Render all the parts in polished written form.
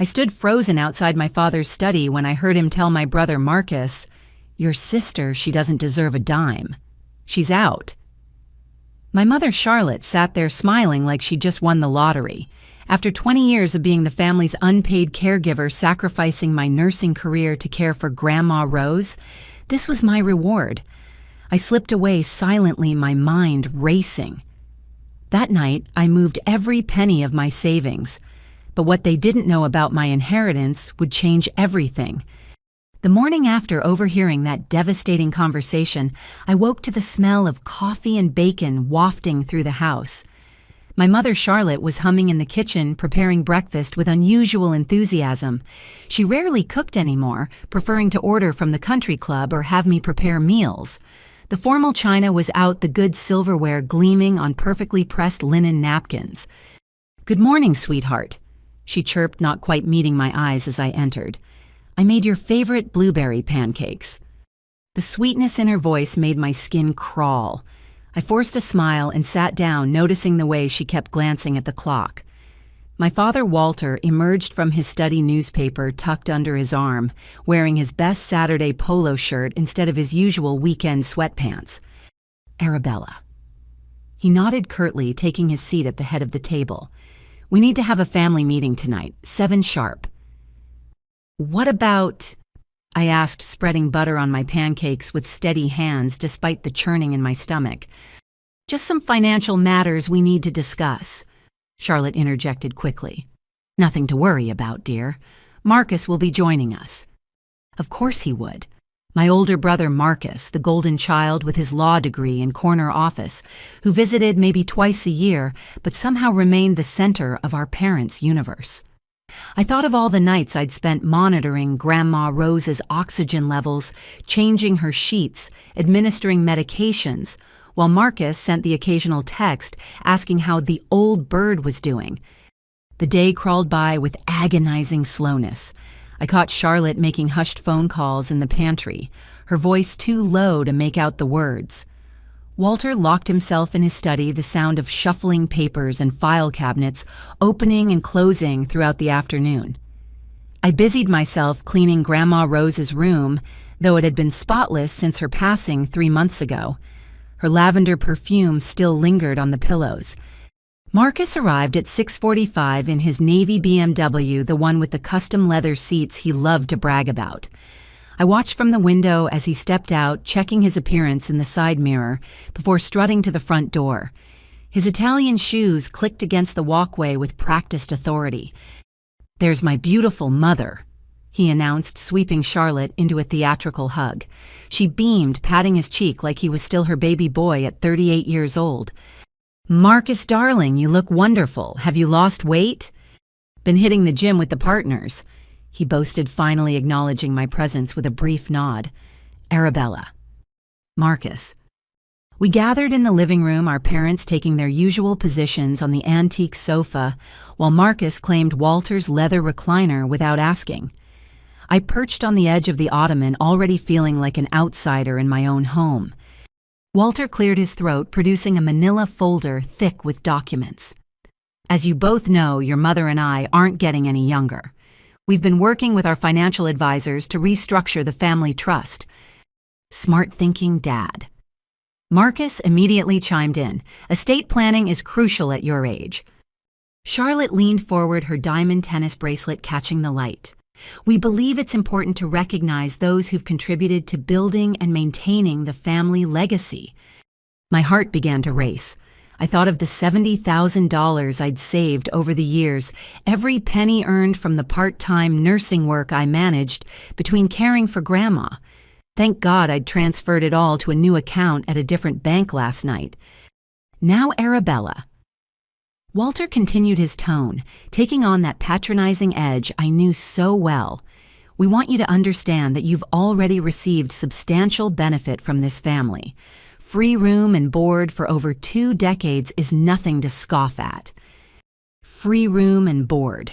I stood frozen outside my father's study when I heard him tell my brother Marcus, "Your sister, she doesn't deserve a dime. She's out." My mother Charlotte sat there smiling like she'd just won the lottery. After 20 years of being the family's unpaid caregiver, sacrificing my nursing career to care for Grandma Rose, this was my reward. I slipped away silently, my mind racing. That night, I moved every penny of my savings. But what they didn't know about my inheritance would change everything. The morning after overhearing that devastating conversation, I woke to the smell of coffee and bacon wafting through the house. My mother Charlotte was humming in the kitchen, preparing breakfast with unusual enthusiasm. She rarely cooked anymore, preferring to order from the country club or have me prepare meals. The formal china was out, the good silverware gleaming on perfectly pressed linen napkins. "Good morning, sweetheart," she chirped, not quite meeting my eyes as I entered. "I made your favorite blueberry pancakes." The sweetness in her voice made my skin crawl. I forced a smile and sat down, noticing the way she kept glancing at the clock. My father, Walter, emerged from his study newspaper tucked under his arm, wearing his best Saturday polo shirt instead of his usual weekend sweatpants. "Arabella." He nodded curtly, taking his seat at the head of the table. "We need to have a family meeting tonight, 7 sharp. "What about—" I asked, spreading butter on my pancakes with steady hands despite the churning in my stomach. "Just some financial matters we need to discuss," Charlotte interjected quickly. "Nothing to worry about, dear. Marcus will be joining us." Of course he would. My older brother Marcus, the golden child with his law degree and corner office, who visited maybe twice a year, but somehow remained the center of our parents' universe. I thought of all the nights I'd spent monitoring Grandma Rose's oxygen levels, changing her sheets, administering medications, while Marcus sent the occasional text asking how the old bird was doing. The day crawled by with agonizing slowness. I caught Charlotte making hushed phone calls in the pantry, her voice too low to make out the words. Walter locked himself in his study, the sound of shuffling papers and file cabinets opening and closing throughout the afternoon. I busied myself cleaning Grandma Rose's room, though it had been spotless since her passing 3 months ago. Her lavender perfume still lingered on the pillows. Marcus arrived at 6:45 in his navy BMW, the one with the custom leather seats he loved to brag about. I watched from the window as he stepped out, checking his appearance in the side mirror before strutting to the front door. His Italian shoes clicked against the walkway with practiced authority. "There's my beautiful mother," he announced, sweeping Charlotte into a theatrical hug. She beamed, patting his cheek like he was still her baby boy at 38 years old. "Marcus, darling, you look wonderful. Have you lost weight?" "Been hitting the gym with the partners," he boasted, finally acknowledging my presence with a brief nod. "Arabella." "Marcus." We gathered in the living room, our parents taking their usual positions on the antique sofa, while Marcus claimed Walter's leather recliner without asking. I perched on the edge of the ottoman, already feeling like an outsider in my own home. Walter cleared his throat, producing a manila folder thick with documents. "As you both know, your mother and I aren't getting any younger. We've been working with our financial advisors to restructure the family trust." Smart thinking, Dad. Marcus immediately chimed in. "Estate planning is crucial at your age." Charlotte leaned forward, her diamond tennis bracelet catching the light. "We believe it's important to recognize those who've contributed to building and maintaining the family legacy." My heart began to race. I thought of the $70,000 I'd saved over the years, every penny earned from the part-time nursing work I managed between caring for Grandma. Thank God I'd transferred it all to a new account at a different bank last night. "Now, Arabella." Walter continued his tone, taking on that patronizing edge I knew so well. "We want you to understand that you've already received substantial benefit from this family. Free room and board for over 2 decades is nothing to scoff at." Free room and board.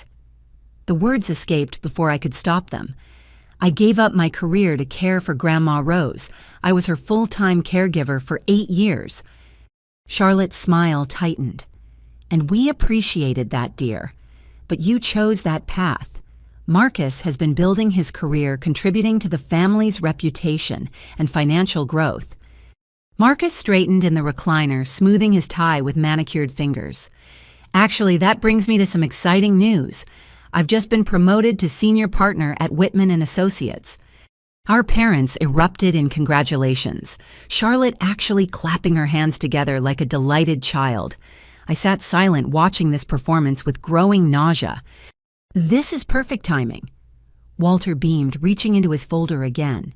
The words escaped before I could stop them. I gave up my career to care for Grandma Rose. I was her full-time caregiver for 8 years. Charlotte's smile tightened. "And we appreciated that, dear. But you chose that path. Marcus has been building his career contributing to the family's reputation and financial growth. Marcus straightened in the recliner, smoothing his tie with manicured fingers. Actually, that brings me to some exciting news. I've just been promoted to senior partner at Whitman & Associates. Our parents erupted in congratulations, Charlotte actually clapping her hands together like a delighted child. I sat silent watching this performance with growing nausea. This is perfect timing. Walter beamed, reaching into his folder again.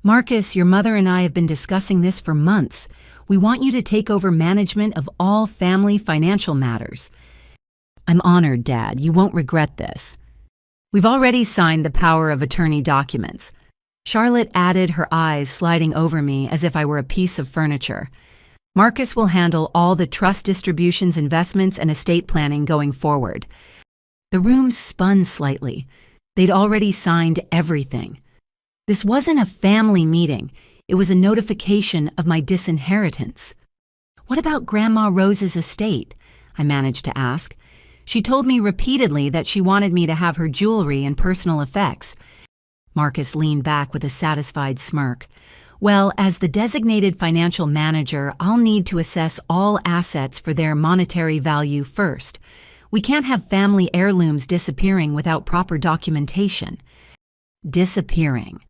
Marcus, your mother and I have been discussing this for months. We want you to take over management of all family financial matters. I'm honored, Dad. You won't regret this. We've already signed the power of attorney documents. Charlotte added, her eyes sliding over me as if I were a piece of furniture. Marcus will handle all the trust distributions, investments, and estate planning going forward. The room spun slightly. They'd already signed everything. This wasn't a family meeting. It was a notification of my disinheritance. What about Grandma Rose's estate? I managed to ask. She told me repeatedly that she wanted me to have her jewelry and personal effects. Marcus leaned back with a satisfied smirk. Well, as the designated financial manager, I'll need to assess all assets for their monetary value first. We can't have family heirlooms disappearing without proper documentation. Disappearing.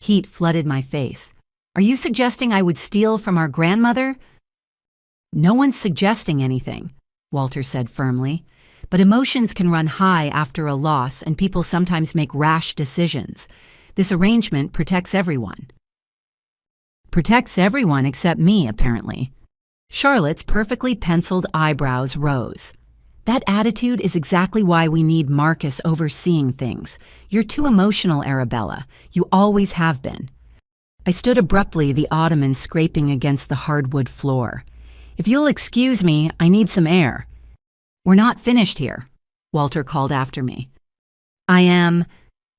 Heat flooded my face. Are you suggesting I would steal from our grandmother? No one's suggesting anything, Walter said firmly. But emotions can run high after a loss, and people sometimes make rash decisions. This arrangement protects everyone. Protects everyone except me, apparently. Charlotte's perfectly penciled eyebrows rose. That attitude is exactly why we need Marcus overseeing things. You're too emotional, Arabella. You always have been. I stood abruptly, the ottoman scraping against the hardwood floor. If you'll excuse me, I need some air. We're not finished here, Walter called after me.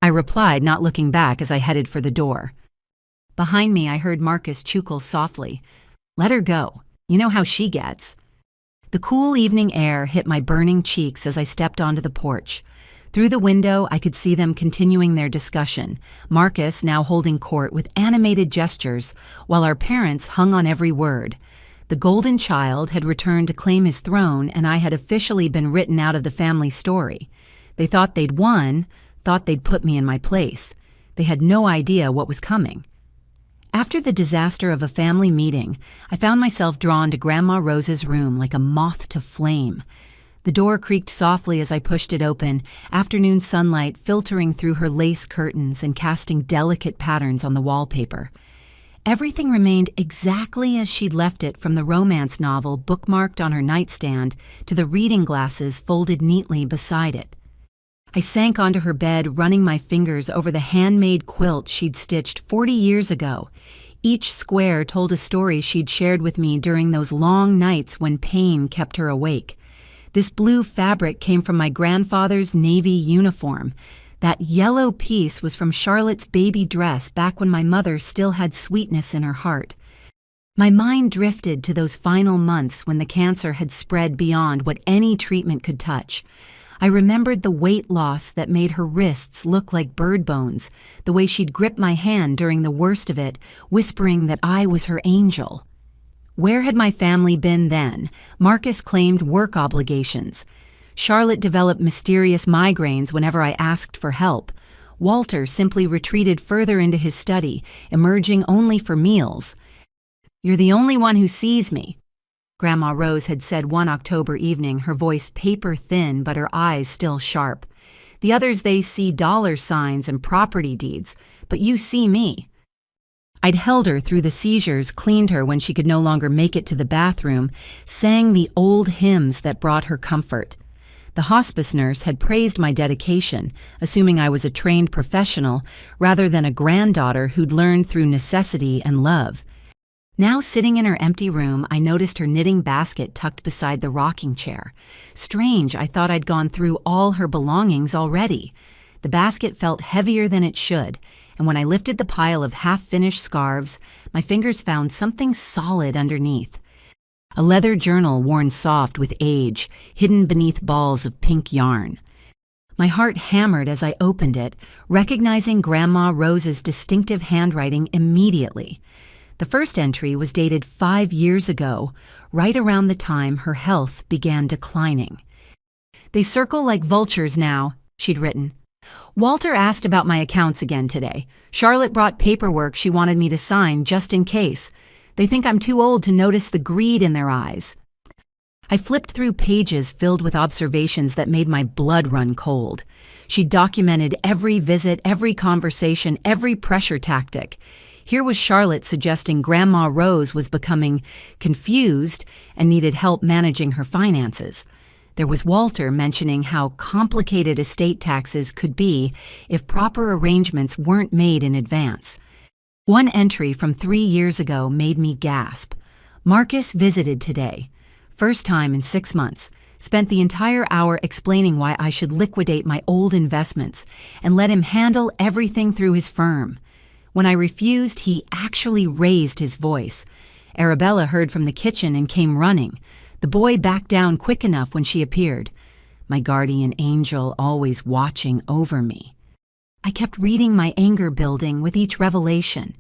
I replied, not looking back as I headed for the door. Behind me, I heard Marcus chuckle softly. Let her go. You know how she gets. The cool evening air hit my burning cheeks as I stepped onto the porch. Through the window, I could see them continuing their discussion, Marcus now holding court with animated gestures, while our parents hung on every word. The golden child had returned to claim his throne, and I had officially been written out of the family story. They thought they'd won, thought they'd put me in my place. They had no idea what was coming. After the disaster of a family meeting, I found myself drawn to Grandma Rose's room like a moth to flame. The door creaked softly as I pushed it open, afternoon sunlight filtering through her lace curtains and casting delicate patterns on the wallpaper. Everything remained exactly as she'd left it, from the romance novel bookmarked on her nightstand to the reading glasses folded neatly beside it. I sank onto her bed, running my fingers over the handmade quilt she'd stitched 40 years ago. Each square told a story she'd shared with me during those long nights when pain kept her awake. This blue fabric came from my grandfather's Navy uniform. That yellow piece was from Charlotte's baby dress back when my mother still had sweetness in her heart. My mind drifted to those final months when the cancer had spread beyond what any treatment could touch. I remembered the weight loss that made her wrists look like bird bones, the way she'd grip my hand during the worst of it, whispering that I was her angel. Where had my family been then? Marcus claimed work obligations. Charlotte developed mysterious migraines whenever I asked for help. Walter simply retreated further into his study, emerging only for meals. You're the only one who sees me, Grandma Rose had said one October evening, her voice paper-thin but her eyes still sharp. The others, they see dollar signs and property deeds, but you see me. I'd held her through the seizures, cleaned her when she could no longer make it to the bathroom, sang the old hymns that brought her comfort. The hospice nurse had praised my dedication, assuming I was a trained professional rather than a granddaughter who'd learned through necessity and love. Now sitting in her empty room, I noticed her knitting basket tucked beside the rocking chair. Strange, I thought I'd gone through all her belongings already. The basket felt heavier than it should, and when I lifted the pile of half-finished scarves, my fingers found something solid underneath. A leather journal worn soft with age, hidden beneath balls of pink yarn. My heart hammered as I opened it, recognizing Grandma Rose's distinctive handwriting immediately. The first entry was dated 5 years ago, right around the time her health began declining. "They circle like vultures now," she'd written. "Walter asked about my accounts again today. Charlotte brought paperwork she wanted me to sign just in case. They think I'm too old to notice the greed in their eyes." I flipped through pages filled with observations that made my blood run cold. She documented every visit, every conversation, every pressure tactic. Here was Charlotte suggesting Grandma Rose was becoming confused and needed help managing her finances. There was Walter mentioning how complicated estate taxes could be if proper arrangements weren't made in advance. One entry from 3 years ago made me gasp. "Marcus visited today. First time in 6 months. Spent the entire hour explaining why I should liquidate my old investments and let him handle everything through his firm. When I refused, he actually raised his voice. Arabella heard from the kitchen and came running. The boy backed down quick enough when she appeared. My guardian angel always watching over me." I kept reading my anger building with each revelation.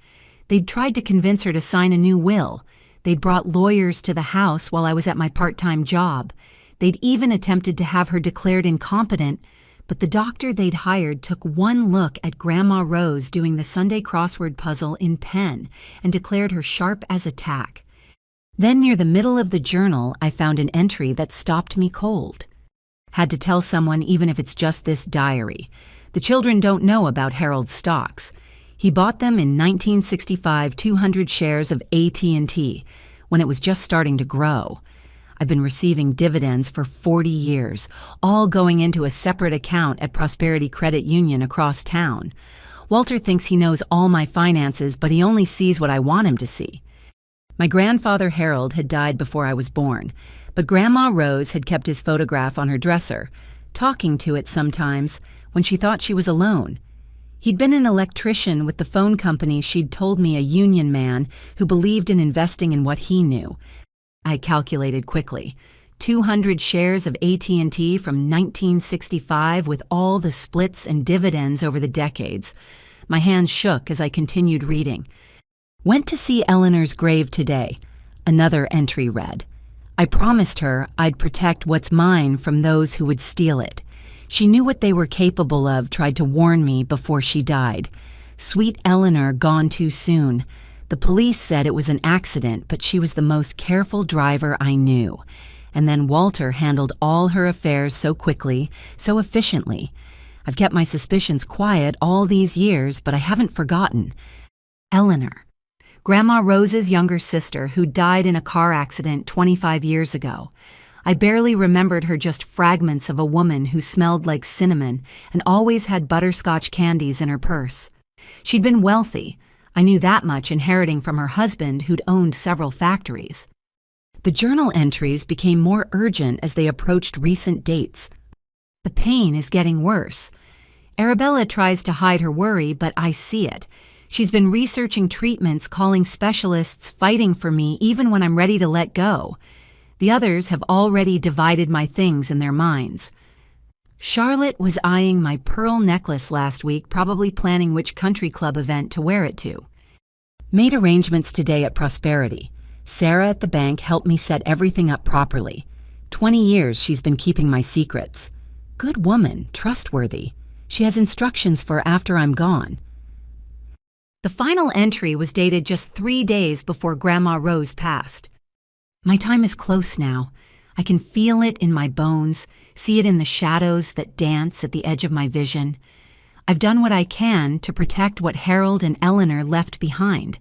They'd tried to convince her to sign a new will. They'd brought lawyers to the house while I was at my part-time job. They'd even attempted to have her declared incompetent, but the doctor they'd hired took one look at Grandma Rose doing the Sunday crossword puzzle in pen and declared her sharp as a tack. Then near the middle of the journal, I found an entry that stopped me cold. "Had to tell someone even if it's just this diary. The children don't know about Harold's stocks. He bought them in 1965, 200 shares of AT&T, when it was just starting to grow. I've been receiving dividends for 40 years, all going into a separate account at Prosperity Credit Union across town. Walter thinks he knows all my finances, but he only sees what I want him to see. My grandfather Harold had died before I was born, but Grandma Rose had kept his photograph on her dresser, talking to it sometimes when she thought she was alone. He'd been an electrician with the phone company she'd told me, a union man who believed in investing in what he knew. I calculated quickly. 200 shares of AT&T from 1965 with all the splits and dividends over the decades. My hands shook as I continued reading. "Went to see Eleanor's grave today." Another entry read, "I promised her I'd protect what's mine from those who would steal it. She knew what they were capable of, tried to warn me before she died. Sweet Eleanor gone too soon. The police said it was an accident, but she was the most careful driver I knew. And then Walter handled all her affairs so quickly, so efficiently. I've kept my suspicions quiet all these years, but I haven't forgotten. Eleanor, Grandma Rose's younger sister who died in a car accident 25 years ago. I barely remembered her, just fragments of a woman who smelled like cinnamon and always had butterscotch candies in her purse. She'd been wealthy. I knew that much, inheriting from her husband who'd owned several factories. The journal entries became more urgent as they approached recent dates. The pain is getting worse. Arabella tries to hide her worry, but I see it. She's been researching treatments, calling specialists, fighting for me even when I'm ready to let go. The others have already divided my things in their minds. Charlotte was eyeing my pearl necklace last week, probably planning which country club event to wear it to. Made arrangements today at Prosperity. Sarah at the bank helped me set everything up properly. 20 years she's been keeping my secrets. Good woman, trustworthy. She has instructions for after I'm gone. The final entry was dated just 3 days before Grandma Rose passed. My time is close now. I can feel it in my bones, see it in the shadows that dance at the edge of my vision. I've done what I can to protect what Harold and Eleanor left behind.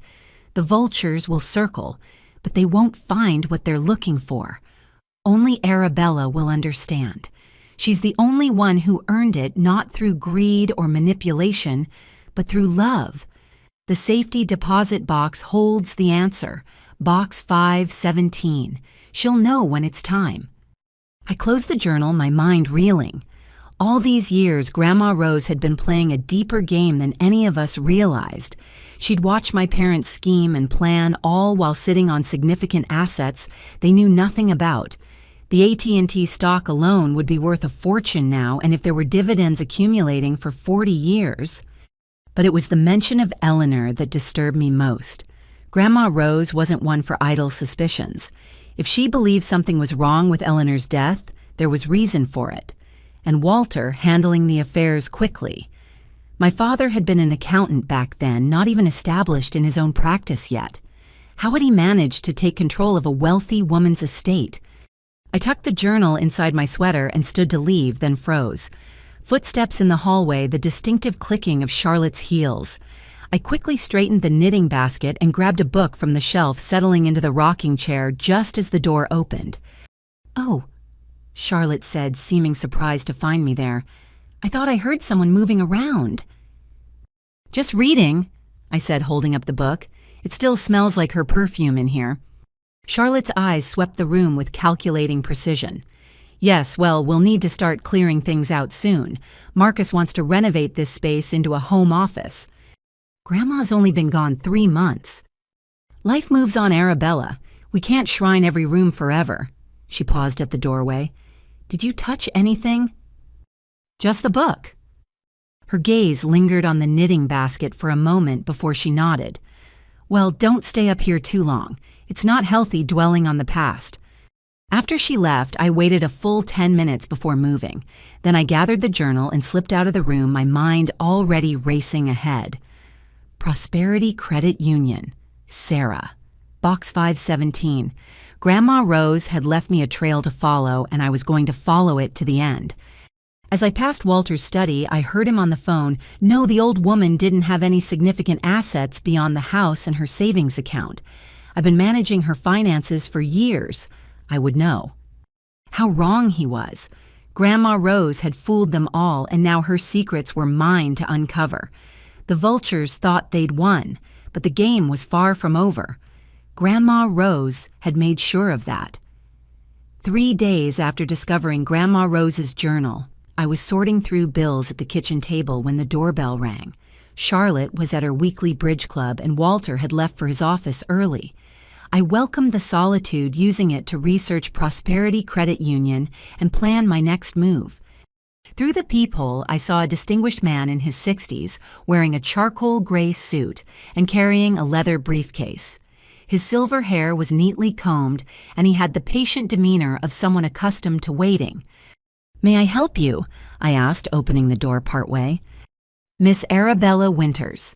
The vultures will circle, but they won't find what they're looking for. Only Arabella will understand. She's the only one who earned it, not through greed or manipulation, but through love. The safety deposit box holds the answer. Box 517. She'll know when it's time. I closed the journal, my mind reeling. All these years, Grandma Rose had been playing a deeper game than any of us realized. She'd watch my parents scheme and plan, all while sitting on significant assets they knew nothing about. The AT&T stock alone would be worth a fortune now, and if there were dividends accumulating for 40 years. But it was the mention of Eleanor that disturbed me most. Grandma Rose wasn't one for idle suspicions. If she believed something was wrong with Eleanor's death, there was reason for it. And Walter handling the affairs quickly. My father had been an accountant back then, not even established in his own practice yet. How had he managed to take control of a wealthy woman's estate? I tucked the journal inside my sweater and stood to leave, then froze. Footsteps in the hallway, the distinctive clicking of Charlotte's heels. I quickly straightened the knitting basket and grabbed a book from the shelf, settling into the rocking chair just as the door opened. "Oh," Charlotte said, seeming surprised to find me there. "I thought I heard someone moving around." "Just reading," I said, holding up the book. "It still smells like her perfume in here." Charlotte's eyes swept the room with calculating precision. "Yes, well, we'll need to start clearing things out soon. Marcus wants to renovate this space into a home office." "Grandma's only been gone 3 months." "Life moves on, Arabella. We can't shrine every room forever." She paused at the doorway. "Did you touch anything?" "Just the book." Her gaze lingered on the knitting basket for a moment before she nodded. "Well, don't stay up here too long. It's not healthy dwelling on the past." After she left, I waited a full 10 minutes before moving. Then I gathered the journal and slipped out of the room, my mind already racing ahead. Prosperity Credit Union. Sarah. Box 517. Grandma Rose had left me a trail to follow, and I was going to follow it to the end. As I passed Walter's study, I heard him on the phone. No, the old woman didn't have any significant assets beyond the house and her savings account. I've been managing her finances for years. I would know. How wrong he was. Grandma Rose had fooled them all, and now her secrets were mine to uncover. The vultures thought they'd won, but the game was far from over. Grandma Rose had made sure of that. 3 days after discovering Grandma Rose's journal, I was sorting through bills at the kitchen table when the doorbell rang. Charlotte was at her weekly bridge club, and Walter had left for his office early. I welcomed the solitude, using it to research Prosperity Credit Union and plan my next move. Through the peephole, I saw a distinguished man in his 60s, wearing a charcoal gray suit and carrying a leather briefcase. His silver hair was neatly combed, and he had the patient demeanor of someone accustomed to waiting. "May I help you?" I asked, opening the door partway. "Miss Arabella Winters."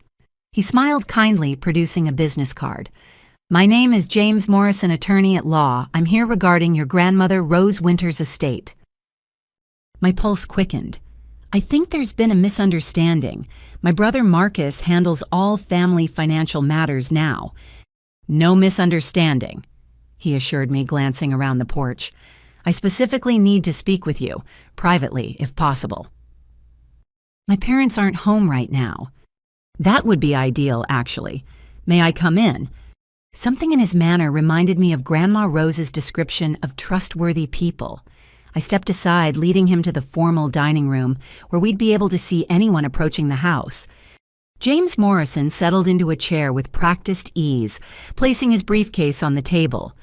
He smiled kindly, producing a business card. "My name is James Morrison, attorney at law. I'm here regarding your grandmother Rose Winters' estate." My pulse quickened. "I think there's been a misunderstanding. My brother Marcus handles all family financial matters now." "No misunderstanding," he assured me, glancing around the porch. "I specifically need to speak with you, privately, if possible." "My parents aren't home right now." "That would be ideal, actually. May I come in?" Something in his manner reminded me of Grandma Rose's description of trustworthy people. I stepped aside, leading him to the formal dining room, where we'd be able to see anyone approaching the house. James Morrison settled into a chair with practiced ease, placing his briefcase on the table.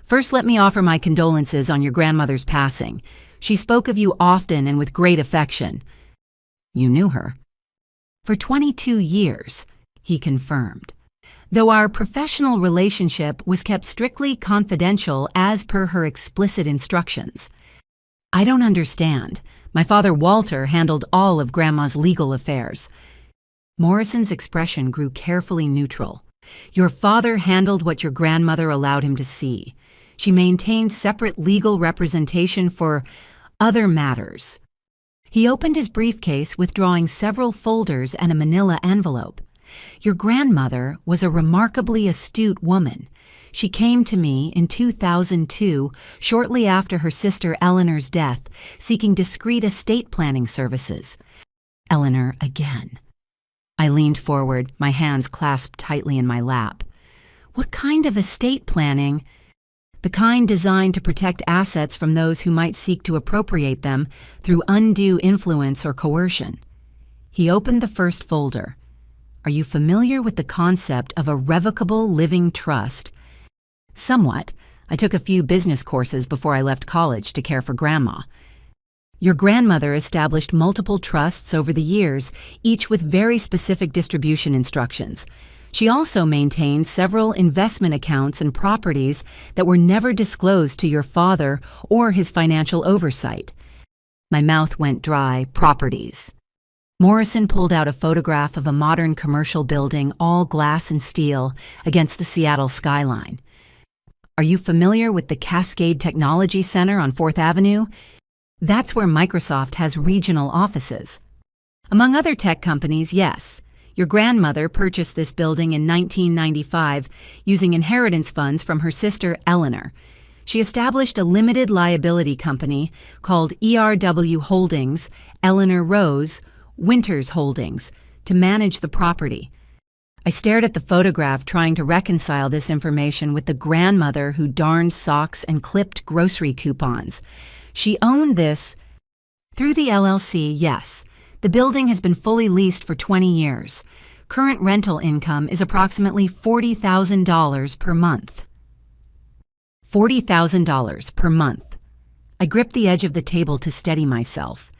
"First, let me offer my condolences on your grandmother's passing. She spoke of you often and with great affection." "You knew her?" "For 22 years, he confirmed. Though our professional relationship was kept strictly confidential as per her explicit instructions. "I don't understand. My father Walter handled all of Grandma's legal affairs." Morrison's expression grew carefully neutral. "Your father handled what your grandmother allowed him to see. She maintained separate legal representation for other matters." He opened his briefcase, withdrawing several folders and a manila envelope. "Your grandmother was a remarkably astute woman. She came to me in 2002, shortly after her sister Eleanor's death, seeking discreet estate planning services." Eleanor again. I leaned forward, my hands clasped tightly in my lap. "What kind of estate planning?" "The kind designed to protect assets from those who might seek to appropriate them through undue influence or coercion." He opened the first folder. "Are you familiar with the concept of a revocable living trust?" "Somewhat. I took a few business courses before I left college to care for Grandma. Your grandmother established multiple trusts over the years, each with very specific distribution instructions. She also maintained several investment accounts and properties that were never disclosed to your father or his financial oversight. My mouth went dry. Properties. Morrison pulled out a photograph of a modern commercial building, all glass and steel, against the Seattle skyline. Are you familiar with the Cascade Technology Center on 4th Avenue? That's where Microsoft has regional offices. Among other tech companies, yes. Your grandmother purchased this building in 1995 using inheritance funds from her sister Eleanor. She established a limited liability company called ERW Holdings, Eleanor Rose, Winters Holdings, to manage the property. I stared at the photograph, trying to reconcile this information with the grandmother who darned socks and clipped grocery coupons. She owned this through the LLC, yes. The building has been fully leased for 20 years. Current rental income is approximately $40,000 per month. $40,000 per month. I gripped the edge of the table to steady myself.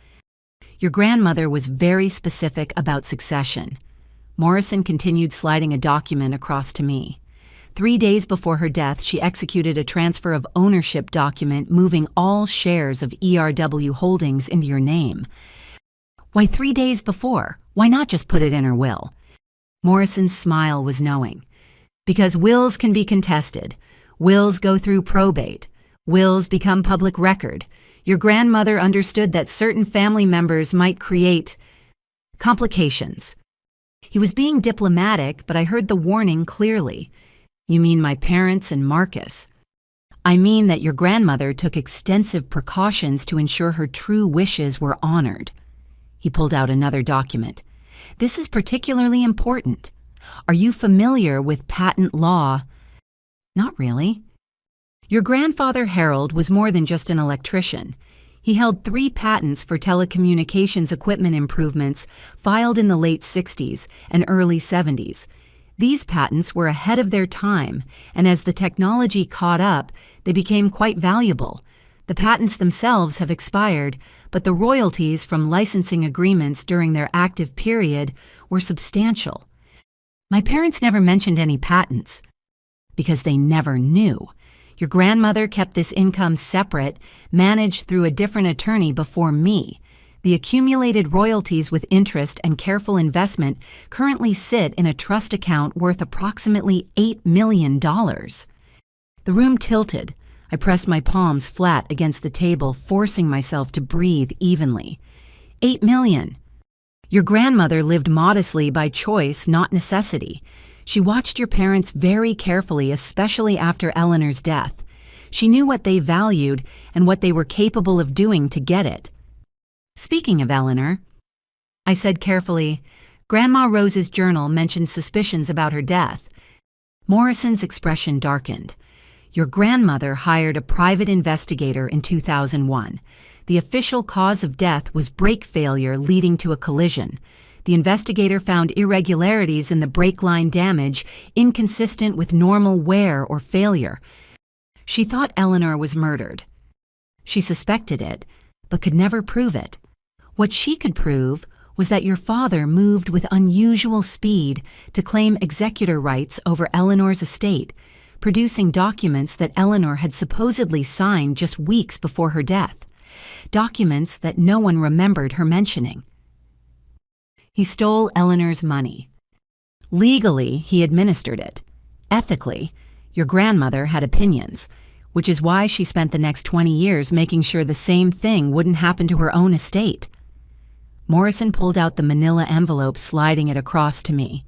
Your grandmother was very specific about succession. Morrison continued sliding a document across to me. 3 days before her death, she executed a transfer of ownership document moving all shares of ERW Holdings into your name. Why 3 days before? Why not just put it in her will? Morrison's smile was knowing. Because wills can be contested. Wills go through probate. Wills become public record. Your grandmother understood that certain family members might create complications. He was being diplomatic, but I heard the warning clearly. You mean my parents and Marcus? I mean that your grandmother took extensive precautions to ensure her true wishes were honored. He pulled out another document. This is particularly important. Are you familiar with patent law? Not really. Your grandfather Harold was more than just an electrician. He held 3 patents for telecommunications equipment improvements filed in the late 60s and early 70s. These patents were ahead of their time, and as the technology caught up, they became quite valuable. The patents themselves have expired, but the royalties from licensing agreements during their active period were substantial. My parents never mentioned any patents, because they never knew. Your grandmother kept this income separate, managed through a different attorney before me. The accumulated royalties with interest and careful investment currently sit in a trust account worth approximately $8 million. The room tilted. I pressed my palms flat against the table, forcing myself to breathe evenly. $8 million. Your grandmother lived modestly by choice, not necessity. She watched your parents very carefully, especially after Eleanor's death. She knew what they valued and what they were capable of doing to get it. Speaking of Eleanor, I said carefully, Grandma Rose's journal mentioned suspicions about her death. Morrison's expression darkened. Your grandmother hired a private investigator in 2001. The official cause of death was brake failure leading to a collision. The investigator found irregularities in the brake line damage inconsistent with normal wear or failure. She thought Eleanor was murdered. She suspected it, but could never prove it. What she could prove was that your father moved with unusual speed to claim executor rights over Eleanor's estate, producing documents that Eleanor had supposedly signed just weeks before her death, documents that no one remembered her mentioning. He stole Eleanor's money. Legally, he administered it. Ethically, your grandmother had opinions, which is why she spent the next 20 years making sure the same thing wouldn't happen to her own estate. Morrison pulled out the manila envelope, sliding it across to me.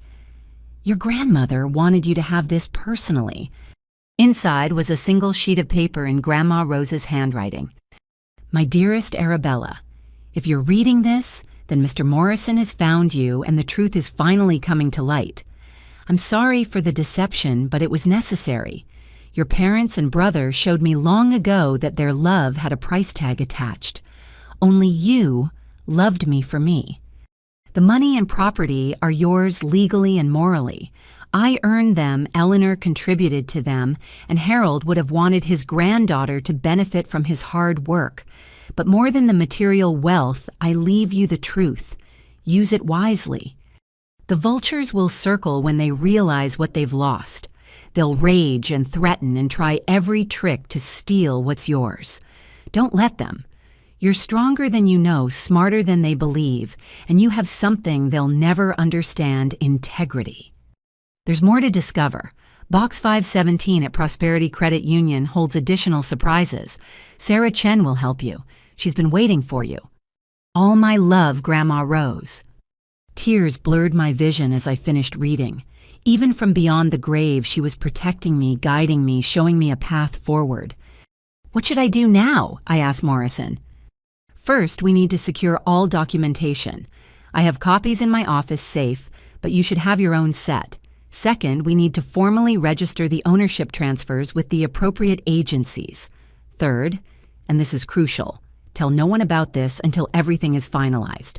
Your grandmother wanted you to have this personally. Inside was a single sheet of paper in Grandma Rose's handwriting. My dearest Arabella, if you're reading this, then Mr. Morrison has found you and the truth is finally coming to light. I'm sorry for the deception, but it was necessary. Your parents and brother showed me long ago that their love had a price tag attached. Only you loved me for me. The money and property are yours legally and morally. I earned them, Eleanor contributed to them, and Harold would have wanted his granddaughter to benefit from his hard work. But more than the material wealth, I leave you the truth. Use it wisely. The vultures will circle when they realize what they've lost. They'll rage and threaten and try every trick to steal what's yours. Don't let them. You're stronger than you know, smarter than they believe, and you have something they'll never understand: integrity. There's more to discover. Box 517 at Prosperity Credit Union holds additional surprises. Sarah Chen will help you. She's been waiting for you. All my love, Grandma Rose. Tears blurred my vision as I finished reading. Even from beyond the grave, she was protecting me, guiding me, showing me a path forward. What should I do now? I asked Morrison. First, we need to secure all documentation. I have copies in my office safe, but you should have your own set. Second, we need to formally register the ownership transfers with the appropriate agencies. Third, and this is crucial, tell no one about this until everything is finalized.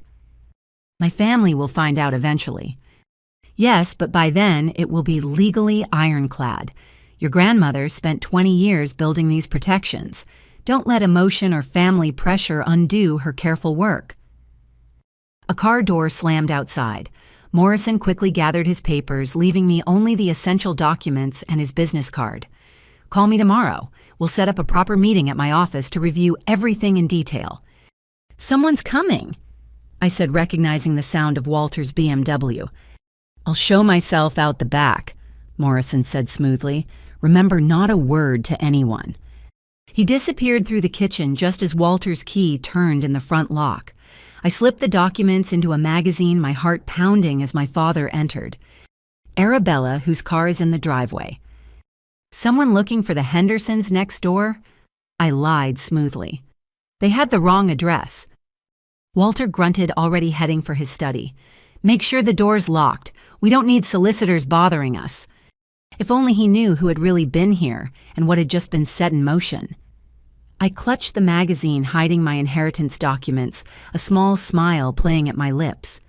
My family will find out eventually. Yes, but by then it will be legally ironclad. Your grandmother spent 20 years building these protections. Don't let emotion or family pressure undo her careful work. A car door slammed outside. Morrison quickly gathered his papers, leaving me only the essential documents and his business card. Call me tomorrow. We'll set up a proper meeting at my office to review everything in detail. Someone's coming, I said, recognizing the sound of Walter's BMW. I'll show myself out the back, Morrison said smoothly. Remember, not a word to anyone. He disappeared through the kitchen just as Walter's key turned in the front lock. I slipped the documents into a magazine, my heart pounding as my father entered. Arabella, whose car is in the driveway. Someone looking for the Hendersons next door? I lied smoothly. They had the wrong address. Walter grunted, already heading for his study. Make sure the door's locked. We don't need solicitors bothering us. If only he knew who had really been here and what had just been set in motion. I clutched the magazine, hiding my inheritance documents, a small smile playing at my lips.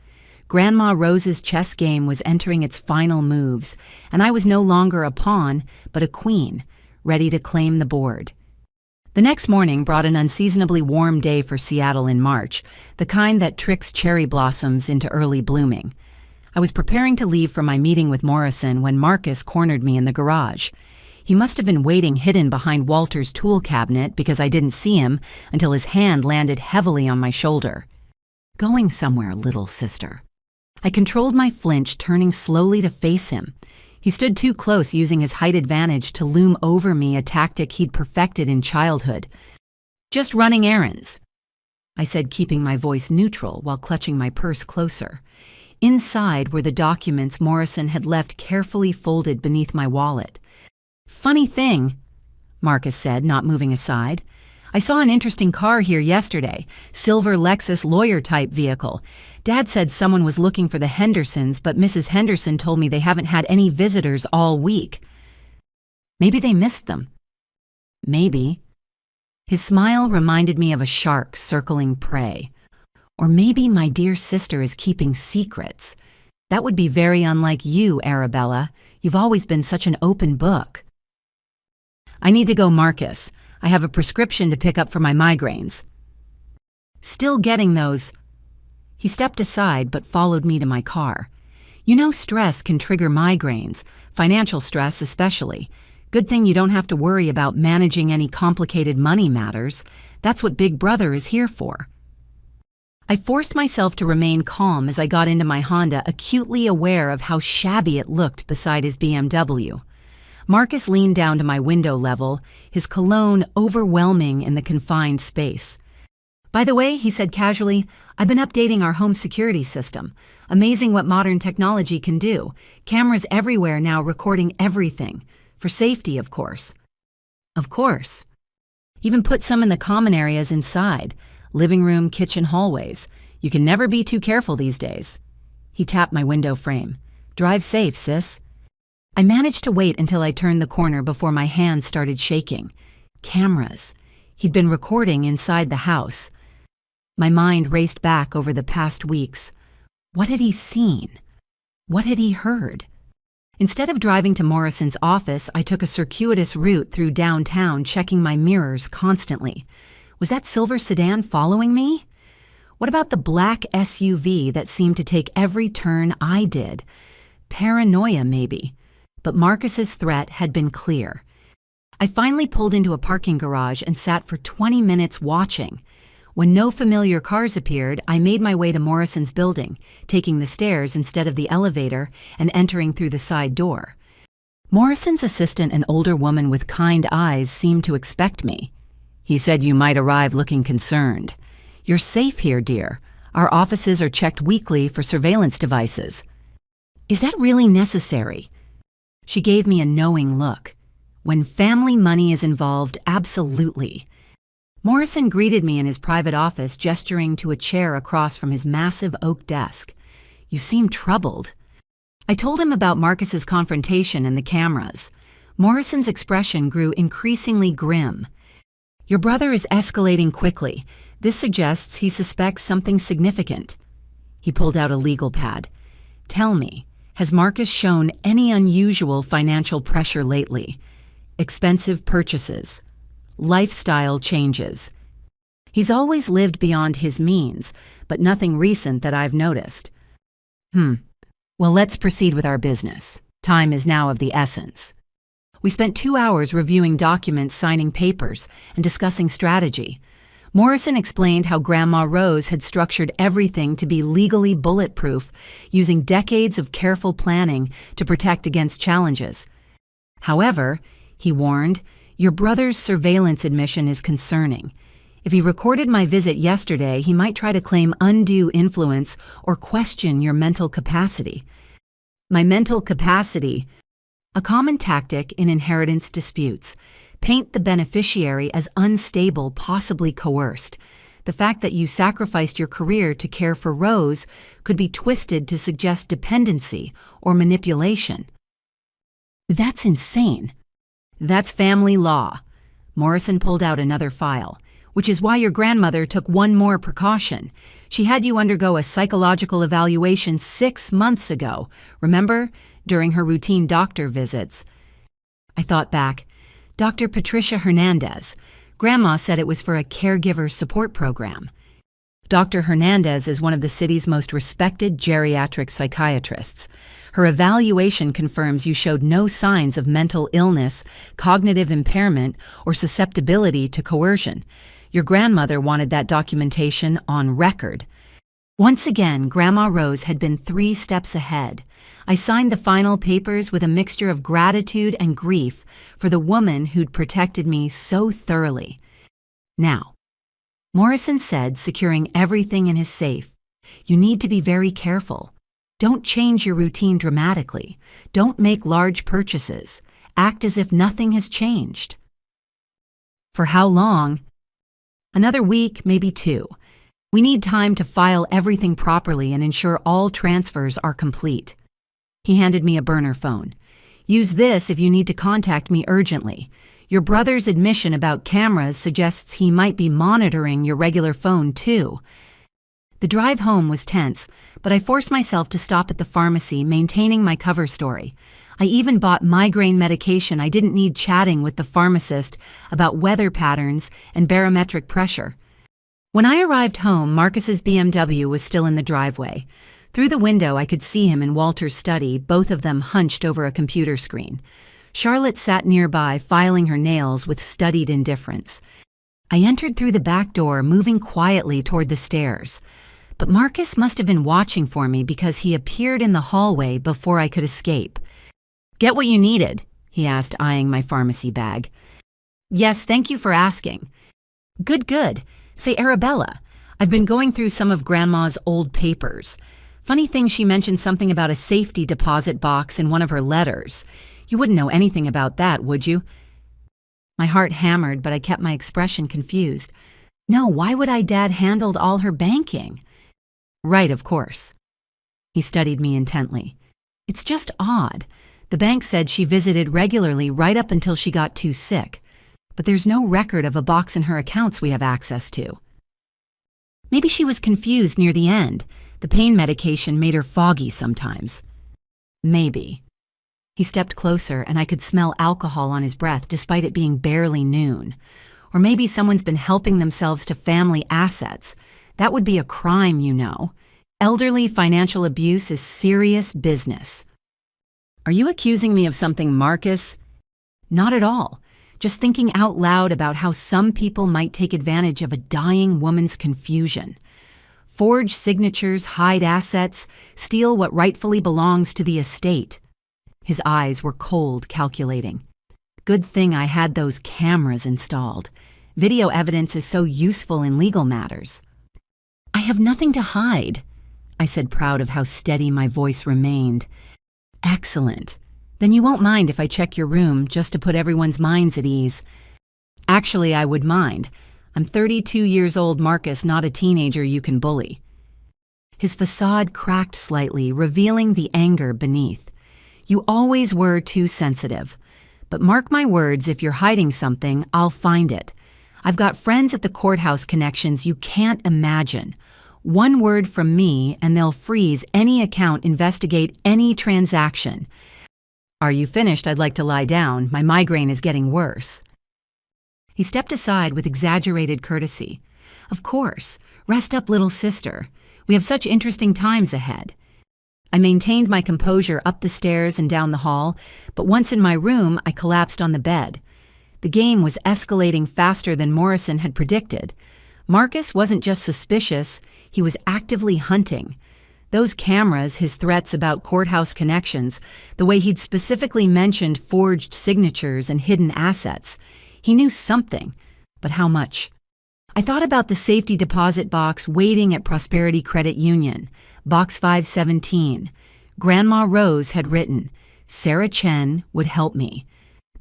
Grandma Rose's chess game was entering its final moves, and I was no longer a pawn, but a queen, ready to claim the board. The next morning brought an unseasonably warm day for Seattle in March, the kind that tricks cherry blossoms into early blooming. I was preparing to leave for my meeting with Morrison when Marcus cornered me in the garage. He must have been waiting hidden behind Walter's tool cabinet because I didn't see him until his hand landed heavily on my shoulder. Going somewhere, little sister. I controlled my flinch, turning slowly to face him. He stood too close, using his height advantage to loom over me, a tactic he'd perfected in childhood. Just running errands, I said, keeping my voice neutral while clutching my purse closer. Inside were the documents Morrison had left carefully folded beneath my wallet. Funny thing, Marcus said, not moving aside. I saw an interesting car here yesterday, silver Lexus lawyer-type vehicle. Dad said someone was looking for the Hendersons, but Mrs. Henderson told me they haven't had any visitors all week. Maybe they missed them. Maybe. His smile reminded me of a shark circling prey. Or maybe my dear sister is keeping secrets. That would be very unlike you, Arabella. You've always been such an open book. I need to go, Marcus. I have a prescription to pick up for my migraines. Still getting those. He stepped aside but followed me to my car. You know, stress can trigger migraines, financial stress especially. Good thing you don't have to worry about managing any complicated money matters. That's what Big Brother is here for. I forced myself to remain calm as I got into my Honda, acutely aware of how shabby it looked beside his BMW. Marcus leaned down to my window level, his cologne overwhelming in the confined space. By the way, he said casually, I've been updating our home security system. Amazing what modern technology can do. Cameras everywhere now recording everything. For safety, of course. Of course. Even put some in the common areas inside. Living room, kitchen, hallways. You can never be too careful these days. He tapped my window frame. Drive safe, sis. I managed to wait until I turned the corner before my hands started shaking. Cameras. He'd been recording inside the house. My mind raced back over the past weeks. What had he seen? What had he heard? Instead of driving to Morrison's office, I took a circuitous route through downtown, checking my mirrors constantly. Was that silver sedan following me? What about the black SUV that seemed to take every turn I did? Paranoia, maybe. But Marcus's threat had been clear. I finally pulled into a parking garage and sat for 20 minutes watching. When no familiar cars appeared, I made my way to Morrison's building, taking the stairs instead of the elevator and entering through the side door. Morrison's assistant, an older woman with kind eyes, seemed to expect me. He said you might arrive looking concerned. You're safe here, dear. Our offices are checked weekly for surveillance devices. Is that really necessary? She gave me a knowing look. When family money is involved, absolutely. Morrison greeted me in his private office, gesturing to a chair across from his massive oak desk. You seem troubled. I told him about Marcus's confrontation and the cameras. Morrison's expression grew increasingly grim. Your brother is escalating quickly. This suggests he suspects something significant. He pulled out a legal pad. Tell me, has Marcus shown any unusual financial pressure lately? Expensive purchases? Lifestyle changes? He's always lived beyond his means, but nothing recent that I've noticed. Well, let's proceed with our business. Time is now of the essence. We spent 2 hours reviewing documents, signing papers, and discussing strategy. Morrison explained how Grandma Rose had structured everything to be legally bulletproof, using decades of careful planning to protect against challenges. However, he warned, your brother's surveillance admission is concerning. If he recorded my visit yesterday, he might try to claim undue influence or question your mental capacity. My mental capacity? A common tactic in inheritance disputes. Paint the beneficiary as unstable, possibly coerced. The fact that you sacrificed your career to care for Rose could be twisted to suggest dependency or manipulation. That's insane. That's family law. Morrison pulled out another file, which is why your grandmother took one more precaution. She had you undergo a psychological evaluation 6 months ago, remember? During her routine doctor visits. I thought back. Dr. Patricia Hernandez. Grandma said it was for a caregiver support program. Dr. Hernandez is one of the city's most respected geriatric psychiatrists. Her evaluation confirms you showed no signs of mental illness, cognitive impairment, or susceptibility to coercion. Your grandmother wanted that documentation on record. Once again, Grandma Rose had been 3 steps ahead. I signed the final papers with a mixture of gratitude and grief for the woman who'd protected me so thoroughly. Now, Morrison said, securing everything in his safe, you need to be very careful. Don't change your routine dramatically. Don't make large purchases. Act as if nothing has changed. For how long? Another week, maybe 2. We need time to file everything properly and ensure all transfers are complete. He handed me a burner phone. Use this if you need to contact me urgently. Your brother's admission about cameras suggests he might be monitoring your regular phone, too. The drive home was tense, but I forced myself to stop at the pharmacy, maintaining my cover story. I even bought migraine medication. I didn't need chatting with the pharmacist about weather patterns and barometric pressure. When I arrived home, Marcus's BMW was still in the driveway. Through the window, I could see him and Walter's study, both of them hunched over a computer screen. Charlotte sat nearby, filing her nails with studied indifference. I entered through the back door, moving quietly toward the stairs. But Marcus must have been watching for me because he appeared in the hallway before I could escape. Get what you needed? He asked, eyeing my pharmacy bag. Yes, thank you for asking. Good. Say, Arabella, I've been going through some of Grandma's old papers. Funny thing, she mentioned something about a safety deposit box in one of her letters. You wouldn't know anything about that, would you? My heart hammered, but I kept my expression confused. No, why would Dad handled all her banking? Right, of course. He studied me intently. It's just odd. The bank said she visited regularly right up until she got too sick. But there's no record of a box in her accounts we have access to. Maybe she was confused near the end. The pain medication made her foggy sometimes. Maybe. He stepped closer, and I could smell alcohol on his breath despite it being barely noon. Or maybe someone's been helping themselves to family assets. That would be a crime, you know. Elderly financial abuse is serious business. Are you accusing me of something, Marcus? Not at all. Just thinking out loud about how some people might take advantage of a dying woman's confusion. Forge signatures, hide assets, steal what rightfully belongs to the estate. His eyes were cold, calculating. Good thing I had those cameras installed. Video evidence is so useful in legal matters. I have nothing to hide, I said, proud of how steady my voice remained. Excellent. Then you won't mind if I check your room just to put everyone's minds at ease. Actually, I would mind. I'm 32 years old, Marcus, not a teenager you can bully. His facade cracked slightly, revealing the anger beneath. You always were too sensitive. But mark my words, if you're hiding something, I'll find it. I've got friends at the courthouse connections you can't imagine. One word from me and they'll freeze any account, investigate any transaction. Are you finished? I'd like to lie down. My migraine is getting worse. He stepped aside with exaggerated courtesy. Of course. Rest up, little sister. We have such interesting times ahead. I maintained my composure up the stairs and down the hall, but once in my room, I collapsed on the bed. The game was escalating faster than Morrison had predicted. Marcus wasn't just suspicious, he was actively hunting. Those cameras, his threats about courthouse connections, the way he'd specifically mentioned forged signatures and hidden assets. He knew something, but how much? I thought about the safety deposit box waiting at Prosperity Credit Union, Box 517. Grandma Rose had written, Sarah Chen would help me.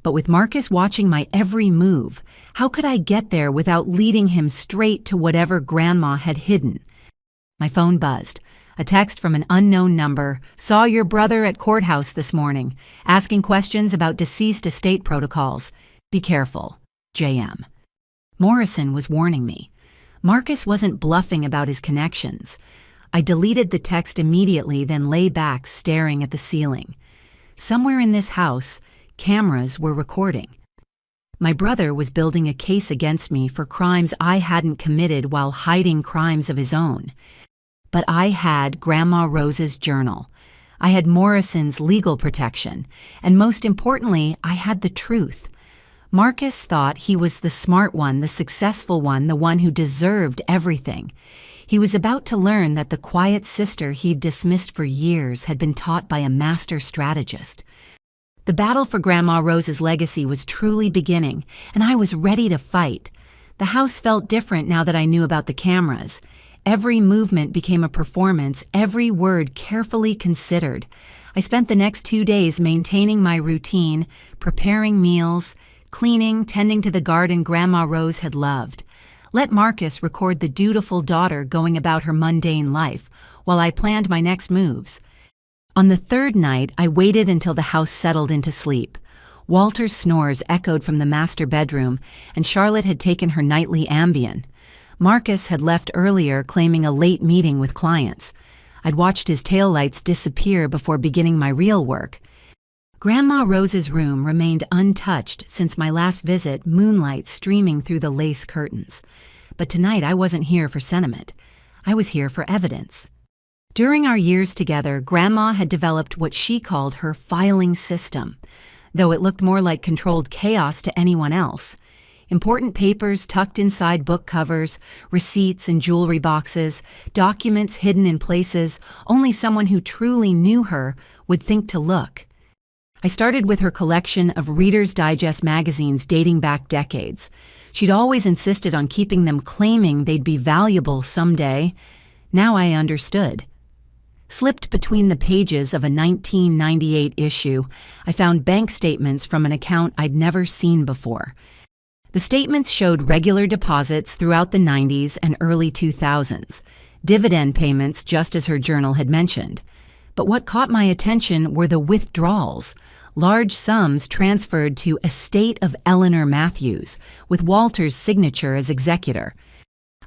But with Marcus watching my every move, how could I get there without leading him straight to whatever Grandma had hidden? My phone buzzed. A text from an unknown number. Saw your brother at courthouse this morning, asking questions about deceased estate protocols. Be careful. JM. Morrison was warning me. Marcus wasn't bluffing about his connections. I deleted the text immediately, then lay back staring at the ceiling. Somewhere in this house, cameras were recording. My brother was building a case against me for crimes I hadn't committed while hiding crimes of his own. But I had Grandma Rose's journal. I had Morrison's legal protection. And most importantly, I had the truth. Marcus thought he was the smart one, the successful one, the one who deserved everything. He was about to learn that the quiet sister he'd dismissed for years had been taught by a master strategist. The battle for Grandma Rose's legacy was truly beginning, and I was ready to fight. The house felt different now that I knew about the cameras. Every movement became a performance, every word carefully considered. I spent the next 2 days maintaining my routine, preparing meals, cleaning, tending to the garden Grandma Rose had loved. Let Marcus record the dutiful daughter going about her mundane life, while I planned my next moves. On the third night, I waited until the house settled into sleep. Walter's snores echoed from the master bedroom, and Charlotte had taken her nightly Ambien. Marcus had left earlier, claiming a late meeting with clients. I'd watched his taillights disappear before beginning my real work. Grandma Rose's room remained untouched since my last visit, moonlight streaming through the lace curtains. But tonight I wasn't here for sentiment. I was here for evidence. During our years together, Grandma had developed what she called her filing system, though it looked more like controlled chaos to anyone else. Important papers tucked inside book covers, receipts in jewelry boxes, documents hidden in places only someone who truly knew her would think to look. I started with her collection of Reader's Digest magazines dating back decades. She'd always insisted on keeping them, claiming they'd be valuable someday. Now I understood. Slipped between the pages of a 1998 issue, I found bank statements from an account I'd never seen before. The statements showed regular deposits throughout the 90s and early 2000s, dividend payments just as her journal had mentioned. But what caught my attention were the withdrawals, large sums transferred to estate of Eleanor Matthews, with Walter's signature as executor.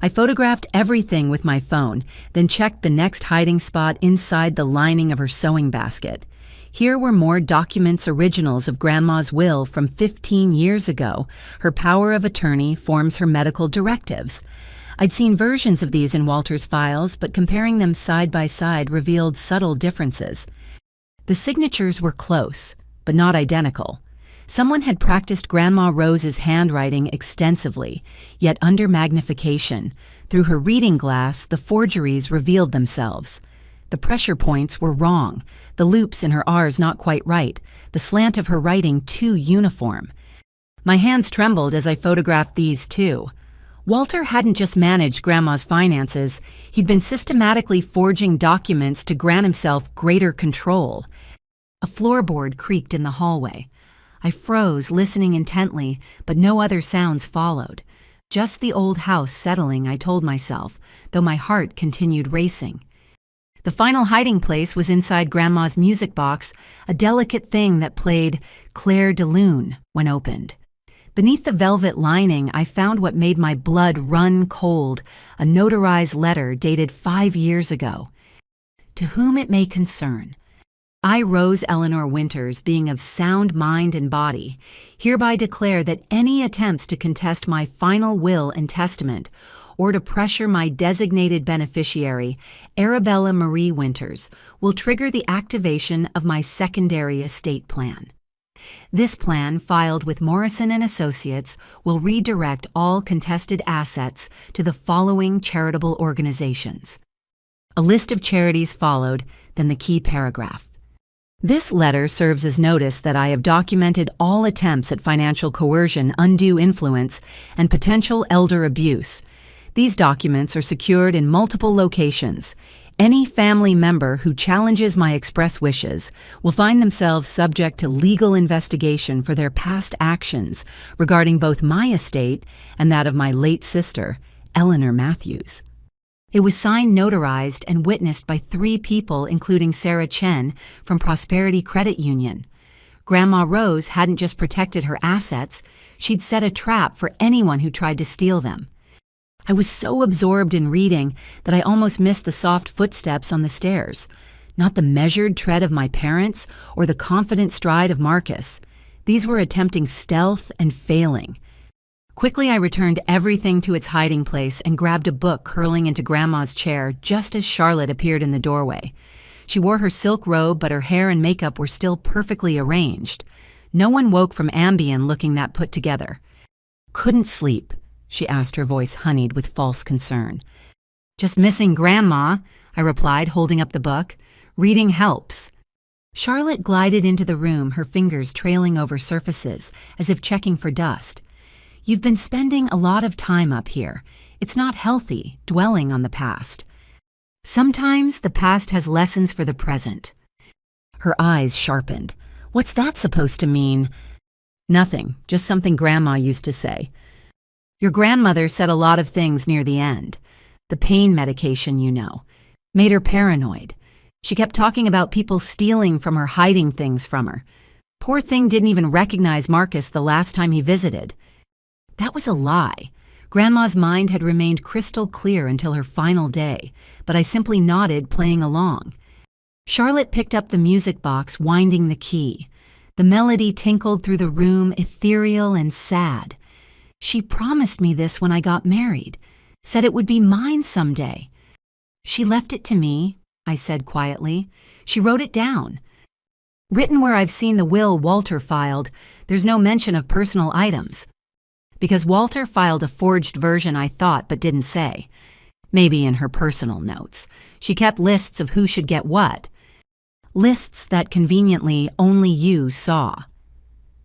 I photographed everything with my phone, then checked the next hiding spot inside the lining of her sewing basket. Here were more documents originals of Grandma's will from 15 years ago. Her power of attorney forms her medical directives. I'd seen versions of these in Walter's files, but comparing them side by side revealed subtle differences. The signatures were close, but not identical. Someone had practiced Grandma Rose's handwriting extensively, yet under magnification. Through her reading glass, the forgeries revealed themselves. The pressure points were wrong, the loops in her R's not quite right, the slant of her writing too uniform. My hands trembled as I photographed these too. Walter hadn't just managed Grandma's finances, he'd been systematically forging documents to grant himself greater control. A floorboard creaked in the hallway. I froze, listening intently, but no other sounds followed. Just the old house settling, I told myself, though my heart continued racing. The final hiding place was inside Grandma's music box, a delicate thing that played Claire de Lune when opened. Beneath the velvet lining, I found what made my blood run cold, a notarized letter dated 5 years ago. To whom it may concern, I, Rose Eleanor Winters, being of sound mind and body, hereby declare that any attempts to contest my final will and testament, or to pressure my designated beneficiary, Arabella Marie Winters, will trigger the activation of my secondary estate plan. This plan, filed with Morrison & Associates, will redirect all contested assets to the following charitable organizations. A list of charities followed, then the key paragraph. This letter serves as notice that I have documented all attempts at financial coercion, undue influence, and potential elder abuse. These documents are secured in multiple locations. Any family member who challenges my express wishes will find themselves subject to legal investigation for their past actions regarding both my estate and that of my late sister, Eleanor Matthews. It was signed, notarized, and witnessed by 3 people, including Sarah Chen from Prosperity Credit Union. Grandma Rose hadn't just protected her assets, she'd set a trap for anyone who tried to steal them. I was so absorbed in reading that I almost missed the soft footsteps on the stairs, not the measured tread of my parents or the confident stride of Marcus. These were attempting stealth and failing. Quickly, I returned everything to its hiding place and grabbed a book curling into Grandma's chair just as Charlotte appeared in the doorway. She wore her silk robe, but her hair and makeup were still perfectly arranged. No one woke from Ambien looking that put together. "Couldn't sleep?" she asked, her voice honeyed with false concern. "Just missing Grandma," I replied, holding up the book. "Reading helps." Charlotte glided into the room, her fingers trailing over surfaces, as if checking for dust. "You've been spending a lot of time up here. It's not healthy, dwelling on the past. Sometimes the past has lessons for the present." Her eyes sharpened. "What's that supposed to mean?" "Nothing, just something Grandma used to say. Your grandmother said a lot of things near the end. The pain medication, you know, made her paranoid. She kept talking about people stealing from her, hiding things from her. Poor thing didn't even recognize Marcus the last time he visited. That was a lie. Grandma's mind had remained crystal clear until her final day, but I simply nodded, playing along. Charlotte picked up the music box, winding the key. The melody tinkled through the room, ethereal and sad. "She promised me this when I got married, said it would be mine someday." "She left it to me," I said quietly. "She wrote it down. Written where I've seen the will Walter filed, there's no mention of personal items. Because Walter filed a forged version, I thought, but didn't say. Maybe in her personal notes. She kept lists of who should get what. Lists that conveniently only you saw."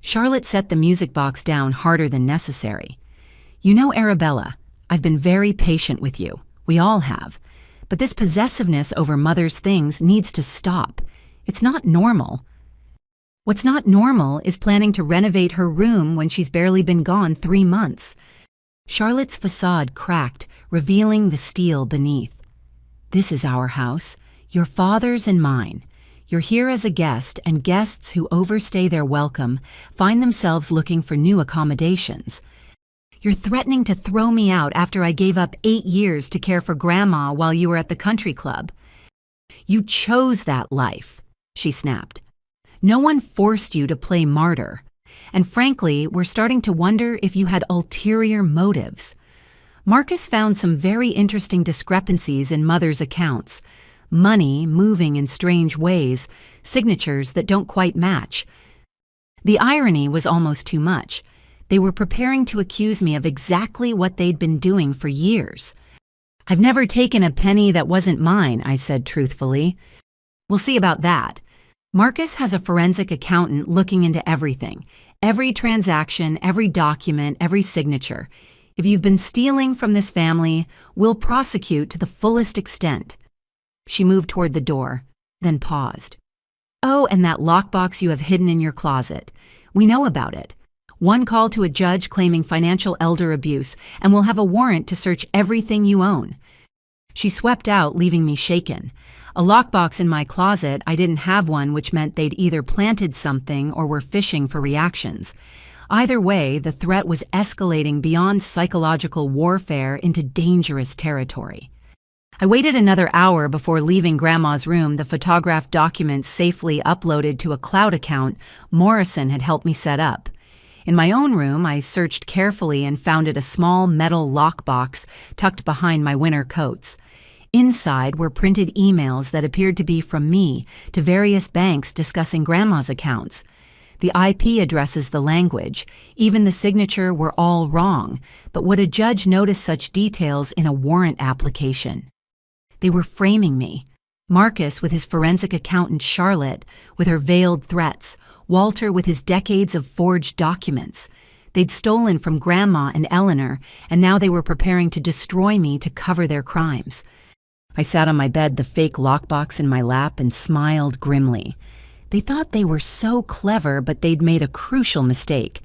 Charlotte set the music box down harder than necessary. "You know, Arabella, I've been very patient with you. We all have. But this possessiveness over Mother's things needs to stop. It's not normal. What's not normal is planning to renovate her room when she's barely been gone 3 months." Charlotte's facade cracked, revealing the steel beneath. "This is our house, your father's and mine. You're here as a guest, and guests who overstay their welcome find themselves looking for new accommodations. You're threatening to throw me out after I gave up 8 years to care for Grandma while you were at the country club. You chose that life," she snapped. No one forced you to play martyr. And frankly, we're starting to wonder if you had ulterior motives. Marcus found some very interesting discrepancies in Mother's accounts. Money moving in strange ways, signatures that don't quite match. The irony was almost too much. They were preparing to accuse me of exactly what they'd been doing for years. "I've never taken a penny that wasn't mine," I said truthfully. "We'll see about that." Marcus has a forensic accountant looking into everything. Every transaction, every document, every signature. If you've been stealing from this family, we'll prosecute to the fullest extent. She moved toward the door, then paused. "Oh, and that lockbox you have hidden in your closet. We know about it. One call to a judge claiming financial elder abuse, and we'll have a warrant to search everything you own." She swept out, leaving me shaken. A lockbox in my closet, I didn't have one, which meant they'd either planted something or were fishing for reactions. Either way, the threat was escalating beyond psychological warfare into dangerous territory. I waited another hour before leaving Grandma's room, the photographed documents safely uploaded to a cloud account Morrison had helped me set up. In my own room, I searched carefully and found a small metal lockbox tucked behind my winter coats. Inside were printed emails that appeared to be from me to various banks discussing Grandma's accounts. The IP addresses, the language, even the signature were all wrong, but would a judge notice such details in a warrant application? They were framing me. Marcus with his forensic accountant Charlotte with her veiled threats, Walter with his decades of forged documents. They'd stolen from Grandma and Eleanor, and now they were preparing to destroy me to cover their crimes. I sat on my bed, the fake lockbox in my lap, and smiled grimly. They thought they were so clever, but they'd made a crucial mistake.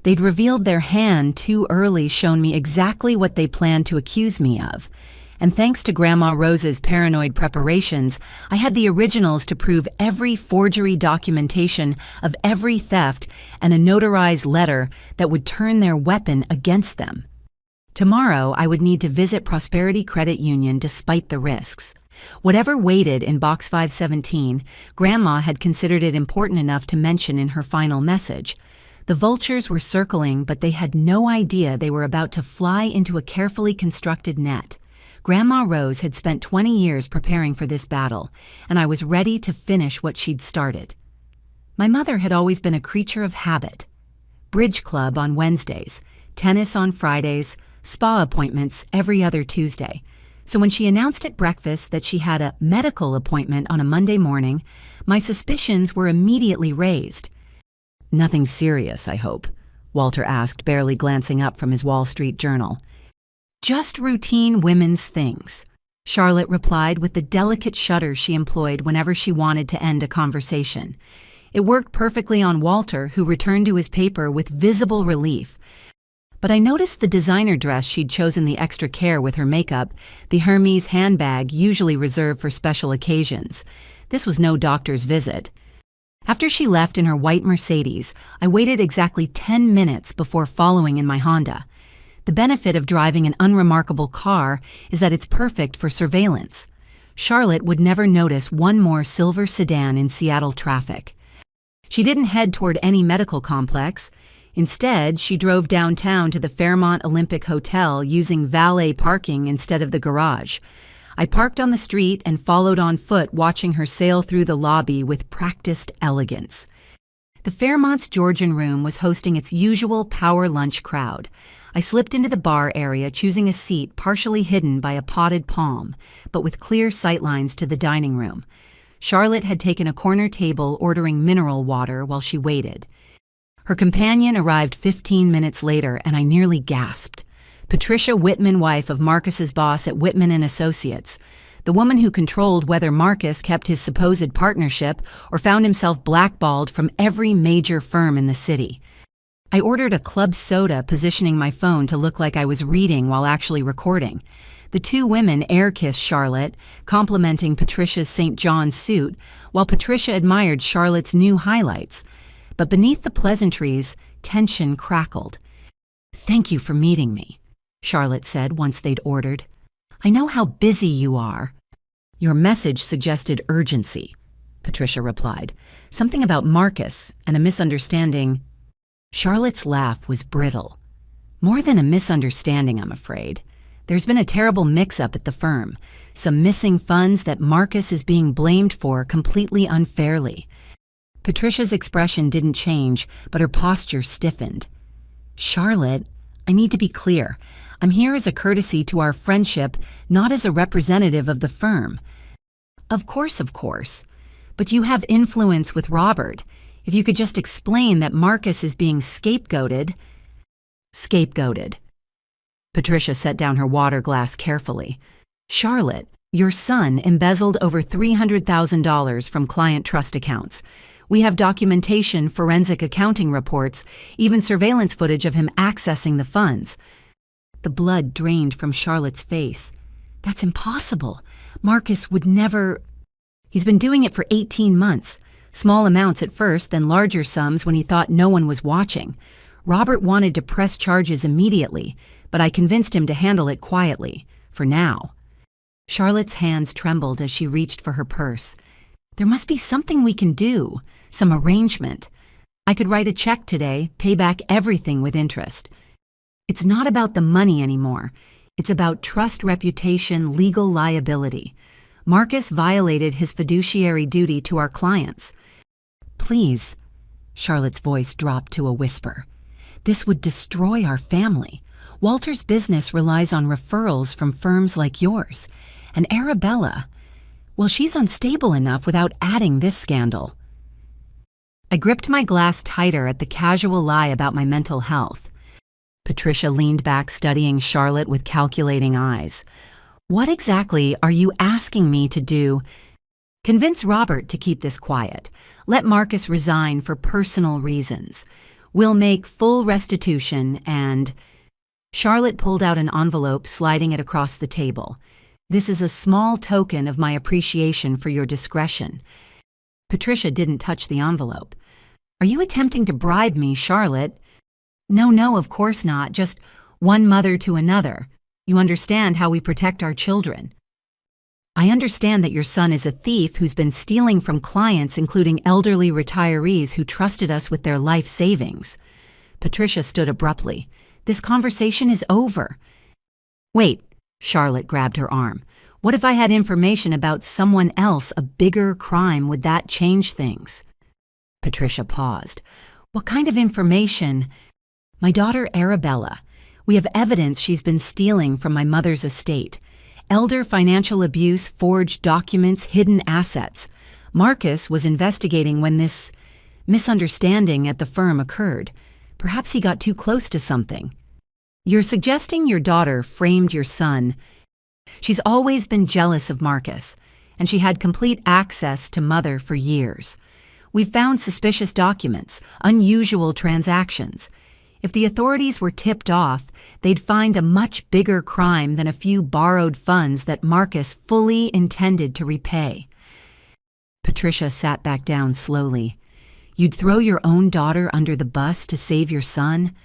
They'd revealed their hand too early, shown me exactly what they planned to accuse me of. And thanks to Grandma Rose's paranoid preparations, I had the originals to prove every forgery documentation of every theft and a notarized letter that would turn their weapon against them. Tomorrow, I would need to visit Prosperity Credit Union despite the risks. Whatever waited in Box 517, Grandma had considered it important enough to mention in her final message. The vultures were circling, but they had no idea they were about to fly into a carefully constructed net. Grandma Rose had spent 20 years preparing for this battle, and I was ready to finish what she'd started. My mother had always been a creature of habit. Bridge club on Wednesdays, tennis on Fridays, spa appointments every other Tuesday. So when she announced at breakfast that she had a medical appointment on a Monday morning, my suspicions were immediately raised. "Nothing serious, I hope?" Walter asked, barely glancing up from his Wall Street Journal. "Just routine women's things," Charlotte replied with the delicate shudder she employed whenever she wanted to end a conversation. It worked perfectly on Walter, who returned to his paper with visible relief. But I noticed the designer dress she'd chosen the extra care with her makeup, the Hermes handbag usually reserved for special occasions. This was no doctor's visit. After she left in her white Mercedes, I waited exactly 10 minutes before following in my Honda. The benefit of driving an unremarkable car is that it's perfect for surveillance. Charlotte would never notice one more silver sedan in Seattle traffic. She didn't head toward any medical complex. Instead, she drove downtown to the Fairmont Olympic Hotel using valet parking instead of the garage. I parked on the street and followed on foot, watching her sail through the lobby with practiced elegance. The Fairmont's Georgian Room was hosting its usual power lunch crowd. I slipped into the bar area, choosing a seat partially hidden by a potted palm, but with clear sightlines to the dining room. Charlotte had taken a corner table, ordering mineral water while she waited. Her companion arrived 15 minutes later, and I nearly gasped. Patricia Whitman, wife of Marcus's boss at Whitman & Associates, the woman who controlled whether Marcus kept his supposed partnership or found himself blackballed from every major firm in the city. I ordered a club soda, positioning my phone to look like I was reading while actually recording. The two women air-kissed Charlotte, complimenting Patricia's St. John's suit, while Patricia admired Charlotte's new highlights. But beneath the pleasantries, tension crackled. "Thank you for meeting me," Charlotte said once they'd ordered. "I know how busy you are." "Your message suggested urgency." Patricia replied. Something about Marcus and a misunderstanding. Charlotte's laugh was brittle. More than a misunderstanding, I'm afraid. There's been a terrible mix-up at the firm. Some missing funds that Marcus is being blamed for completely unfairly. Patricia's expression didn't change, but her posture stiffened. Charlotte, I need to be clear. I'm here as a courtesy to our friendship, not as a representative of the firm. Of course. But you have influence with Robert. If you could just explain that Marcus is being scapegoated. Scapegoated. Patricia set down her water glass carefully. Charlotte, your son embezzled over $300,000 from client trust accounts. We have documentation, forensic accounting reports, even surveillance footage of him accessing the funds. The blood drained from Charlotte's face. That's impossible. Marcus would never. He's been doing it for 18 months. Small amounts at first, then larger sums when he thought no one was watching. Robert wanted to press charges immediately, but I convinced him to handle it quietly, for now. Charlotte's hands trembled as she reached for her purse. There must be something we can do, some arrangement. I could write a check today, pay back everything with interest. It's not about the money anymore. It's about trust, reputation, legal liability. Marcus violated his fiduciary duty to our clients. Please, Charlotte's voice dropped to a whisper. This would destroy our family. Walter's business relies on referrals from firms like yours. And Arabella, well, she's unstable enough without adding this scandal. I gripped my glass tighter at the casual lie about my mental health. Patricia leaned back, studying Charlotte with calculating eyes. What exactly are you asking me to do? Convince Robert to keep this quiet. Let Marcus resign for personal reasons. We'll make full restitution and... Charlotte pulled out an envelope, sliding it across the table. This is a small token of my appreciation for your discretion. Patricia didn't touch the envelope. Are you attempting to bribe me, Charlotte? No, of course not. Just one mother to another. You understand how we protect our children. I understand that your son is a thief who's been stealing from clients, including elderly retirees who trusted us with their life savings. Patricia stood abruptly. This conversation is over. Wait, Charlotte grabbed her arm. What if I had information about someone else, a bigger crime? Would that change things? Patricia paused. What kind of information? My daughter Arabella. We have evidence she's been stealing from my mother's estate. Elder financial abuse, forged documents, hidden assets. Marcus was investigating when this misunderstanding at the firm occurred. Perhaps he got too close to something. You're suggesting your daughter framed your son. She's always been jealous of Marcus, and she had complete access to Mother for years. We've found suspicious documents, unusual transactions. If the authorities were tipped off, they'd find a much bigger crime than a few borrowed funds that Marcus fully intended to repay. Patricia sat back down slowly. You'd throw your own daughter under the bus to save your son?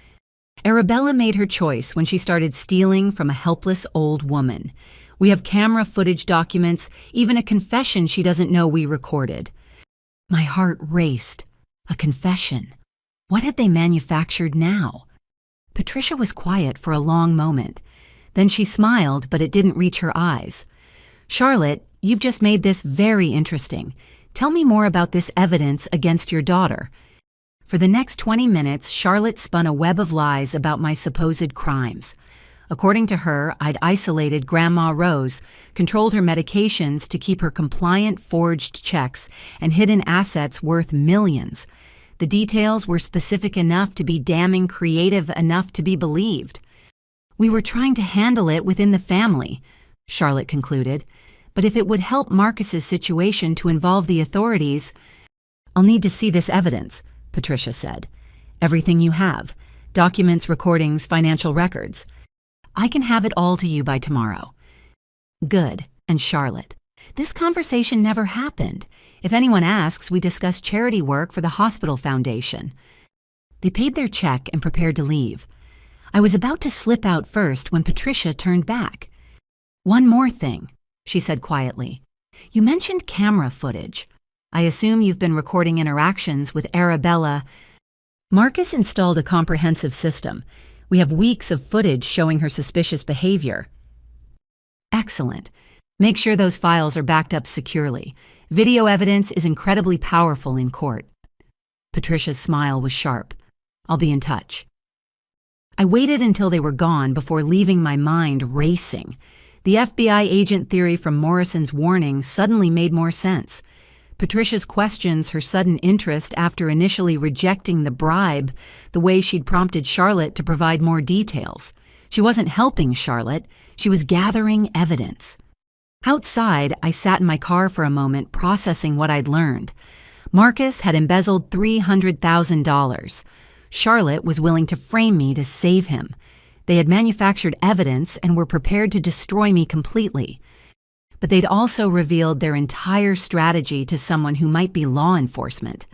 Arabella made her choice when she started stealing from a helpless old woman. We have camera footage documents, even a confession she doesn't know we recorded. My heart raced. A confession. What had they manufactured now? Patricia was quiet for a long moment. Then she smiled, but it didn't reach her eyes. Charlotte, you've just made this very interesting. Tell me more about this evidence against your daughter. For the next 20 minutes, Charlotte spun a web of lies about my supposed crimes. According to her, I'd isolated Grandma Rose, controlled her medications to keep her compliant forged checks, and hidden assets worth millions. The details were specific enough to be damning, creative enough to be believed. We were trying to handle it within the family, Charlotte concluded. But if it would help Marcus's situation to involve the authorities, I'll need to see this evidence, Patricia said. Everything you have. Documents, recordings, financial records. I can have it all to you by tomorrow. Good. And Charlotte, this conversation never happened. If anyone asks, we discussed charity work for the hospital foundation. They paid their check and prepared to leave. I was about to slip out first when Patricia turned back. One more thing, she said quietly. You mentioned camera footage. I assume you've been recording interactions with Arabella. Marcus installed a comprehensive system. We have weeks of footage showing her suspicious behavior. Excellent. Make sure those files are backed up securely. Video evidence is incredibly powerful in court. Patricia's smile was sharp. I'll be in touch. I waited until they were gone before leaving my mind racing. The FBI agent theory from Morrison's warning suddenly made more sense. Patricia's questions, her sudden interest after initially rejecting the bribe, the way she'd prompted Charlotte to provide more details. She wasn't helping Charlotte, she was gathering evidence. Outside, I sat in my car for a moment, processing what I'd learned. Marcus had embezzled $300,000. Charlotte was willing to frame me to save him. They had manufactured evidence and were prepared to destroy me completely. But they'd also revealed their entire strategy to someone who might be law enforcement.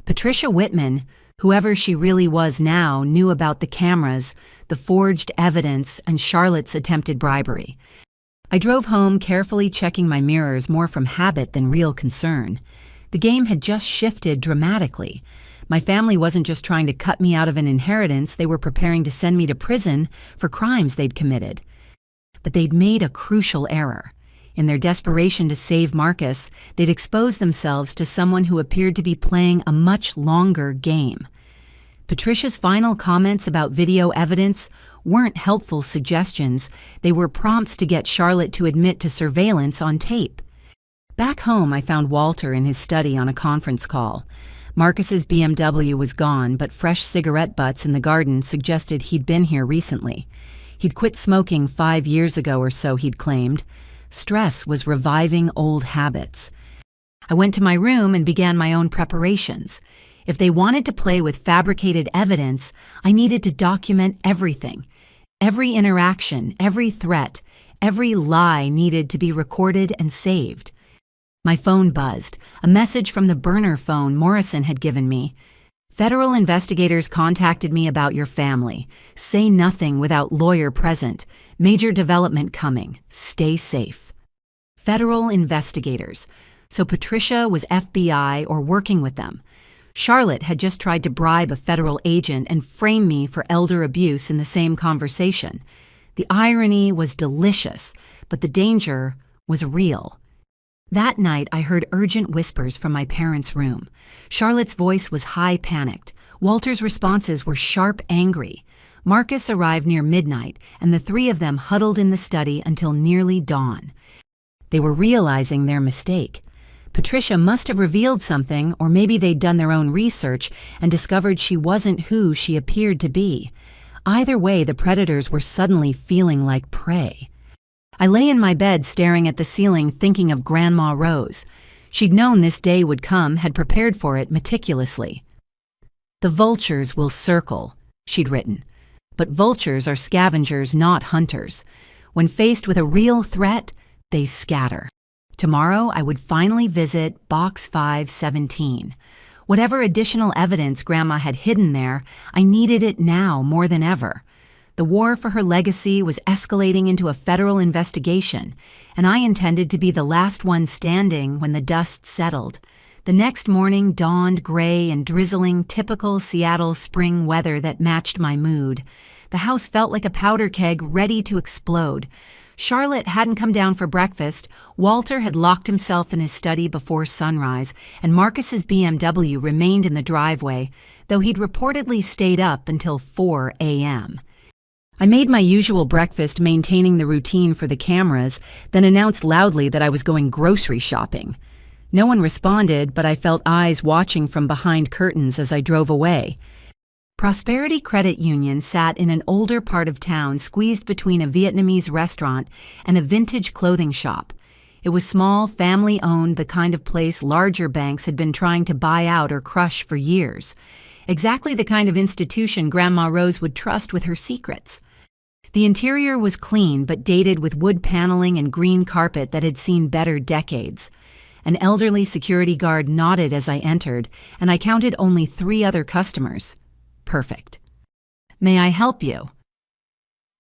Patricia Whitman, whoever she really was now, knew about the cameras, the forged evidence, and Charlotte's attempted bribery. I drove home, carefully checking my mirrors more from habit than real concern. The game had just shifted dramatically. My family wasn't just trying to cut me out of an inheritance, they were preparing to send me to prison for crimes they'd committed. But they'd made a crucial error. In their desperation to save Marcus, they'd exposed themselves to someone who appeared to be playing a much longer game. Patricia's final comments about video evidence weren't helpful suggestions, they were prompts to get Charlotte to admit to surveillance on tape. Back home, I found Walter in his study on a conference call. Marcus's BMW was gone, but fresh cigarette butts in the garden suggested he'd been here recently. He'd quit smoking 5 years ago or so, he'd claimed. Stress was reviving old habits. I went to my room and began my own preparations. If they wanted to play with fabricated evidence, I needed to document everything. Every interaction, every threat, every lie needed to be recorded and saved. My phone buzzed, a message from the burner phone Morrison had given me. Federal investigators contacted me about your family. Say nothing without lawyer present. Major development coming. Stay safe. Federal investigators. So Patricia was FBI or working with them. Charlotte had just tried to bribe a federal agent and frame me for elder abuse in the same conversation. The irony was delicious, but the danger was real. That night, I heard urgent whispers from my parents' room. Charlotte's voice was high-panicked. Walter's responses were sharp, angry. Marcus arrived near midnight, and the three of them huddled in the study until nearly dawn. They were realizing their mistake. Patricia must have revealed something, or maybe they'd done their own research and discovered she wasn't who she appeared to be. Either way, the predators were suddenly feeling like prey. I lay in my bed staring at the ceiling thinking of Grandma Rose. She'd known this day would come, had prepared for it meticulously. "The vultures will circle," she'd written. But vultures are scavengers, not hunters. When faced with a real threat, they scatter. Tomorrow I would finally visit Box 517. Whatever additional evidence Grandma had hidden there, I needed it now more than ever. The war for her legacy was escalating into a federal investigation, and I intended to be the last one standing when the dust settled. The next morning dawned gray and drizzling, typical Seattle spring weather that matched my mood. The house felt like a powder keg ready to explode. Charlotte hadn't come down for breakfast, Walter had locked himself in his study before sunrise, and Marcus's BMW remained in the driveway, though he'd reportedly stayed up until 4 a.m. I made my usual breakfast, maintaining the routine for the cameras, then announced loudly that I was going grocery shopping. No one responded, but I felt eyes watching from behind curtains as I drove away. Prosperity Credit Union sat in an older part of town, squeezed between a Vietnamese restaurant and a vintage clothing shop. It was small, family-owned, the kind of place larger banks had been trying to buy out or crush for years. Exactly the kind of institution Grandma Rose would trust with her secrets. The interior was clean but dated with wood paneling and green carpet that had seen better decades. An elderly security guard nodded as I entered, and I counted only 3 other customers. Perfect. "May I help you?"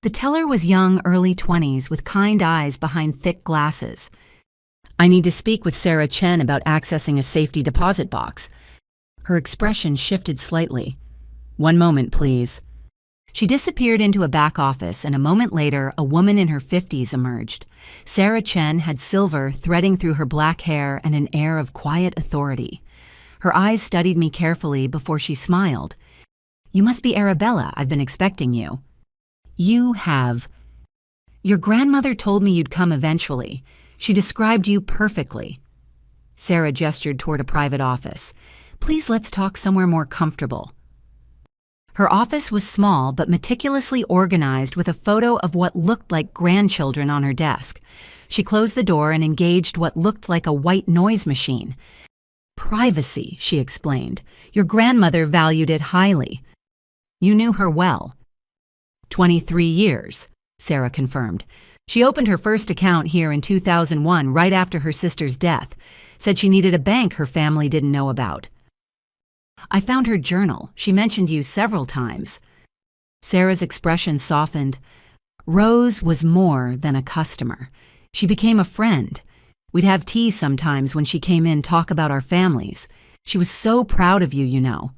The teller was young, early 20s, with kind eyes behind thick glasses. I need to speak with Sarah Chen about accessing a safety deposit box. Her expression shifted slightly. One moment, please. She disappeared into a back office, and a moment later, a woman in her 50s emerged. Sarah Chen had silver threading through her black hair and an air of quiet authority. Her eyes studied me carefully before she smiled. You must be Arabella. I've been expecting you. You have. Your grandmother told me you'd come eventually. She described you perfectly. Sarah gestured toward a private office. Please let's talk somewhere more comfortable. Her office was small but meticulously organized with a photo of what looked like grandchildren on her desk. She closed the door and engaged what looked like a white noise machine. Privacy, she explained. Your grandmother valued it highly. You knew her well. 23 years, Sarah confirmed. She opened her first account here in 2001 right after her sister's death. Said she needed a bank her family didn't know about. I found her journal. She mentioned you several times. Sarah's expression softened. Rose was more than a customer. She became a friend. We'd have tea sometimes when she came in, talk about our families. She was so proud of you, you know.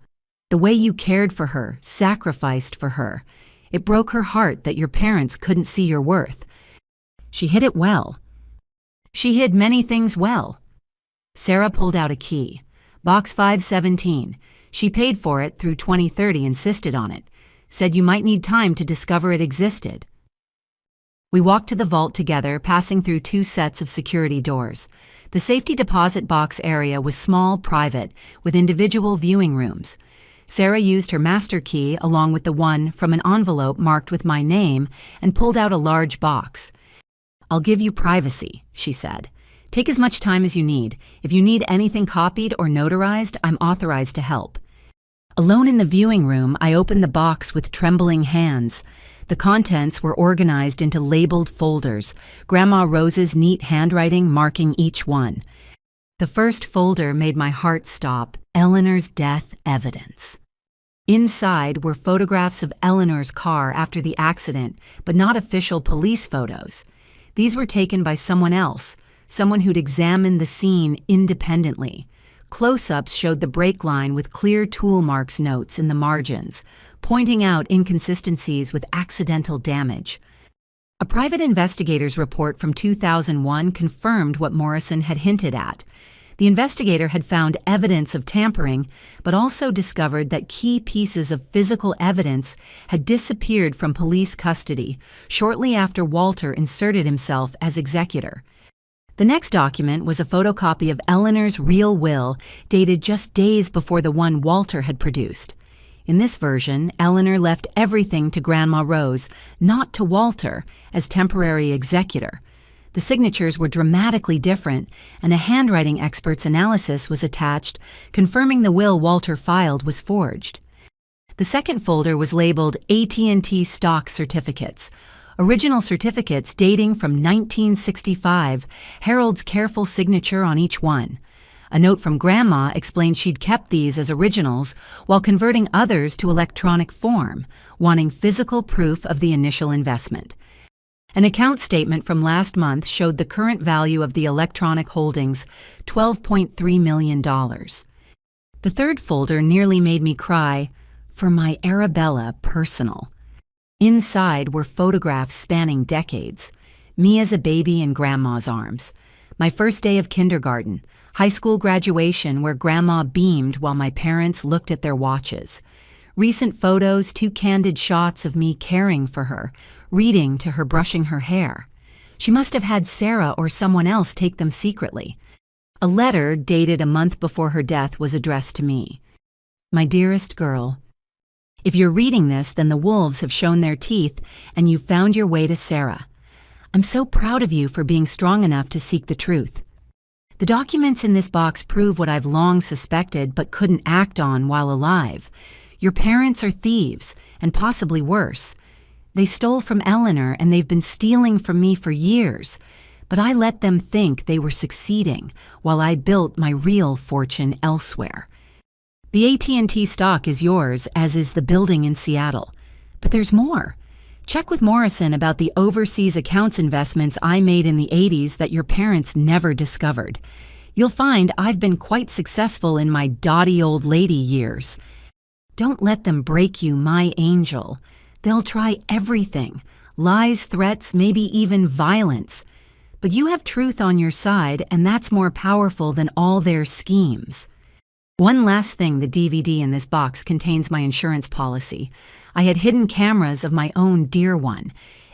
The way you cared for her, sacrificed for her. It broke her heart that your parents couldn't see your worth. She hid it well. She hid many things well. Sarah pulled out a key. Box 517. She paid for it through 2030, insisted on it. Said you might need time to discover it existed. We walked to the vault together, passing through 2 sets of security doors. The safety deposit box area was small, private, with individual viewing rooms. Sarah used her master key along with the one from an envelope marked with my name and pulled out a large box. I'll give you privacy, she said. Take as much time as you need. If you need anything copied or notarized, I'm authorized to help. Alone in the viewing room, I opened the box with trembling hands. The contents were organized into labeled folders, Grandma Rose's neat handwriting marking each one. The first folder made my heart stop, Eleanor's death evidence. Inside were photographs of Eleanor's car after the accident, but not official police photos. These were taken by someone else, someone who'd examined the scene independently. Close-ups showed the brake line with clear tool marks notes in the margins, pointing out inconsistencies with accidental damage. A private investigator's report from 2001 confirmed what Morrison had hinted at. The investigator had found evidence of tampering, but also discovered that key pieces of physical evidence had disappeared from police custody shortly after Walter inserted himself as executor. The next document was a photocopy of Eleanor's real will, dated just days before the one Walter had produced. In this version, Eleanor left everything to Grandma Rose, not to Walter, as temporary executor. The signatures were dramatically different, and a handwriting expert's analysis was attached, confirming the will Walter filed was forged. The second folder was labeled AT&T stock certificates. Original certificates dating from 1965, Harold's careful signature on each one. A note from Grandma explained she'd kept these as originals while converting others to electronic form, wanting physical proof of the initial investment. An account statement from last month showed the current value of the electronic holdings, $12.3 million. The third folder nearly made me cry, for my Arabella personal. Inside were photographs spanning decades. Me as a baby in Grandma's arms. My first day of kindergarten. High school graduation where Grandma beamed while my parents looked at their watches. Recent photos, 2 candid shots of me caring for her, reading to her brushing her hair. She must have had Sarah or someone else take them secretly. A letter dated a month before her death was addressed to me. My dearest girl, if you're reading this, then the wolves have shown their teeth and you've found your way to Sarah. I'm so proud of you for being strong enough to seek the truth. The documents in this box prove what I've long suspected but couldn't act on while alive. Your parents are thieves, and possibly worse. They stole from Eleanor and they've been stealing from me for years, but I let them think they were succeeding while I built my real fortune elsewhere. The AT&T stock is yours, as is the building in Seattle. But there's more. Check with Morrison about the overseas accounts investments I made in the 80s that your parents never discovered. You'll find I've been quite successful in my dotty old lady years. Don't let them break you, my angel. They'll try everything. Lies, threats, maybe even violence. But you have truth on your side, and that's more powerful than all their schemes. One last thing, the DVD in this box contains my insurance policy. I had hidden cameras of my own dear one.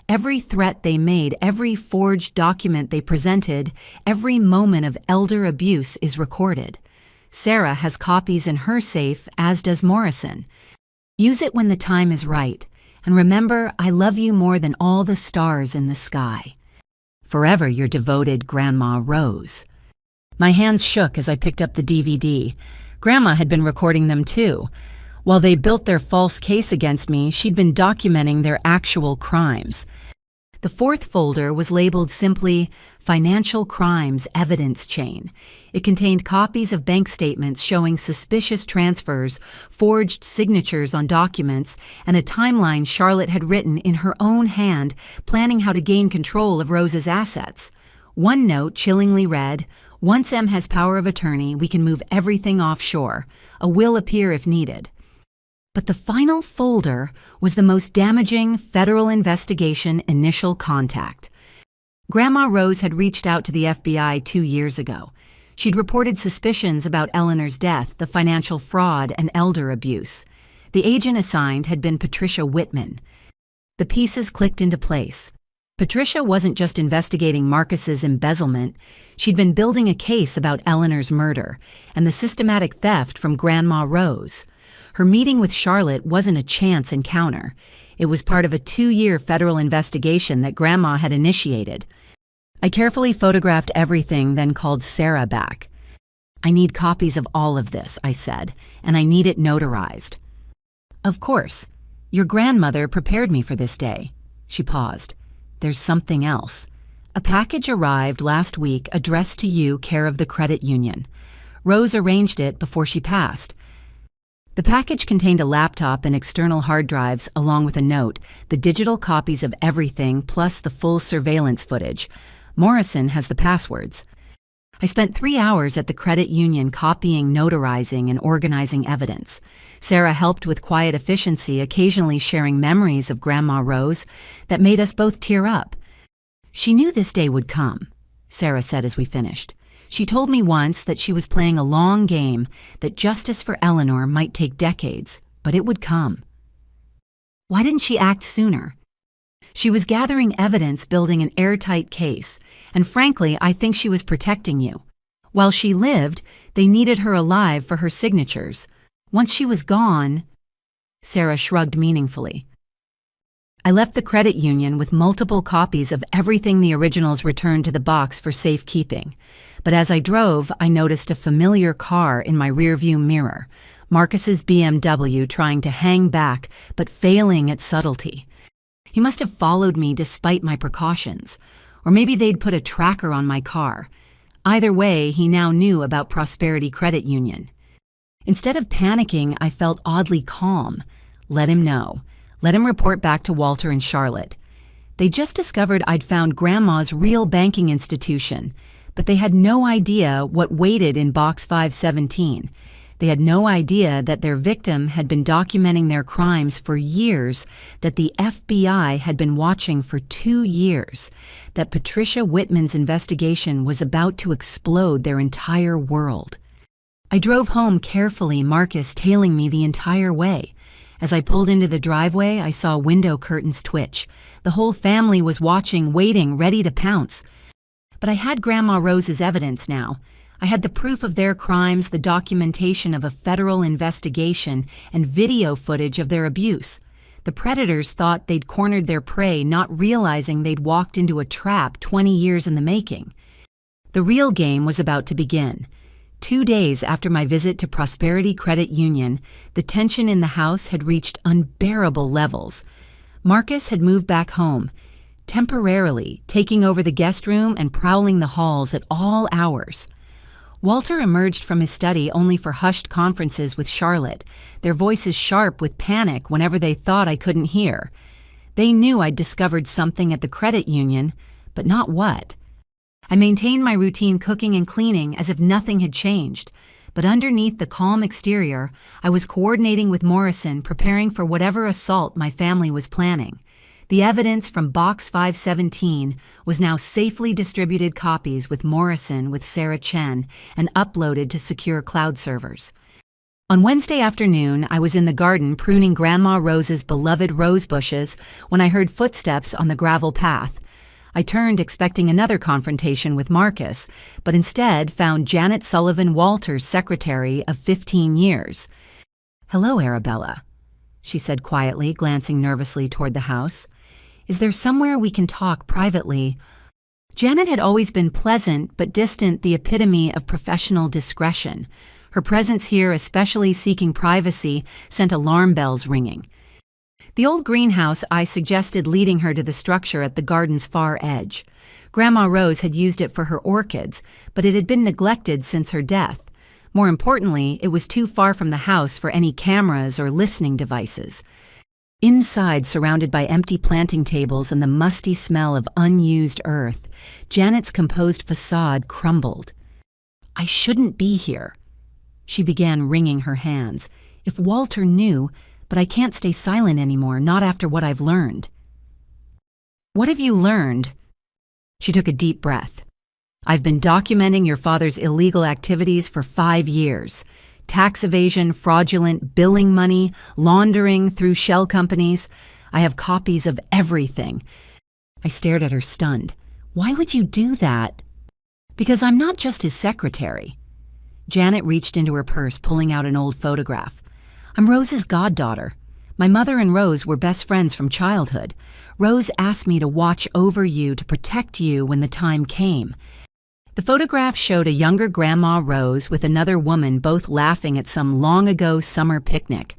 Every threat they made, every forged document they presented, every moment of elder abuse is recorded. Sarah has copies in her safe, as does Morrison. Use it when the time is right. And remember, I love you more than all the stars in the sky. Forever your devoted Grandma Rose. My hands shook as I picked up the DVD. Grandma had been recording them too. While they built their false case against me, she'd been documenting their actual crimes. The fourth folder was labeled simply Financial Crimes Evidence Chain. It contained copies of bank statements showing suspicious transfers, forged signatures on documents, and a timeline Charlotte had written in her own hand, planning how to gain control of Rose's assets. One note chillingly read, "Once M has power of attorney, we can move everything offshore. A will appear if needed." But the final folder was the most damaging federal investigation initial contact. Grandma Rose had reached out to the FBI 2 years ago. She'd reported suspicions about Eleanor's death, the financial fraud, and elder abuse. The agent assigned had been Patricia Whitman. The pieces clicked into place. Patricia wasn't just investigating Marcus's embezzlement. She'd been building a case about Eleanor's murder and the systematic theft from Grandma Rose. Her meeting with Charlotte wasn't a chance encounter. It was part of a 2-year federal investigation that Grandma had initiated. I carefully photographed everything, then called Sarah back. "I need copies of all of this," I said, "and I need it notarized." "Of course. Your grandmother prepared me for this day." She paused. "There's something else. A package arrived last week addressed to you, care of the credit union. Rose arranged it before she passed." The package contained a laptop and external hard drives, along with a note, the digital copies of everything plus the full surveillance footage. Morrison has the passwords. I spent 3 hours at the credit union copying, notarizing, and organizing evidence. Sarah helped with quiet efficiency, occasionally sharing memories of Grandma Rose that made us both tear up. "She knew this day would come," Sarah said as we finished. "She told me once that she was playing a long game, that justice for Eleanor might take decades, but it would come." Why didn't she act sooner? She was gathering evidence, building an airtight case, and frankly, I think she was protecting you. While she lived, they needed her alive for her signatures. Once she was gone, Sarah shrugged meaningfully. I left the credit union with multiple copies of everything the originals returned to the box for safekeeping. But as I drove, I noticed a familiar car in my rearview mirror, Marcus's BMW trying to hang back but failing at subtlety. He must have followed me despite my precautions, or maybe they'd put a tracker on my car. Either way, he now knew about Prosperity Credit Union. Instead of panicking, I felt oddly calm. Let him know. Let him report back to Walter and Charlotte. They just discovered I'd found Grandma's real banking institution, but they had no idea what waited in Box 517. They had no idea that their victim had been documenting their crimes for years, that the FBI had been watching for 2 years, that Patricia Whitman's investigation was about to explode their entire world. I drove home carefully, Marcus tailing me the entire way. As I pulled into the driveway, I saw window curtains twitch. The whole family was watching, waiting, ready to pounce. But I had Grandma Rose's evidence now. I had the proof of their crimes, the documentation of a federal investigation, and video footage of their abuse. The predators thought they'd cornered their prey, not realizing they'd walked into a trap 20 years in the making. The real game was about to begin. 2 days after my visit to Prosperity Credit Union, the tension in the house had reached unbearable levels. Marcus had moved back home, temporarily taking over the guest room and prowling the halls at all hours. Walter emerged from his study only for hushed conferences with Charlotte, their voices sharp with panic whenever they thought I couldn't hear. They knew I'd discovered something at the credit union, but not what. I maintained my routine cooking and cleaning as if nothing had changed, but underneath the calm exterior, I was coordinating with Morrison, preparing for whatever assault my family was planning. The evidence from Box 517 was now safely distributed copies with Morrison with Sarah Chen and uploaded to secure cloud servers. On Wednesday afternoon, I was in the garden pruning Grandma Rose's beloved rose bushes when I heard footsteps on the gravel path. I turned expecting another confrontation with Marcus, but instead found Janet Sullivan Walter's secretary of 15 years. "Hello, Arabella," she said quietly, glancing nervously toward the house. "Is there somewhere we can talk privately?" Janet had always been pleasant but distant, the epitome of professional discretion. Her presence here, especially seeking privacy, sent alarm bells ringing. The old greenhouse I suggested leading her to the structure at the garden's far edge. Grandma Rose had used it for her orchids, but it had been neglected since her death. More importantly, it was too far from the house for any cameras or listening devices. Inside, surrounded by empty planting tables and the musty smell of unused earth, Janet's composed facade crumbled. "I shouldn't be here." She began wringing her hands. "If Walter knew, but I can't stay silent anymore, not after what I've learned." "What have you learned?" She took a deep breath. "I've been documenting your father's illegal activities for 5 years. Tax evasion, fraudulent billing money, laundering through shell companies. I have copies of everything." I stared at her stunned. "Why would you do that?" "Because I'm not just his secretary." Janet reached into her purse, pulling out an old photograph. "I'm Rose's goddaughter. My mother and Rose were best friends from childhood. Rose asked me to watch over you, to protect you when the time came." The photograph showed a younger Grandma Rose with another woman, both laughing at some long-ago summer picnic.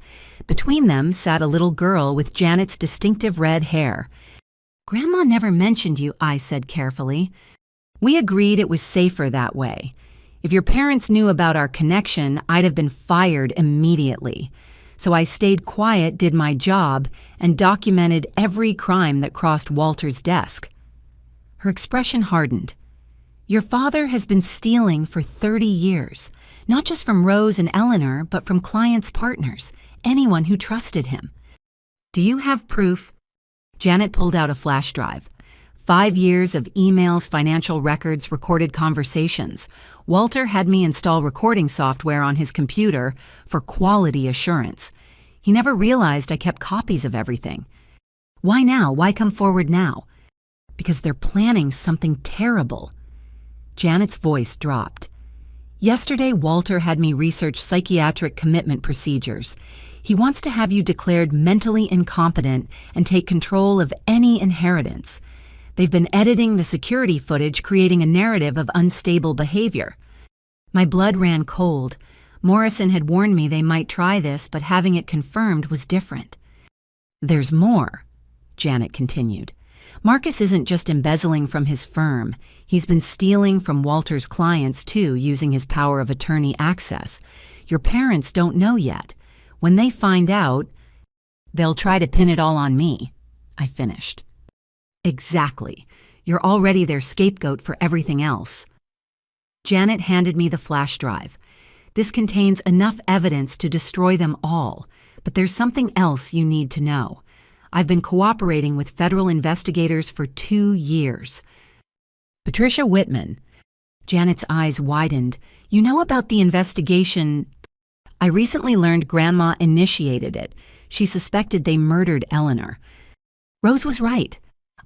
Between them sat a little girl with Janet's distinctive red hair. "Grandma never mentioned you," I said carefully. "We agreed it was safer that way. If your parents knew about our connection, I'd have been fired immediately. So I stayed quiet, did my job, and documented every crime that crossed Walter's desk." Her expression hardened. "Your father has been stealing for 30 years, not just from Rose and Eleanor, but from clients' partners, anyone who trusted him." "Do you have proof?" Janet pulled out a flash drive. 5 years of emails, financial records, recorded conversations. Walter had me install recording software on his computer for quality assurance. He never realized I kept copies of everything. "Why now? Why come forward now?" "Because they're planning something terrible." Janet's voice dropped. "Yesterday, Walter had me research psychiatric commitment procedures. He wants to have you declared mentally incompetent and take control of any inheritance. They've been editing the security footage, creating a narrative of unstable behavior." My blood ran cold. Morrison had warned me they might try this, but having it confirmed was different. "There's more," Janet continued. "Marcus isn't just embezzling from his firm. He's been stealing from Walter's clients, too, using his power of attorney access. Your parents don't know yet. When they find out, they'll try to pin it all on me," I finished. "Exactly. You're already their scapegoat for everything else." Janet handed me the flash drive. "This contains enough evidence to destroy them all, but there's something else you need to know. I've been cooperating with federal investigators for 2 years. Patricia Whitman." Janet's eyes widened. "You know about the investigation?" "I recently learned Grandma initiated it. She suspected they murdered Eleanor." Rose was right.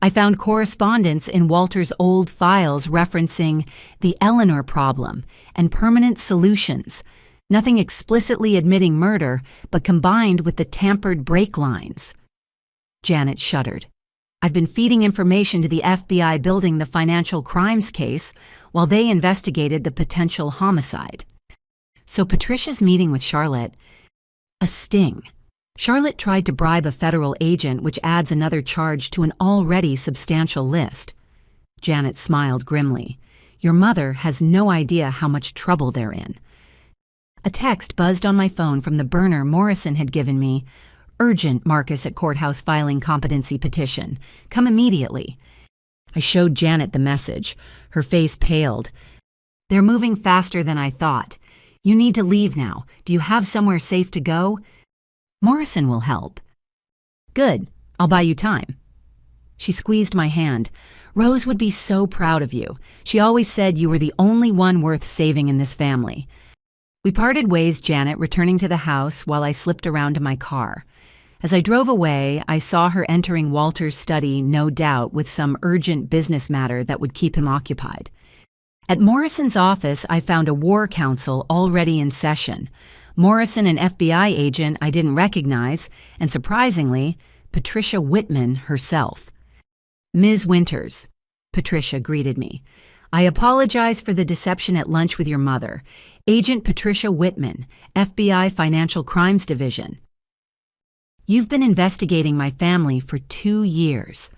I found correspondence in Walter's old files referencing the Eleanor problem and permanent solutions, nothing explicitly admitting murder, but combined with the tampered brake lines. Janet shuddered. "I've been feeding information to the FBI building the financial crimes case while they investigated the potential homicide." So Patricia's meeting with Charlotte, a sting. Charlotte tried to bribe a federal agent, which adds another charge to an already substantial list. Janet smiled grimly. "Your mother has no idea how much trouble they're in." A text buzzed on my phone from the burner Morrison had given me. Urgent, Marcus at courthouse filing competency petition. Come immediately. I showed Janet the message. Her face paled. They're moving faster than I thought. You need to leave now. Do you have somewhere safe to go? Morrison will help. Good. I'll buy you time. She squeezed my hand. Rose would be so proud of you. She always said you were the only one worth saving in this family. We parted ways, Janet returning to the house while I slipped around to my car. As I drove away, I saw her entering Walter's study, no doubt, with some urgent business matter that would keep him occupied. At Morrison's office, I found a war council already in session. Morrison, an FBI agent I didn't recognize, and surprisingly, Patricia Whitman herself. Ms. Winters, Patricia greeted me. I apologize for the deception at lunch with your mother. Agent Patricia Whitman, FBI Financial Crimes Division. You've been investigating my family for 2 years.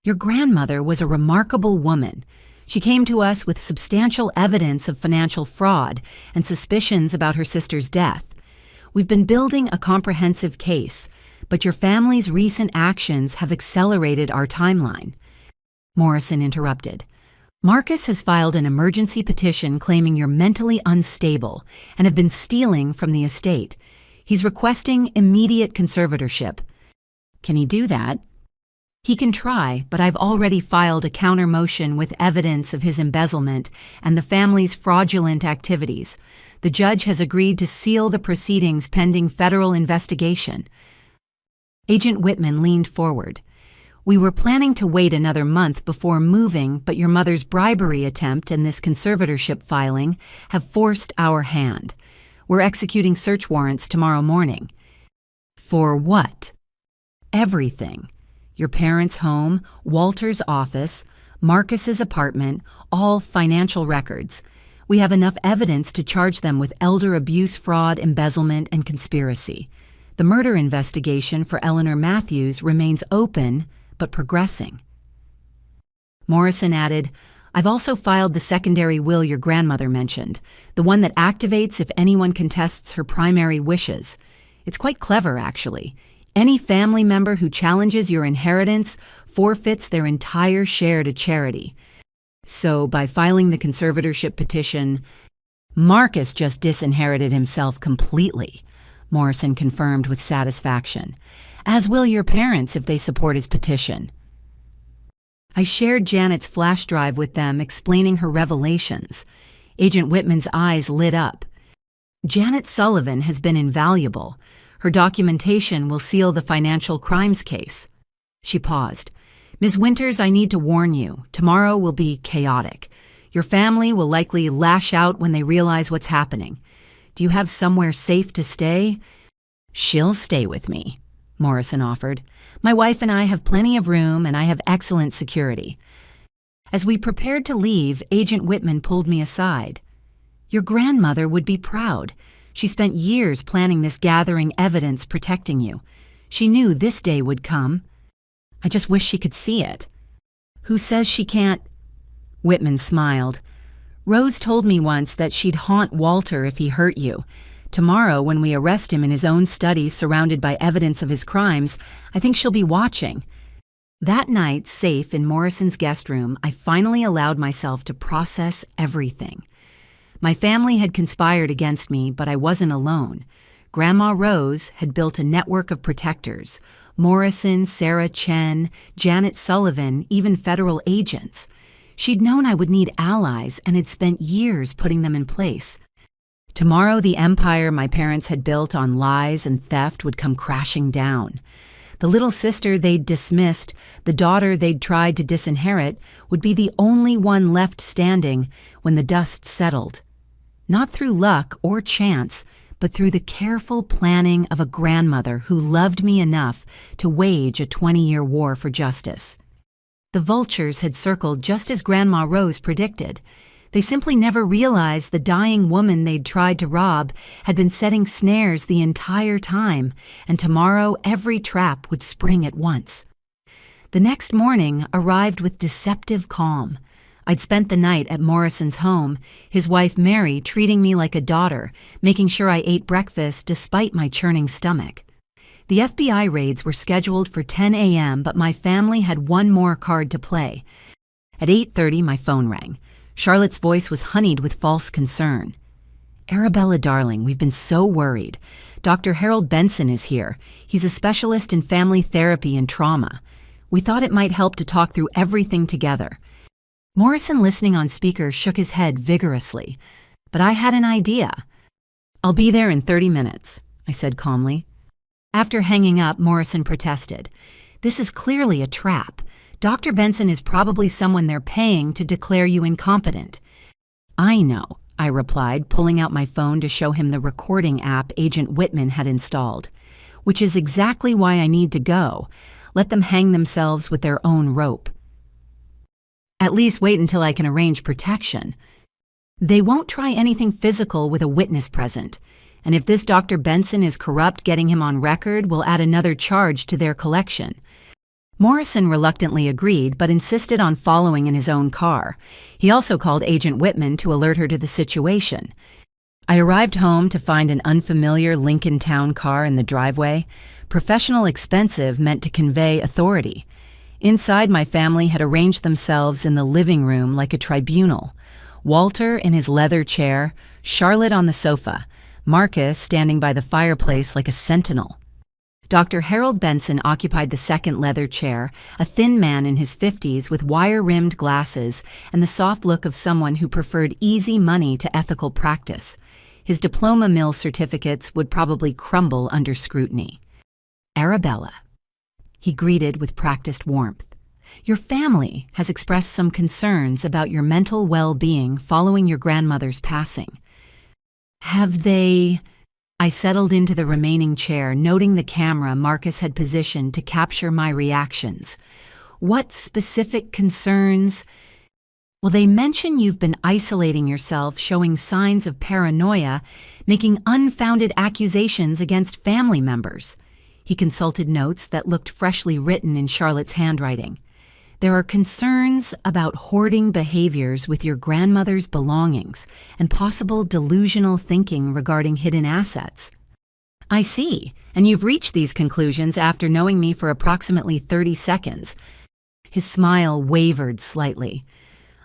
Your grandmother was a remarkable woman. She came to us with substantial evidence of financial fraud and suspicions about her sister's death. We've been building a comprehensive case, but your family's recent actions have accelerated our timeline. Morrison interrupted. Marcus has filed an emergency petition claiming you're mentally unstable and have been stealing from the estate. He's requesting immediate conservatorship. Can he do that? He can try, but I've already filed a counter motion with evidence of his embezzlement and the family's fraudulent activities. The judge has agreed to seal the proceedings pending federal investigation. Agent Whitman leaned forward. We were planning to wait another month before moving, but your mother's bribery attempt and this conservatorship filing have forced our hand. We're executing search warrants tomorrow morning. For what? Everything. Your parents' home, Walter's office, Marcus's apartment, all financial records. We have enough evidence to charge them with elder abuse, fraud, embezzlement, and conspiracy. The murder investigation for Eleanor Matthews remains open, but progressing. Morrison added, I've also filed the secondary will your grandmother mentioned, the one that activates if anyone contests her primary wishes. It's quite clever, actually. Any family member who challenges your inheritance forfeits their entire share to charity. So, by filing the conservatorship petition, Marcus just disinherited himself completely, Morrison confirmed with satisfaction, as will your parents if they support his petition. I shared Janet's flash drive with them, explaining her revelations. Agent Whitman's eyes lit up. Janet Sullivan has been invaluable. Her documentation will seal the financial crimes case. She paused. Ms. Winters, I need to warn you. Tomorrow will be chaotic. Your family will likely lash out when they realize what's happening. Do you have somewhere safe to stay? She'll stay with me, Morrison offered. My wife and I have plenty of room and I have excellent security. As we prepared to leave, Agent Whitman pulled me aside. Your grandmother would be proud. She spent years planning this, gathering evidence, protecting you. She knew this day would come. I just wish she could see it. Who says she can't? Whitman smiled. Rose told me once that she'd haunt Walter if he hurt you. Tomorrow, when we arrest him in his own study surrounded by evidence of his crimes, I think she'll be watching. That night, safe in Morrison's guest room, I finally allowed myself to process everything. My family had conspired against me, but I wasn't alone. Grandma Rose had built a network of protectors. Morrison, Sarah Chen, Janet Sullivan, even federal agents. She'd known I would need allies and had spent years putting them in place. Tomorrow, the empire my parents had built on lies and theft would come crashing down. The little sister they'd dismissed, the daughter they'd tried to disinherit, would be the only one left standing when the dust settled. Not through luck or chance, but through the careful planning of a grandmother who loved me enough to wage a 20-year war for justice. The vultures had circled just as Grandma Rose predicted. They simply never realized the dying woman they'd tried to rob had been setting snares the entire time, and tomorrow every trap would spring at once. The next morning arrived with deceptive calm. I'd spent the night at Morrison's home, his wife Mary treating me like a daughter, making sure I ate breakfast despite my churning stomach. The FBI raids were scheduled for 10 a.m., but my family had one more card to play. At 8:30, my phone rang. Charlotte's voice was honeyed with false concern. "Arabella, darling, we've been so worried. Dr. Harold Benson is here. He's a specialist in family therapy and trauma. We thought it might help to talk through everything together." Morrison, listening on speaker, shook his head vigorously. "But I had an idea." "I'll be there in 30 minutes, I said calmly. After hanging up, Morrison protested. "This is clearly a trap. Dr. Benson is probably someone they're paying to declare you incompetent." "I know," I replied, pulling out my phone to show him the recording app Agent Whitman had installed. "Which is exactly why I need to go. Let them hang themselves with their own rope. At least wait until I can arrange protection. They won't try anything physical with a witness present. And if this Dr. Benson is corrupt, getting him on record will add another charge to their collection." Morrison reluctantly agreed, but insisted on following in his own car. He also called Agent Whitman to alert her to the situation. I arrived home to find an unfamiliar Lincoln Town car in the driveway. Professional expensive meant to convey authority. Inside, my family had arranged themselves in the living room like a tribunal. Walter in his leather chair, Charlotte on the sofa, Marcus standing by the fireplace like a sentinel. Dr. Harold Benson occupied the second leather chair, a thin man in his 50s with wire-rimmed glasses and the soft look of someone who preferred easy money to ethical practice. His diploma mill certificates would probably crumble under scrutiny. "Arabella," he greeted with practiced warmth, "your family has expressed some concerns about your mental well-being following your grandmother's passing. Have they—" I settled into the remaining chair, noting the camera Marcus had positioned to capture my reactions. "What specific concerns?" "Well, they mention you've been isolating yourself, showing signs of paranoia, making unfounded accusations against family members." He consulted notes that looked freshly written in Charlotte's handwriting. "There are concerns about hoarding behaviors with your grandmother's belongings and possible delusional thinking regarding hidden assets." "I see, and you've reached these conclusions after knowing me for approximately 30 seconds. His smile wavered slightly.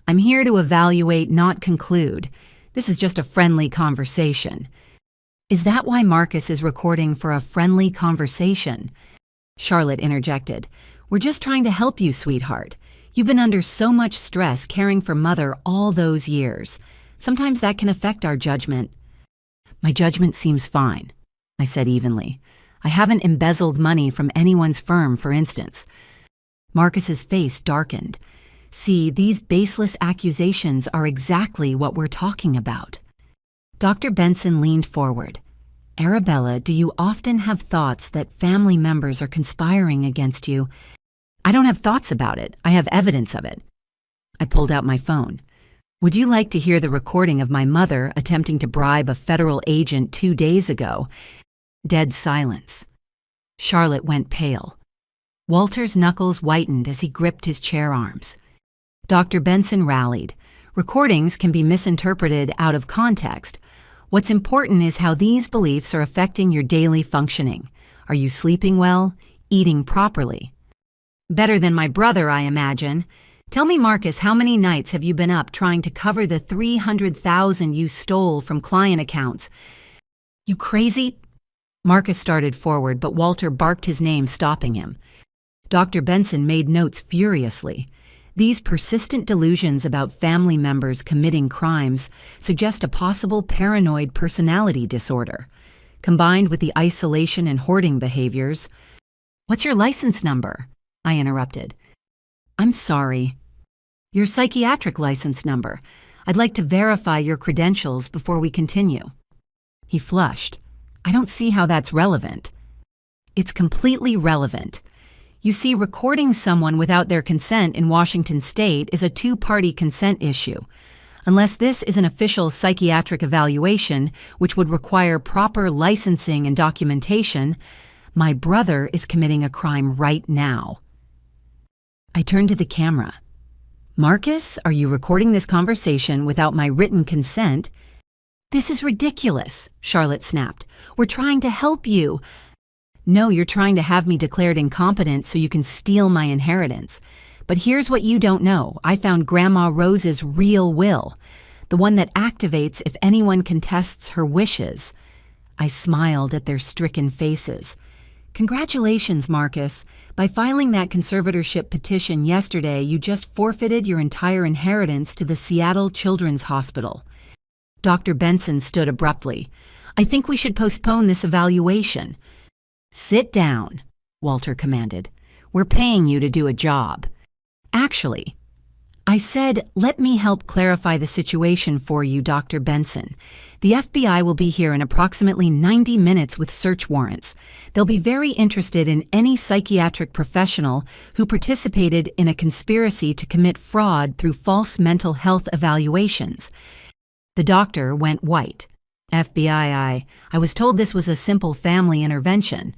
"I'm here to evaluate, not conclude. This is just a friendly conversation." "Is that why Marcus is recording for a friendly conversation?" Charlotte interjected. "We're just trying to help you, sweetheart. You've been under so much stress caring for Mother all those years. Sometimes that can affect our judgment." "My judgment seems fine," I said evenly. "I haven't embezzled money from anyone's firm, for instance." Marcus's face darkened. "See, these baseless accusations are exactly what we're talking about." Dr. Benson leaned forward. "Arabella, do you often have thoughts that family members are conspiring against you?" "I don't have thoughts about it. I have evidence of it." I pulled out my phone. "Would you like to hear the recording of my mother attempting to bribe a federal agent 2 days ago?" Dead silence. Charlotte went pale. Walter's knuckles whitened as he gripped his chair arms. Dr. Benson rallied. "Recordings can be misinterpreted out of context. What's important is how these beliefs are affecting your daily functioning. Are you sleeping well? Eating properly?" "Better than my brother, I imagine. Tell me, Marcus, how many nights have you been up trying to cover the $300,000 you stole from client accounts?" "You crazy—" Marcus started forward, but Walter barked his name, stopping him. Dr. Benson made notes furiously. These persistent delusions about family members committing crimes suggest a possible paranoid personality disorder. Combined with the isolation and hoarding behaviors— "What's your license number?" I interrupted. "I'm sorry." "Your psychiatric license number. I'd like to verify your credentials before we continue." He flushed. "I don't see how that's relevant." "It's completely relevant. You see, recording someone without their consent in Washington state is a two-party consent issue. Unless this is an official psychiatric evaluation, which would require proper licensing and documentation, my brother is committing a crime right now." I turned to the camera. "Marcus, are you recording this conversation without my written consent?" "This is ridiculous," Charlotte snapped. "We're trying to help you." No, you're trying to have me declared incompetent so you can steal my inheritance. But here's what you don't know. I found Grandma Rose's real will, the one that activates if anyone contests her wishes. I smiled at their stricken faces. Congratulations, Marcus. By filing that conservatorship petition yesterday, you just forfeited your entire inheritance to the Seattle Children's Hospital. Dr. Benson stood abruptly. I think we should postpone this evaluation. Sit down, Walter commanded. We're paying you to do a job. Actually, I said, let me help clarify the situation for you, Dr. Benson. The FBI will be here in approximately 90 minutes with search warrants. They'll be very interested in any psychiatric professional who participated in a conspiracy to commit fraud through false mental health evaluations. The doctor went white. FBI, I was told this was a simple family intervention.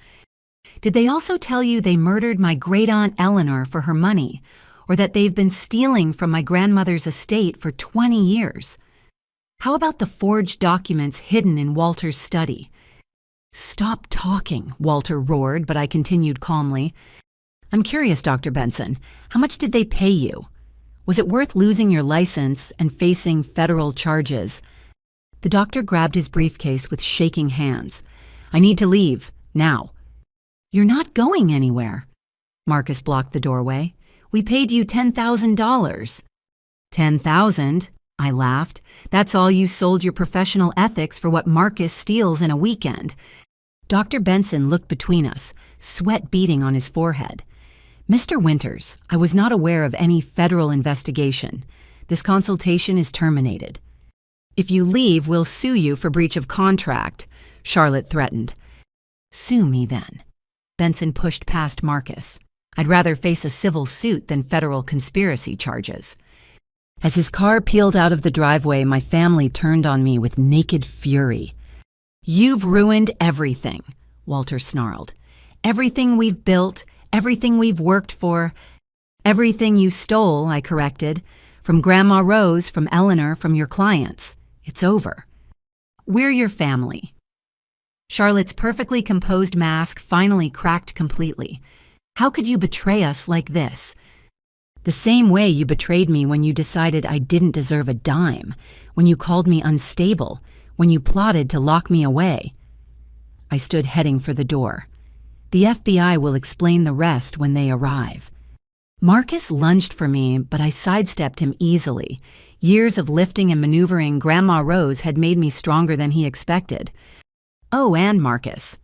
Did they also tell you they murdered my great-aunt Eleanor for her money, or that they've been stealing from my grandmother's estate for 20 years? How about the forged documents hidden in Walter's study? Stop talking, Walter roared, but I continued calmly. I'm curious, Dr. Benson, how much did they pay you? Was it worth losing your license and facing federal charges? The doctor grabbed his briefcase with shaking hands. I need to leave, now. You're not going anywhere. Marcus blocked the doorway. We paid you $10,000. $10,000? I laughed. That's all you sold your professional ethics for what Marcus steals in a weekend. Dr. Benson looked between us, sweat beading on his forehead. Mr. Winters, I was not aware of any federal investigation. This consultation is terminated. If you leave, we'll sue you for breach of contract, Charlotte threatened. Sue me then. Benson pushed past Marcus. I'd rather face a civil suit than federal conspiracy charges. As his car peeled out of the driveway, my family turned on me with naked fury. You've ruined everything, Walter snarled. Everything we've built, everything we've worked for, everything you stole, I corrected, from Grandma Rose, from Eleanor, from your clients. It's over. We're your family. Charlotte's perfectly composed mask finally cracked completely. How could you betray us like this? The same way you betrayed me when you decided I didn't deserve a dime, when you called me unstable, when you plotted to lock me away. I stood heading for the door. The FBI will explain the rest when they arrive. Marcus lunged for me, but I sidestepped him easily. Years of lifting and maneuvering Grandma Rose had made me stronger than he expected. Oh, and Marcus.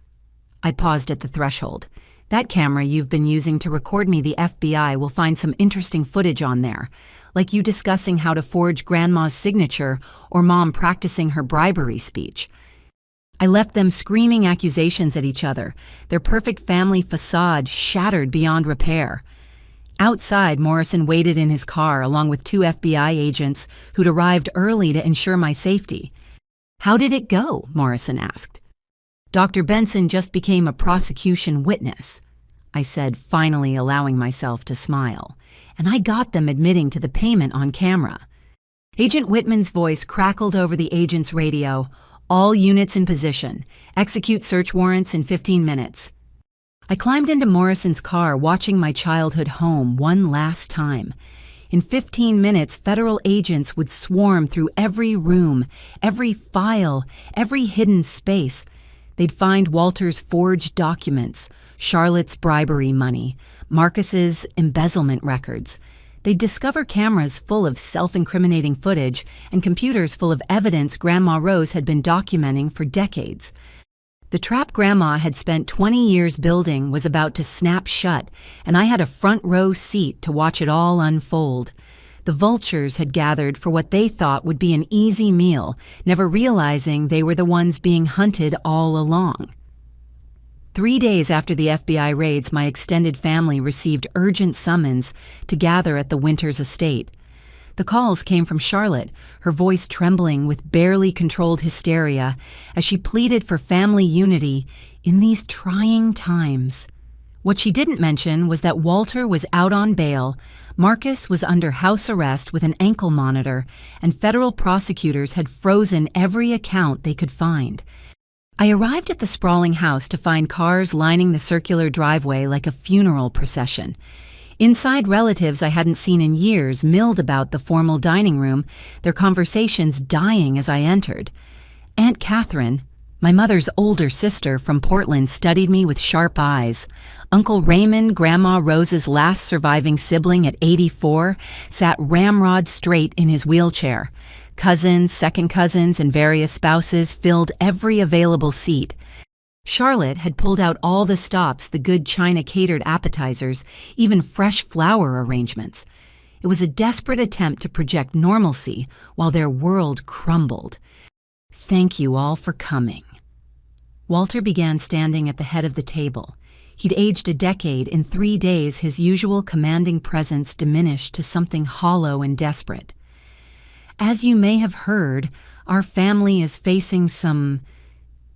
I paused at the threshold. That camera you've been using to record me, the FBI will find some interesting footage on there, like you discussing how to forge Grandma's signature or Mom practicing her bribery speech. I left them screaming accusations at each other, their perfect family facade shattered beyond repair. Outside, Morrison waited in his car along with 2 FBI agents who'd arrived early to ensure my safety. How did it go? Morrison asked. Dr. Benson just became a prosecution witness, I said, finally allowing myself to smile, and I got them admitting to the payment on camera. Agent Whitman's voice crackled over the agent's radio. All units in position. Execute search warrants in 15 minutes. I climbed into Morrison's car, watching my childhood home one last time. In 15 minutes, federal agents would swarm through every room, every file, every hidden space. They'd find Walter's forged documents, Charlotte's bribery money, Marcus's embezzlement records. They'd discover cameras full of self-incriminating footage and computers full of evidence Grandma Rose had been documenting for decades. The trap Grandma had spent 20 years building was about to snap shut, and I had a front row seat to watch it all unfold. The vultures had gathered for what they thought would be an easy meal, never realizing they were the ones being hunted all along. 3 days after the FBI raids, my extended family received urgent summons to gather at the Winters estate. The calls came from Charlotte, her voice trembling with barely controlled hysteria as she pleaded for family unity in these trying times. What she didn't mention was that Walter was out on bail, Marcus was under house arrest with an ankle monitor, and federal prosecutors had frozen every account they could find. I arrived at the sprawling house to find cars lining the circular driveway like a funeral procession. Inside, relatives I hadn't seen in years milled about the formal dining room, their conversations dying as I entered. Aunt Catherine, my mother's older sister from Portland, studied me with sharp eyes. Uncle Raymond, Grandma Rose's last surviving sibling at 84, sat ramrod straight in his wheelchair. Cousins, second cousins, and various spouses filled every available seat. Charlotte had pulled out all the stops, the good china-catered appetizers, even fresh flower arrangements. It was a desperate attempt to project normalcy while their world crumbled. Thank you all for coming. Walter began standing at the head of the table. He'd aged a decade. In 3 days, his usual commanding presence diminished to something hollow and desperate. As you may have heard, our family is facing some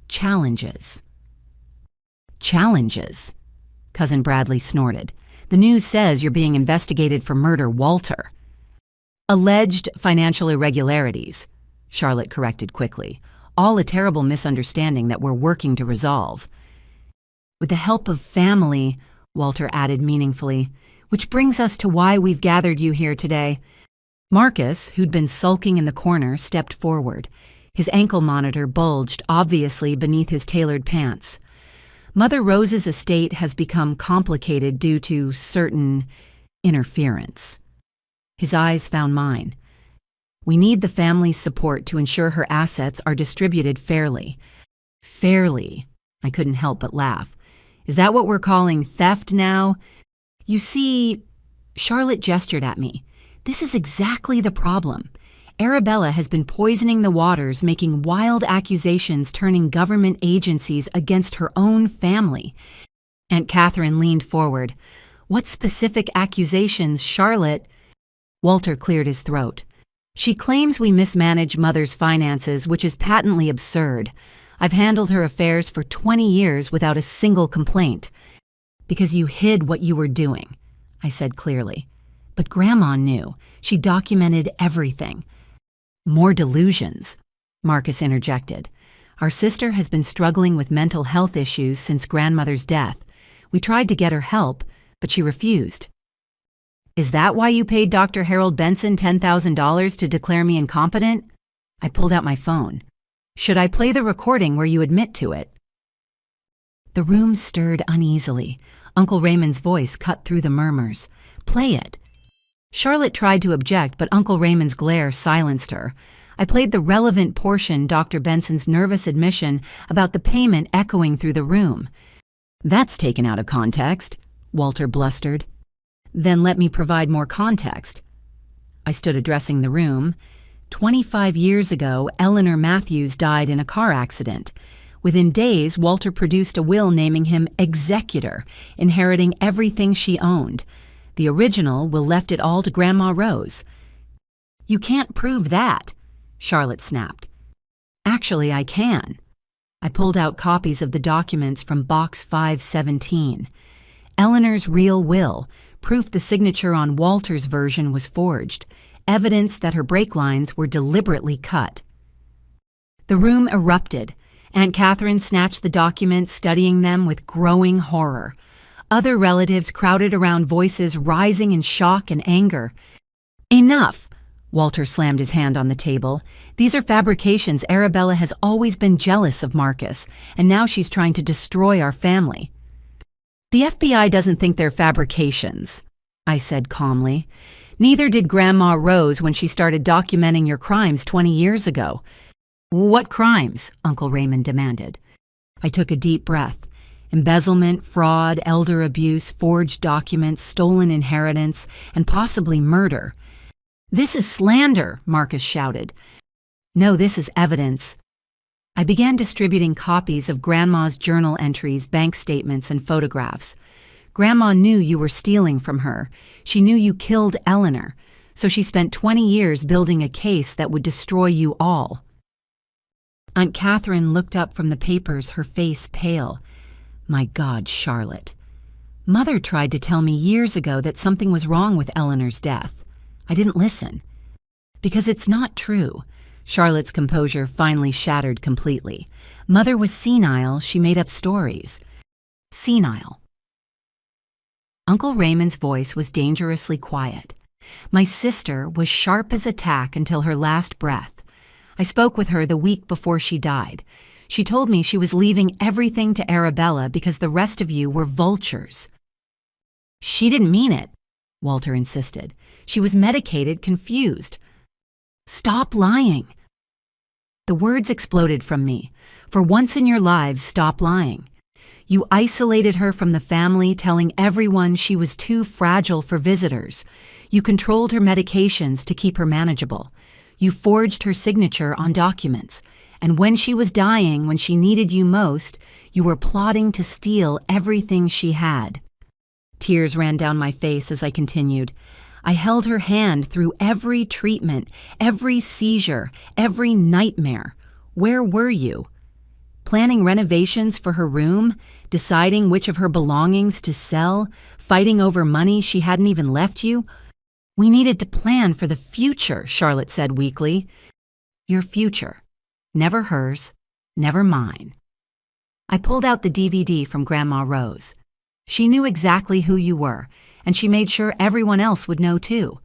challenges. Challenges? Cousin Bradley snorted. The news says you're being investigated for murder, Walter. Alleged financial irregularities, Charlotte corrected quickly. All a terrible misunderstanding that we're working to resolve. With the help of family, Walter added meaningfully, which brings us to why we've gathered you here today. Marcus, who'd been sulking in the corner, stepped forward. His ankle monitor bulged, obviously beneath his tailored pants. Mother Rose's estate has become complicated due to certain interference. His eyes found mine. We need the family's support to ensure her assets are distributed fairly. Fairly? I couldn't help but laugh. Is that what we're calling theft now? You see, Charlotte gestured at me. This is exactly the problem. Arabella has been poisoning the waters, making wild accusations, turning government agencies against her own family. Aunt Catherine leaned forward. What specific accusations, Charlotte? Walter cleared his throat. She claims we mismanage Mother's finances, which is patently absurd. I've handled her affairs for 20 years without a single complaint. Because you hid what you were doing, I said clearly. But Grandma knew. She documented everything. More delusions, Marcus interjected. Our sister has been struggling with mental health issues since Grandmother's death. We tried to get her help, but she refused. Is that why you paid Dr. Harold Benson $10,000 to declare me incompetent? I pulled out my phone. Should I play the recording where you admit to it? The room stirred uneasily. Uncle Raymond's voice cut through the murmurs. Play it. Charlotte tried to object, but Uncle Raymond's glare silenced her. I played the relevant portion, Dr. Benson's nervous admission about the payment echoing through the room. That's taken out of context, Walter blustered. Then let me provide more context. I stood addressing the room. 25 years ago, Eleanor Matthews died in a car accident. Within days, Walter produced a will naming him executor, inheriting everything she owned. The original will left it all to Grandma Rose. You can't prove that, Charlotte snapped. Actually, I can. I pulled out copies of the documents from Box 517. Eleanor's real will, proof the signature on Walter's version was forged, evidence that her brake lines were deliberately cut. The room erupted. Aunt Catherine snatched the documents, studying them with growing horror. Other relatives crowded around, voices rising in shock and anger. Enough! Walter slammed his hand on the table. These are fabrications. Arabella has always been jealous of Marcus, and now she's trying to destroy our family. The FBI doesn't think they're fabrications, I said calmly. Neither did Grandma Rose when she started documenting your crimes 20 years ago. What crimes? Uncle Raymond demanded. I took a deep breath. Embezzlement, fraud, elder abuse, forged documents, stolen inheritance, and possibly murder. This is slander, Marcus shouted. No, this is evidence. I began distributing copies of Grandma's journal entries, bank statements, and photographs. Grandma knew you were stealing from her. She knew you killed Eleanor, so she spent 20 years building a case that would destroy you all. Aunt Catherine looked up from the papers, her face pale. My God, Charlotte. Mother tried to tell me years ago that something was wrong with Eleanor's death. I didn't listen. Because it's not true. Charlotte's composure finally shattered completely. Mother was senile, she made up stories. Senile. Uncle Raymond's voice was dangerously quiet. My sister was sharp as a tack until her last breath. I spoke with her the week before she died. She told me she was leaving everything to Arabella because the rest of you were vultures. She didn't mean it, Walter insisted. She was medicated, confused. Stop lying. The words exploded from me. For once in your lives, stop lying. You isolated her from the family, telling everyone she was too fragile for visitors. You controlled her medications to keep her manageable. You forged her signature on documents. And when she was dying, when she needed you most, you were plotting to steal everything she had. Tears ran down my face as I continued. I held her hand through every treatment, every seizure, every nightmare. Where were you? Planning renovations for her room, deciding which of her belongings to sell, fighting over money she hadn't even left you? We needed to plan for the future, Charlotte said weakly. Your future. Never hers, never mine. I pulled out the DVD from Grandma Rose. She knew exactly who you were, and she made sure everyone else would know too.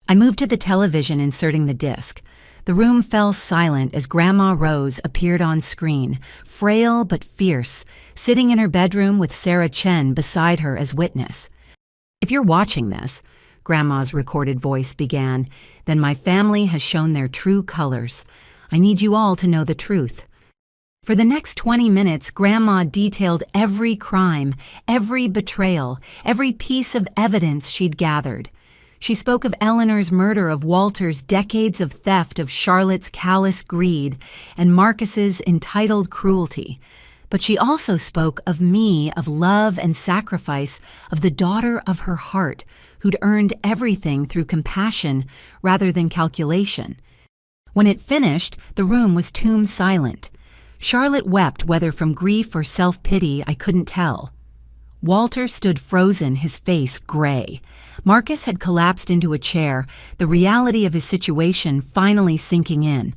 I moved to the television, inserting the disc. The room fell silent as Grandma Rose appeared on screen, frail but fierce, sitting in her bedroom with Sarah Chen beside her as witness. If you're watching this, Grandma's recorded voice began, then my family has shown their true colors. I need you all to know the truth. For the next 20 minutes, Grandma detailed every crime, every betrayal, every piece of evidence she'd gathered. She spoke of Eleanor's murder, of Walter's decades of theft, of Charlotte's callous greed, and Marcus's entitled cruelty. But she also spoke of me, of love and sacrifice, of the daughter of her heart, who'd earned everything through compassion rather than calculation. When it finished, the room was tomb silent. Charlotte wept, whether from grief or self-pity, I couldn't tell. Walter stood frozen, his face gray. Marcus had collapsed into a chair, the reality of his situation finally sinking in.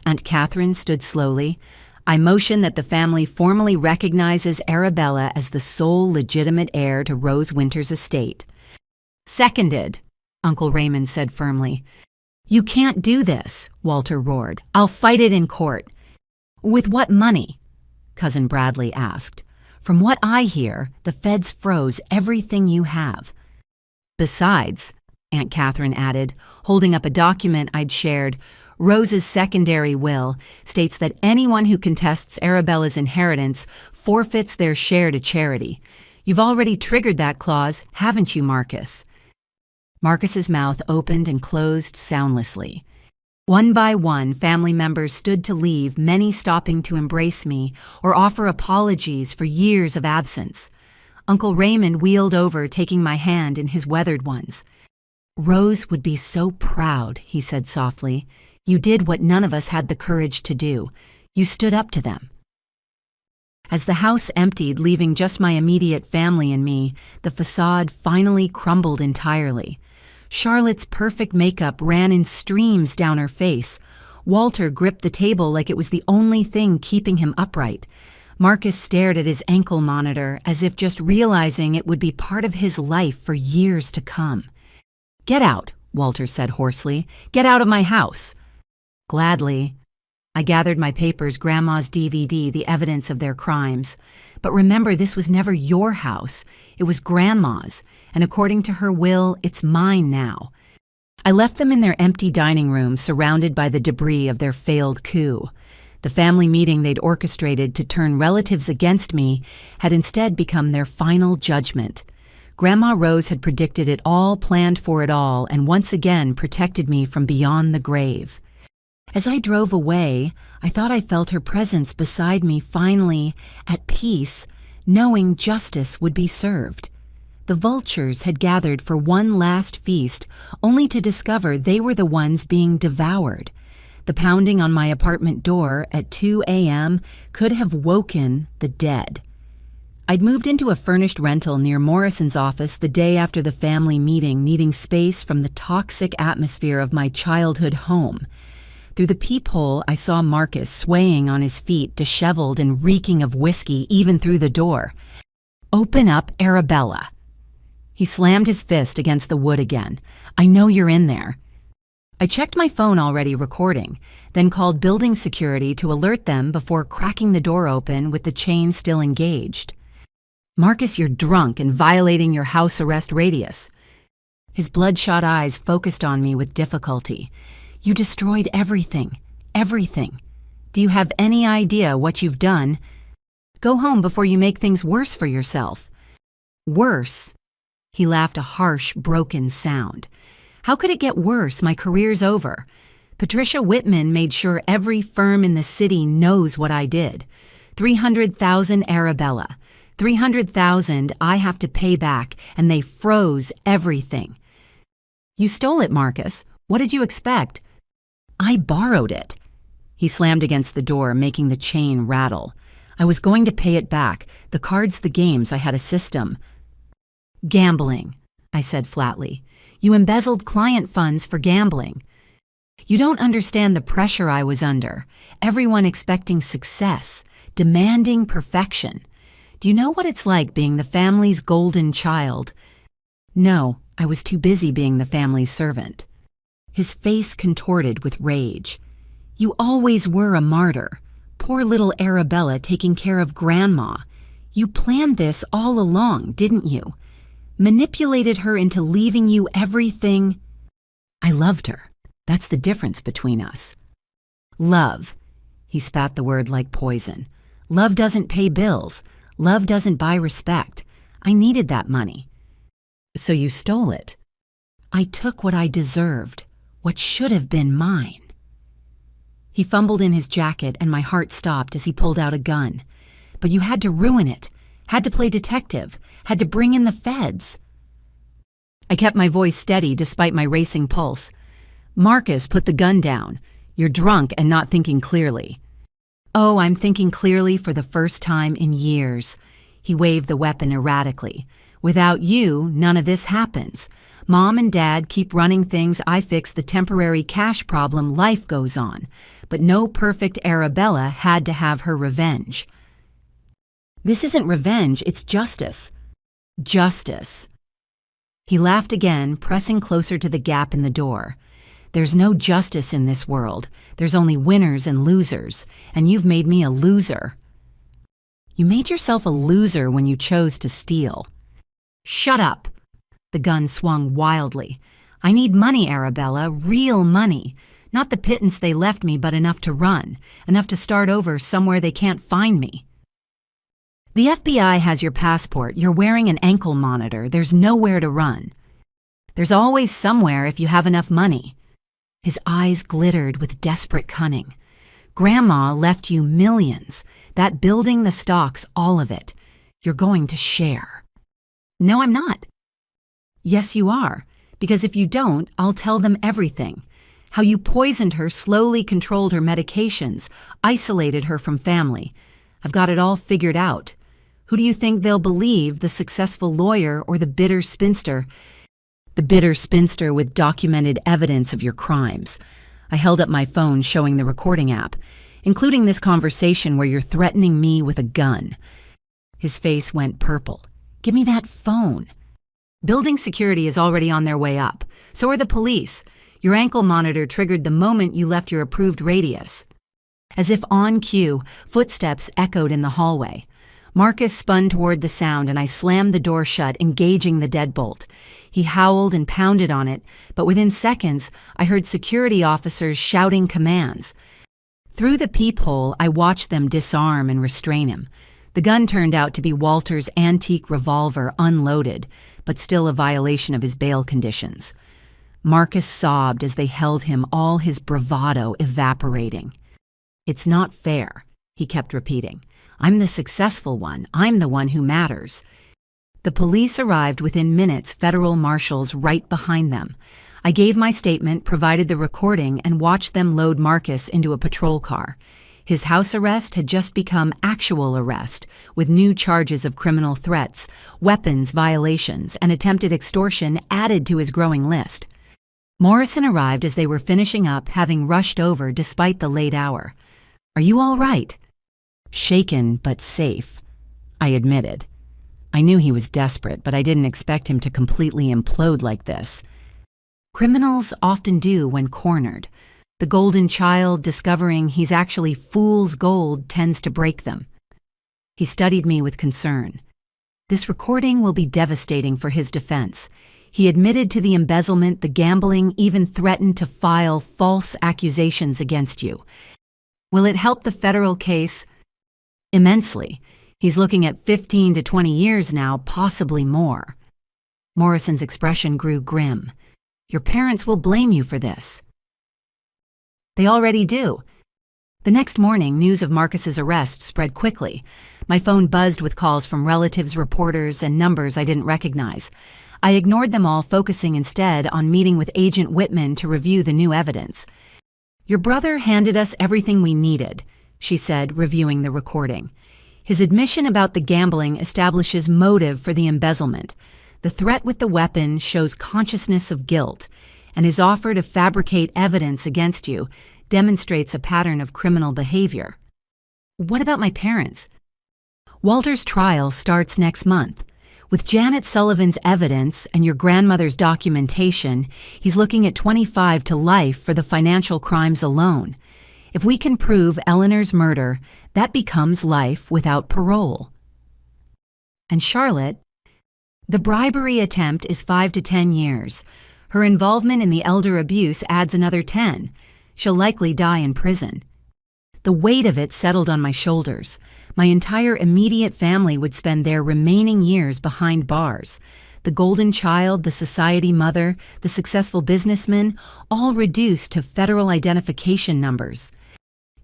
Aunt Catherine stood slowly. I motioned that the family formally recognizes Arabella as the sole legitimate heir to Rose Winter's estate. Seconded, Uncle Raymond said firmly. You can't do this, Walter roared. I'll fight it in court. With what money? Cousin Bradley asked. From what I hear, the feds froze everything you have. Besides, Aunt Catherine added, holding up a document I'd shared, Rose's secondary will states that anyone who contests Arabella's inheritance forfeits their share to charity. You've already triggered that clause, haven't you, Marcus? Marcus's mouth opened and closed soundlessly. One by one, family members stood to leave, many stopping to embrace me or offer apologies for years of absence. Uncle Raymond wheeled over, taking my hand in his weathered ones. Rose would be so proud, he said softly. You did what none of us had the courage to do. You stood up to them. As the house emptied, leaving just my immediate family and me, the facade finally crumbled entirely. Charlotte's perfect makeup ran in streams down her face. Walter gripped the table like it was the only thing keeping him upright. Marcus stared at his ankle monitor as if just realizing it would be part of his life for years to come. Get out, Walter said hoarsely. Get out of my house. Gladly. I gathered my papers, Grandma's DVD, the evidence of their crimes. But remember, this was never your house. It was Grandma's, and according to her will, it's mine now. I left them in their empty dining room, surrounded by the debris of their failed coup. The family meeting they'd orchestrated to turn relatives against me had instead become their final judgment. Grandma Rose had predicted it all, planned for it all, and once again protected me from beyond the grave. As I drove away, I thought I felt her presence beside me, finally at peace, knowing justice would be served. The vultures had gathered for one last feast, only to discover they were the ones being devoured. The pounding on my apartment door at 2 a.m. could have woken the dead. I'd moved into a furnished rental near Morrison's office the day after the family meeting, needing space from the toxic atmosphere of my childhood home. Through the peephole, I saw Marcus swaying on his feet, disheveled and reeking of whiskey even through the door. "Open up, Arabella." He slammed his fist against the wood again. "I know you're in there." I checked my phone already recording, then called building security to alert them before cracking the door open with the chain still engaged. "Marcus, you're drunk and violating your house arrest radius." His bloodshot eyes focused on me with difficulty. "You destroyed everything. Everything. Do you have any idea what you've done? Go home before you make things worse for yourself." "Worse?" He laughed a harsh, broken sound. "How could it get worse? My career's over. Patricia Whitman made sure every firm in the city knows what I did. 300,000 Arabella. 300,000 I have to pay back, and they froze everything." "You stole it, Marcus. What did you expect?" "I borrowed it." He slammed against the door, making the chain rattle. "I was going to pay it back. The cards, the games, I had a system." "Gambling," I said flatly. "You embezzled client funds for gambling. You don't understand the pressure I was under. Everyone expecting success, demanding perfection. Do you know what it's like being the family's golden child?" "No, I was too busy being the family's servant." His face contorted with rage. "You always were a martyr. Poor little Arabella taking care of Grandma. You planned this all along, didn't you? Manipulated her into leaving you everything." "I loved her. That's the difference between us." "Love." He spat the word like poison. "Love doesn't pay bills. Love doesn't buy respect. I needed that money." "So you stole it?" "I took what I deserved, what should have been mine." He fumbled in his jacket and my heart stopped as he pulled out a gun. "But you had to ruin it, had to play detective, had to bring in the feds." I kept my voice steady despite my racing pulse. "Marcus, put the gun down. You're drunk and not thinking clearly." "Oh, I'm thinking clearly for the first time in years." He waved the weapon erratically. "Without you, none of this happens. Mom and Dad keep running things. I fix the temporary cash problem. Life goes on. But no perfect Arabella had to have her revenge." "This isn't revenge, it's justice." "Justice." He laughed again, pressing closer to the gap in the door. "There's no justice in this world. There's only winners and losers, and you've made me a loser." "You made yourself a loser when you chose to steal." "Shut up." The gun swung wildly. "I need money, Arabella, real money. Not the pittance they left me, but enough to run, enough to start over somewhere they can't find me." "The FBI has your passport. You're wearing an ankle monitor. There's nowhere to run." "There's always somewhere if you have enough money." His eyes glittered with desperate cunning. "Grandma left you millions. That building, the stocks, all of it. You're going to share." "No, I'm not." "Yes, you are. Because if you don't, I'll tell them everything. How you poisoned her, slowly controlled her medications, isolated her from family. I've got it all figured out. Who do you think they'll believe, the successful lawyer or the bitter spinster?" "The bitter spinster with documented evidence of your crimes." I held up my phone showing the recording app, "including this conversation where you're threatening me with a gun." His face went purple. "Give me that phone." "Building security is already on their way up. So are the police. Your ankle monitor triggered the moment you left your approved radius." As if on cue, footsteps echoed in the hallway. Marcus spun toward the sound and I slammed the door shut, engaging the deadbolt. He howled and pounded on it, but within seconds, I heard security officers shouting commands. Through the peephole, I watched them disarm and restrain him. The gun turned out to be Walter's antique revolver, unloaded, but still a violation of his bail conditions. Marcus sobbed as they held him, all his bravado evaporating. "It's not fair," he kept repeating. "I'm the successful one. I'm the one who matters." The police arrived within minutes, federal marshals right behind them. I gave my statement, provided the recording, and watched them load Marcus into a patrol car. His house arrest had just become actual arrest, with new charges of criminal threats, weapons violations, and attempted extortion added to his growing list. Morrison arrived as they were finishing up, having rushed over despite the late hour. "Are you all right?" "Shaken, but safe," I admitted. I knew he was desperate, but I didn't expect him to completely implode like this. Criminals often do when cornered. The golden child discovering he's actually fool's gold tends to break them. He studied me with concern. "This recording will be devastating for his defense. He admitted to the embezzlement, the gambling, even threatened to file false accusations against you. Will it help the federal case?" "Immensely. He's looking at 15 to 20 years now, possibly more." Morrison's expression grew grim. "Your parents will blame you for this." "They already do." The next morning, news of Marcus's arrest spread quickly. My phone buzzed with calls from relatives, reporters, and numbers I didn't recognize. I ignored them all, focusing instead on meeting with Agent Whitman to review the new evidence. "Your brother handed us everything we needed," she said, reviewing the recording. "His admission about the gambling establishes motive for the embezzlement. The threat with the weapon shows consciousness of guilt, and his offer to fabricate evidence against you demonstrates a pattern of criminal behavior." "What about my parents?" "Walter's trial starts next month. With Janet Sullivan's evidence and your grandmother's documentation, he's looking at 25 to life for the financial crimes alone. If we can prove Eleanor's murder, that becomes life without parole." "And Charlotte?" "The bribery attempt is 5 to 10 years. Her involvement in the elder abuse adds another 10. She'll likely die in prison." The weight of it settled on my shoulders. My entire immediate family would spend their remaining years behind bars. The golden child, the society mother, the successful businessman, all reduced to federal identification numbers.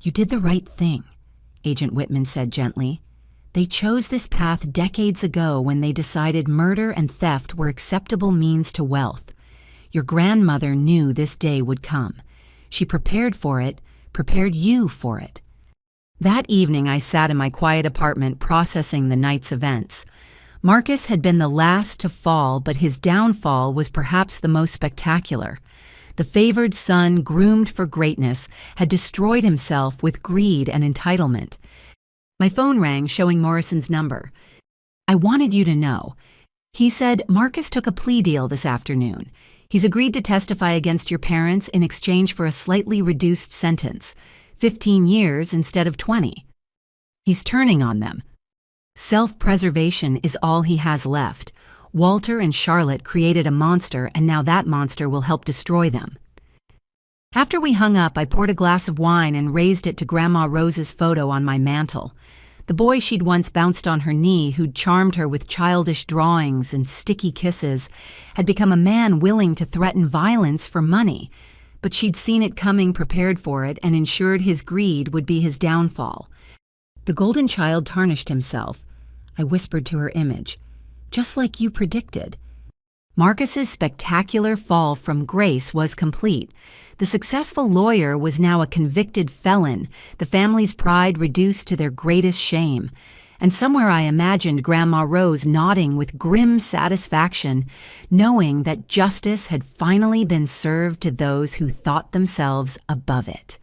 "You did the right thing," Agent Whitman said gently. "They chose this path decades ago when they decided murder and theft were acceptable means to wealth. Your grandmother knew this day would come. She prepared for it, prepared you for it." That evening, I sat in my quiet apartment processing the night's events. Marcus had been the last to fall, but his downfall was perhaps the most spectacular. The favored son, groomed for greatness, had destroyed himself with greed and entitlement. My phone rang, showing Morrison's number. "I wanted you to know." He said, "Marcus took a plea deal this afternoon. He's agreed to testify against your parents in exchange for a slightly reduced sentence, 15 years instead of 20. He's turning on them. Self-preservation is all he has left. Walter and Charlotte created a monster, and now that monster will help destroy them." After we hung up, I poured a glass of wine and raised it to Grandma Rose's photo on my mantel. The boy she'd once bounced on her knee, who'd charmed her with childish drawings and sticky kisses, had become a man willing to threaten violence for money. But she'd seen it coming, prepared for it, and ensured his greed would be his downfall. "The golden child tarnished himself," I whispered to her image, "just like you predicted." Marcus's spectacular fall from grace was complete. The successful lawyer was now a convicted felon, the family's pride reduced to their greatest shame. And somewhere I imagined Grandma Rose nodding with grim satisfaction, knowing that justice had finally been served to those who thought themselves above it.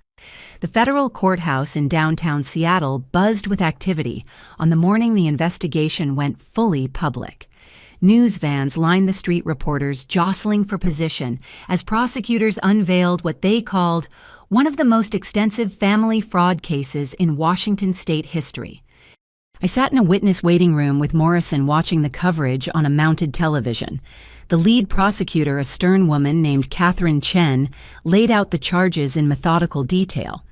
The federal courthouse in downtown Seattle buzzed with activity on the morning the investigation went fully public. News vans lined the street, reporters jostling for position as prosecutors unveiled what they called one of the most extensive family fraud cases in Washington state history. I sat in a witness waiting room with Morrison watching the coverage on a mounted television. The lead prosecutor, a stern woman named Catherine Chen, laid out the charges in methodical detail.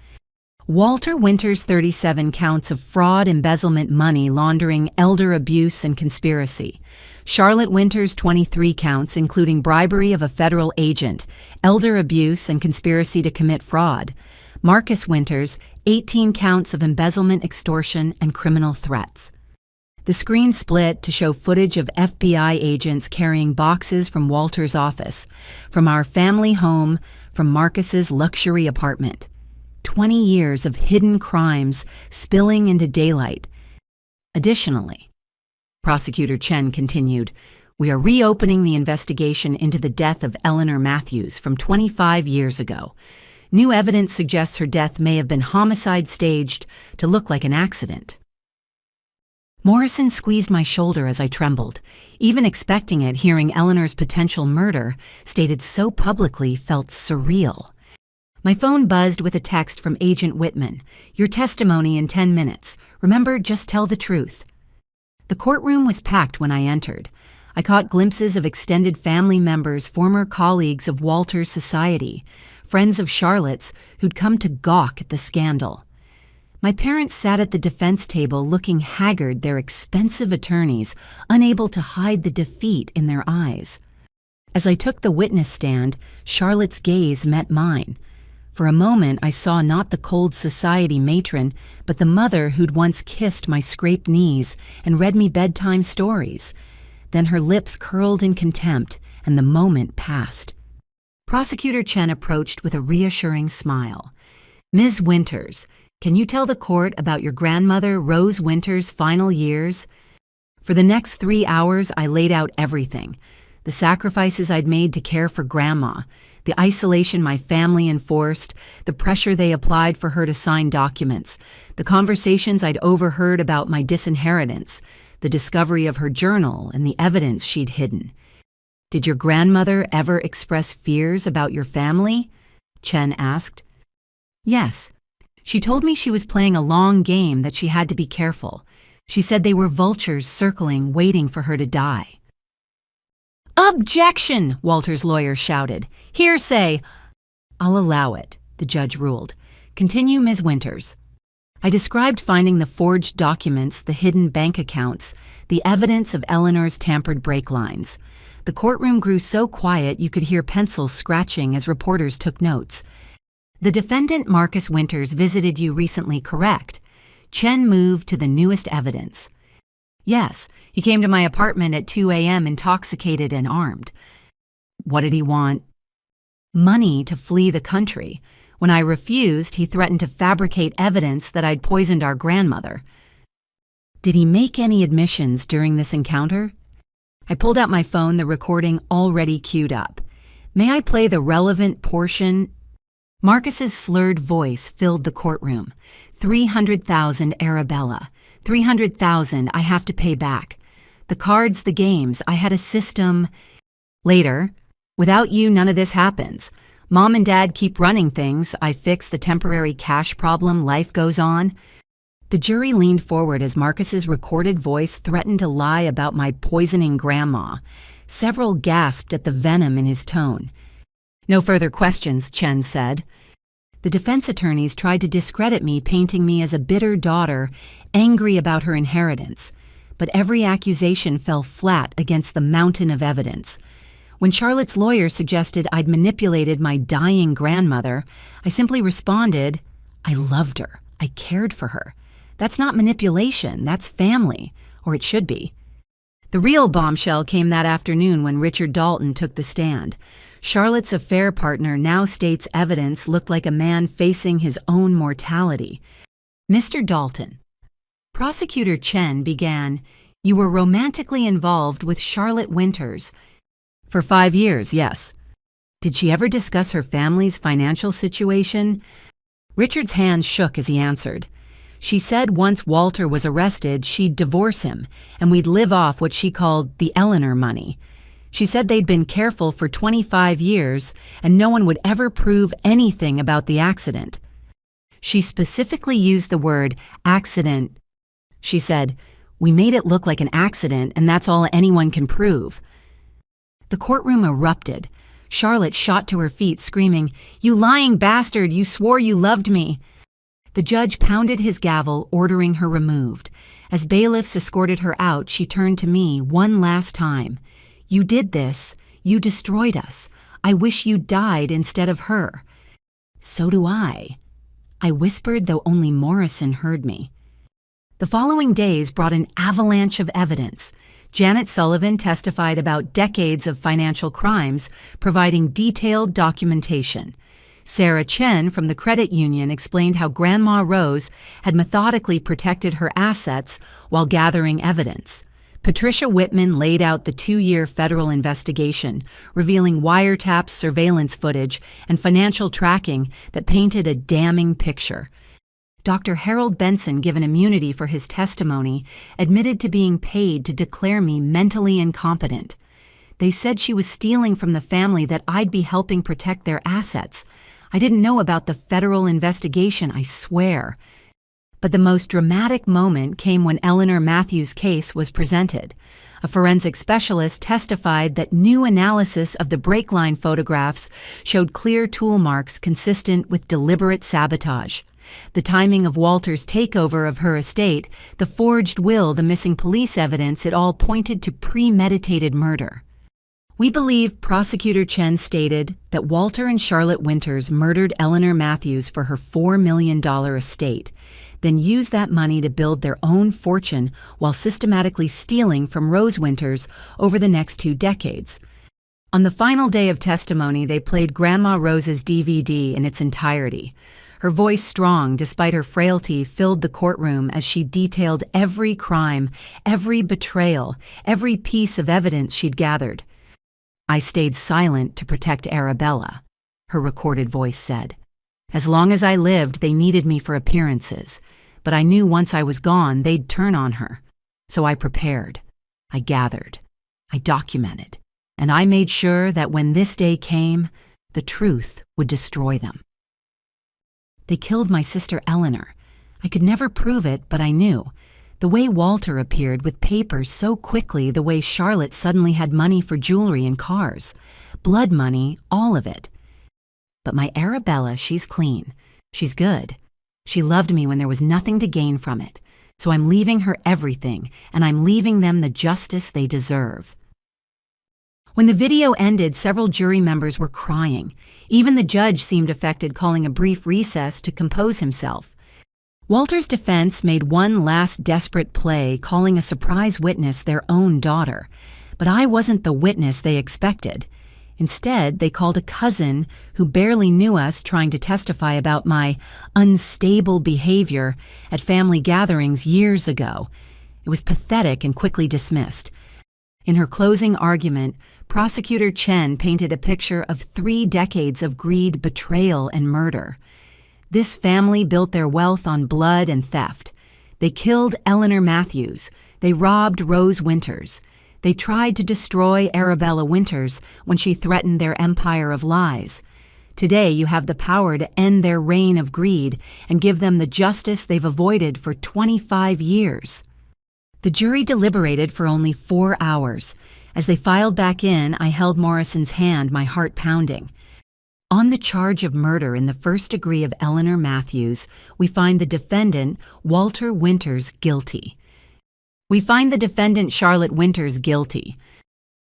Walter Winter's 37 counts of fraud, embezzlement, money laundering, elder abuse, and conspiracy. Charlotte Winter's 23 counts, including bribery of a federal agent, elder abuse, and conspiracy to commit fraud. Marcus Winter's 18 counts of embezzlement, extortion, and criminal threats. The screen split to show footage of FBI agents carrying boxes from Walter's office, from our family home, from Marcus's luxury apartment. 20 years of hidden crimes spilling into daylight. Additionally, Prosecutor Chen continued, We are reopening the investigation into the death of Eleanor Matthews from 25 years ago. New evidence suggests her death may have been homicide staged to look like an accident. Morrison squeezed my shoulder as I trembled. Even expecting it, hearing Eleanor's potential murder stated so publicly felt surreal. My phone buzzed with a text from Agent Whitman. "Your testimony in 10 minutes. Remember, just tell the truth." The courtroom was packed when I entered. I caught glimpses of extended family members, former colleagues of Walter's society, friends of Charlotte's who'd come to gawk at the scandal. My parents sat at the defense table looking haggard, their expensive attorneys unable to hide the defeat in their eyes. As I took the witness stand, Charlotte's gaze met mine. For a moment, I saw not the cold society matron, but the mother who'd once kissed my scraped knees and read me bedtime stories. Then her lips curled in contempt, and the moment passed. Prosecutor Chen approached with a reassuring smile. "Ms. Winters, can you tell the court about your grandmother, Rose Winters' final years?" For the next 3 hours, I laid out everything. The sacrifices I'd made to care for Grandma, the isolation my family enforced, the pressure they applied for her to sign documents, the conversations I'd overheard about my disinheritance, the discovery of her journal and the evidence she'd hidden. "Did your grandmother ever express fears about your family?" Chen asked. "Yes. She told me she was playing a long game, that she had to be careful. She said they were vultures circling, waiting for her to die." "Objection!" Walter's lawyer shouted. "Hearsay!" "I'll allow it," the judge ruled. "Continue, Ms. Winters." I described finding the forged documents, the hidden bank accounts, the evidence of Eleanor's tampered brake lines. The courtroom grew so quiet you could hear pencils scratching as reporters took notes. "The defendant, Marcus Winters, visited you recently, correct?" Chen moved to the newest evidence. "Yes, he came to my apartment at 2 a.m. intoxicated and armed." "What did he want?" "Money to flee the country. When I refused, he threatened to fabricate evidence that I'd poisoned our grandmother." "Did he make any admissions during this encounter?" I pulled out my phone, the recording already queued up. "May I play the relevant portion?" Marcus's slurred voice filled the courtroom. 300,000 Arabella. 300,000 I have to pay back. The cards, the games, I had a system. Later, without you, none of this happens. Mom and Dad keep running things. I fix the temporary cash problem. Life goes on. The jury leaned forward as Marcus's recorded voice threatened to lie about my poisoning Grandma. Several gasped at the venom in his tone. "No further questions," Chen said. The defense attorneys tried to discredit me, painting me as a bitter daughter, angry about her inheritance. But every accusation fell flat against the mountain of evidence. When Charlotte's lawyer suggested I'd manipulated my dying grandmother, I simply responded, "I loved her. I cared for her. That's not manipulation, that's family, or it should be." The real bombshell came that afternoon when Richard Dalton took the stand. Charlotte's affair partner now states evidence looked like a man facing his own mortality. "Mr. Dalton," Prosecutor Chen began, "you were romantically involved with Charlotte Winters." "For 5 years, yes." "Did she ever discuss her family's financial situation?" Richard's hands shook as he answered. "She said once Walter was arrested, she'd divorce him, and we'd live off what she called the Eleanor money. She said they'd been careful for 25 years, and no one would ever prove anything about the accident. She specifically used the word accident. She said, 'We made it look like an accident, and that's all anyone can prove.'" The courtroom erupted. Charlotte shot to her feet, screaming, "You lying bastard, you swore you loved me." The judge pounded his gavel, ordering her removed. As bailiffs escorted her out, she turned to me one last time. "You did this. You destroyed us. I wish you died instead of her." "So do I whispered, though only Morrison heard me. The following days brought an avalanche of evidence. Janet Sullivan testified about decades of financial crimes, providing detailed documentation. Sarah Chen from the credit union explained how Grandma Rose had methodically protected her assets while gathering evidence. Patricia Whitman laid out the 2-year federal investigation, revealing wiretaps, surveillance footage, and financial tracking that painted a damning picture. Dr. Harold Benson, given immunity for his testimony, admitted to being paid to declare me mentally incompetent. They said she was stealing from the family that I'd be helping protect their assets. I didn't know about the federal investigation, I swear. But the most dramatic moment came when Eleanor Matthews' case was presented. A forensic specialist testified that new analysis of the brake line photographs showed clear tool marks consistent with deliberate sabotage. The timing of Walter's takeover of her estate, the forged will, the missing police evidence, it all pointed to premeditated murder. We believe Prosecutor Chen stated that Walter and Charlotte Winters murdered Eleanor Matthews for her $4 million estate, then used that money to build their own fortune while systematically stealing from Rose Winters over the next 2 decades. On the final day of testimony, they played Grandma Rose's DVD in its entirety. Her voice, strong despite her frailty, filled the courtroom as she detailed every crime, every betrayal, every piece of evidence she'd gathered. "I stayed silent to protect Arabella," her recorded voice said. "As long as I lived, they needed me for appearances, but I knew once I was gone, they'd turn on her. So I prepared, I gathered, I documented, and I made sure that when this day came, the truth would destroy them." They killed my sister Eleanor. I could never prove it, but I knew. The way Walter appeared with papers so quickly, the way Charlotte suddenly had money for jewelry and cars. Blood money, all of it. But my Arabella, she's clean. She's good. She loved me when there was nothing to gain from it. So I'm leaving her everything, and I'm leaving them the justice they deserve. When the video ended, several jury members were crying. Even the judge seemed affected, calling a brief recess to compose himself. Walter's defense made one last desperate play, calling a surprise witness their own daughter. But I wasn't the witness they expected. Instead, they called a cousin who barely knew us, trying to testify about my unstable behavior at family gatherings years ago. It was pathetic and quickly dismissed. In her closing argument, Prosecutor Chen painted a picture of 3 decades of greed, betrayal, and murder. This family built their wealth on blood and theft. They killed Eleanor Matthews. They robbed Rose Winters. They tried to destroy Arabella Winters when she threatened their empire of lies. Today, you have the power to end their reign of greed and give them the justice they've avoided for 25 years. The jury deliberated for only 4 hours. As they filed back in, I held Morrison's hand, my heart pounding. On the charge of murder in the first degree of Eleanor Matthews, we find the defendant, Walter Winters, guilty. We find the defendant, Charlotte Winters, guilty.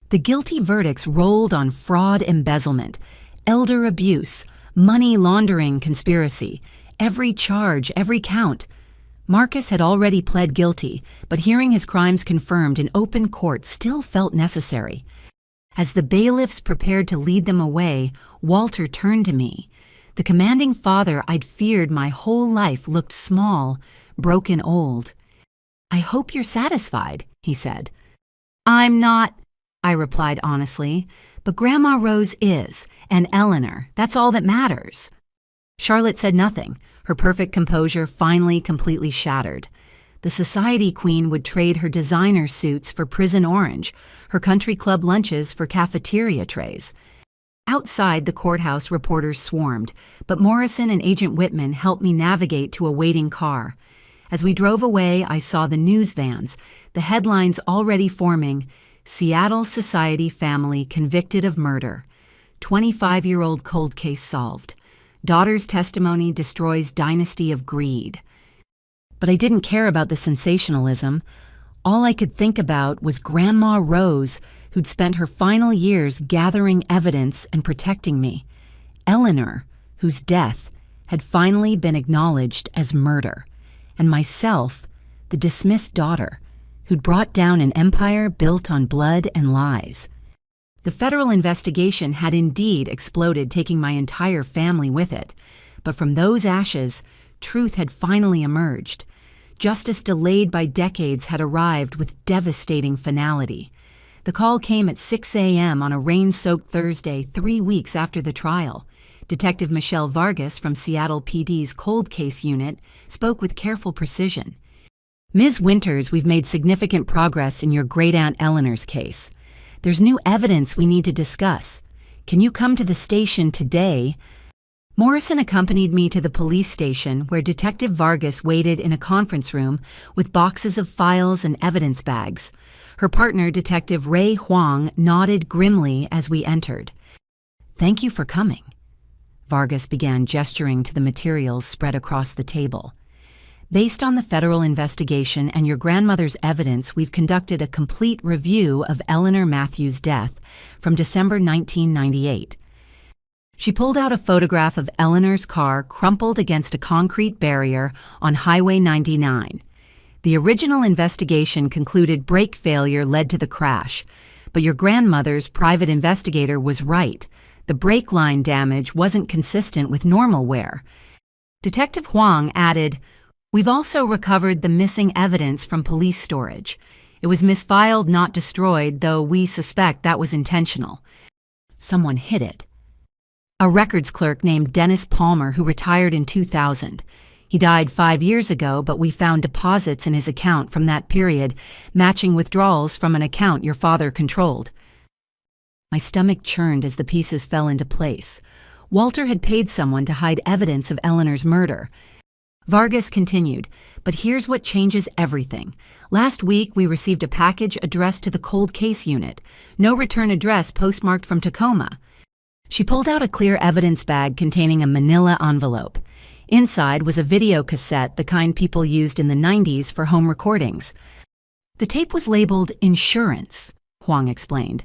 The guilty verdicts rolled on fraud, embezzlement, elder abuse, money laundering conspiracy, every charge, every count. Marcus had already pled guilty, but hearing his crimes confirmed in open court still felt necessary. As the bailiffs prepared to lead them away, Walter turned to me. The commanding father I'd feared my whole life looked small, broken old. "I hope you're satisfied," he said. "I'm not," I replied honestly, "but Grandma Rose is, and Eleanor, that's all that matters." Charlotte said nothing, her perfect composure finally completely shattered. The society queen would trade her designer suits for prison orange, her country club lunches for cafeteria trays. Outside the courthouse, reporters swarmed, but Morrison and Agent Whitman helped me navigate to a waiting car. As we drove away, I saw the news vans, the headlines already forming: Seattle society family convicted of murder, 25-year-old cold case solved. Daughter's testimony destroys dynasty of greed. But I didn't care about the sensationalism. All I could think about was Grandma Rose, who'd spent her final years gathering evidence and protecting me. Eleanor, whose death had finally been acknowledged as murder. And myself, the dismissed daughter, who'd brought down an empire built on blood and lies. The federal investigation had indeed exploded, taking my entire family with it. But from those ashes, truth had finally emerged. Justice delayed by decades had arrived with devastating finality. The call came at 6 a.m. on a rain-soaked Thursday 3 weeks after the trial. Detective Michelle Vargas from Seattle PD's Cold Case Unit spoke with careful precision. Ms. Winters, we've made significant progress in your great-aunt Eleanor's case. There's new evidence we need to discuss. Can you come to the station today? Morrison accompanied me to the police station where Detective Vargas waited in a conference room with boxes of files and evidence bags. Her partner, Detective Ray Huang, nodded grimly as we entered. "Thank you for coming." Vargas began gesturing to the materials spread across the table. "Based on the federal investigation and your grandmother's evidence, we've conducted a complete review of Eleanor Matthews' death from December 1998. She pulled out a photograph of Eleanor's car crumpled against a concrete barrier on Highway 99. The original investigation concluded brake failure led to the crash, but your grandmother's private investigator was right. The brake line damage wasn't consistent with normal wear." Detective Huang added, "We've also recovered the missing evidence from police storage. It was misfiled, not destroyed, though we suspect that was intentional. Someone hid it." A records clerk named Dennis Palmer, who retired in 2000. He died 5 years ago, but we found deposits in his account from that period, matching withdrawals from an account your father controlled. My stomach churned as the pieces fell into place. Walter had paid someone to hide evidence of Eleanor's murder. Vargas continued, "But here's what changes everything. Last week, we received a package addressed to the Cold Case Unit. No return address postmarked from Tacoma." She pulled out a clear evidence bag containing a manila envelope. Inside was a video cassette, the kind people used in the 90s for home recordings. "The tape was labeled Insurance," Huang explained.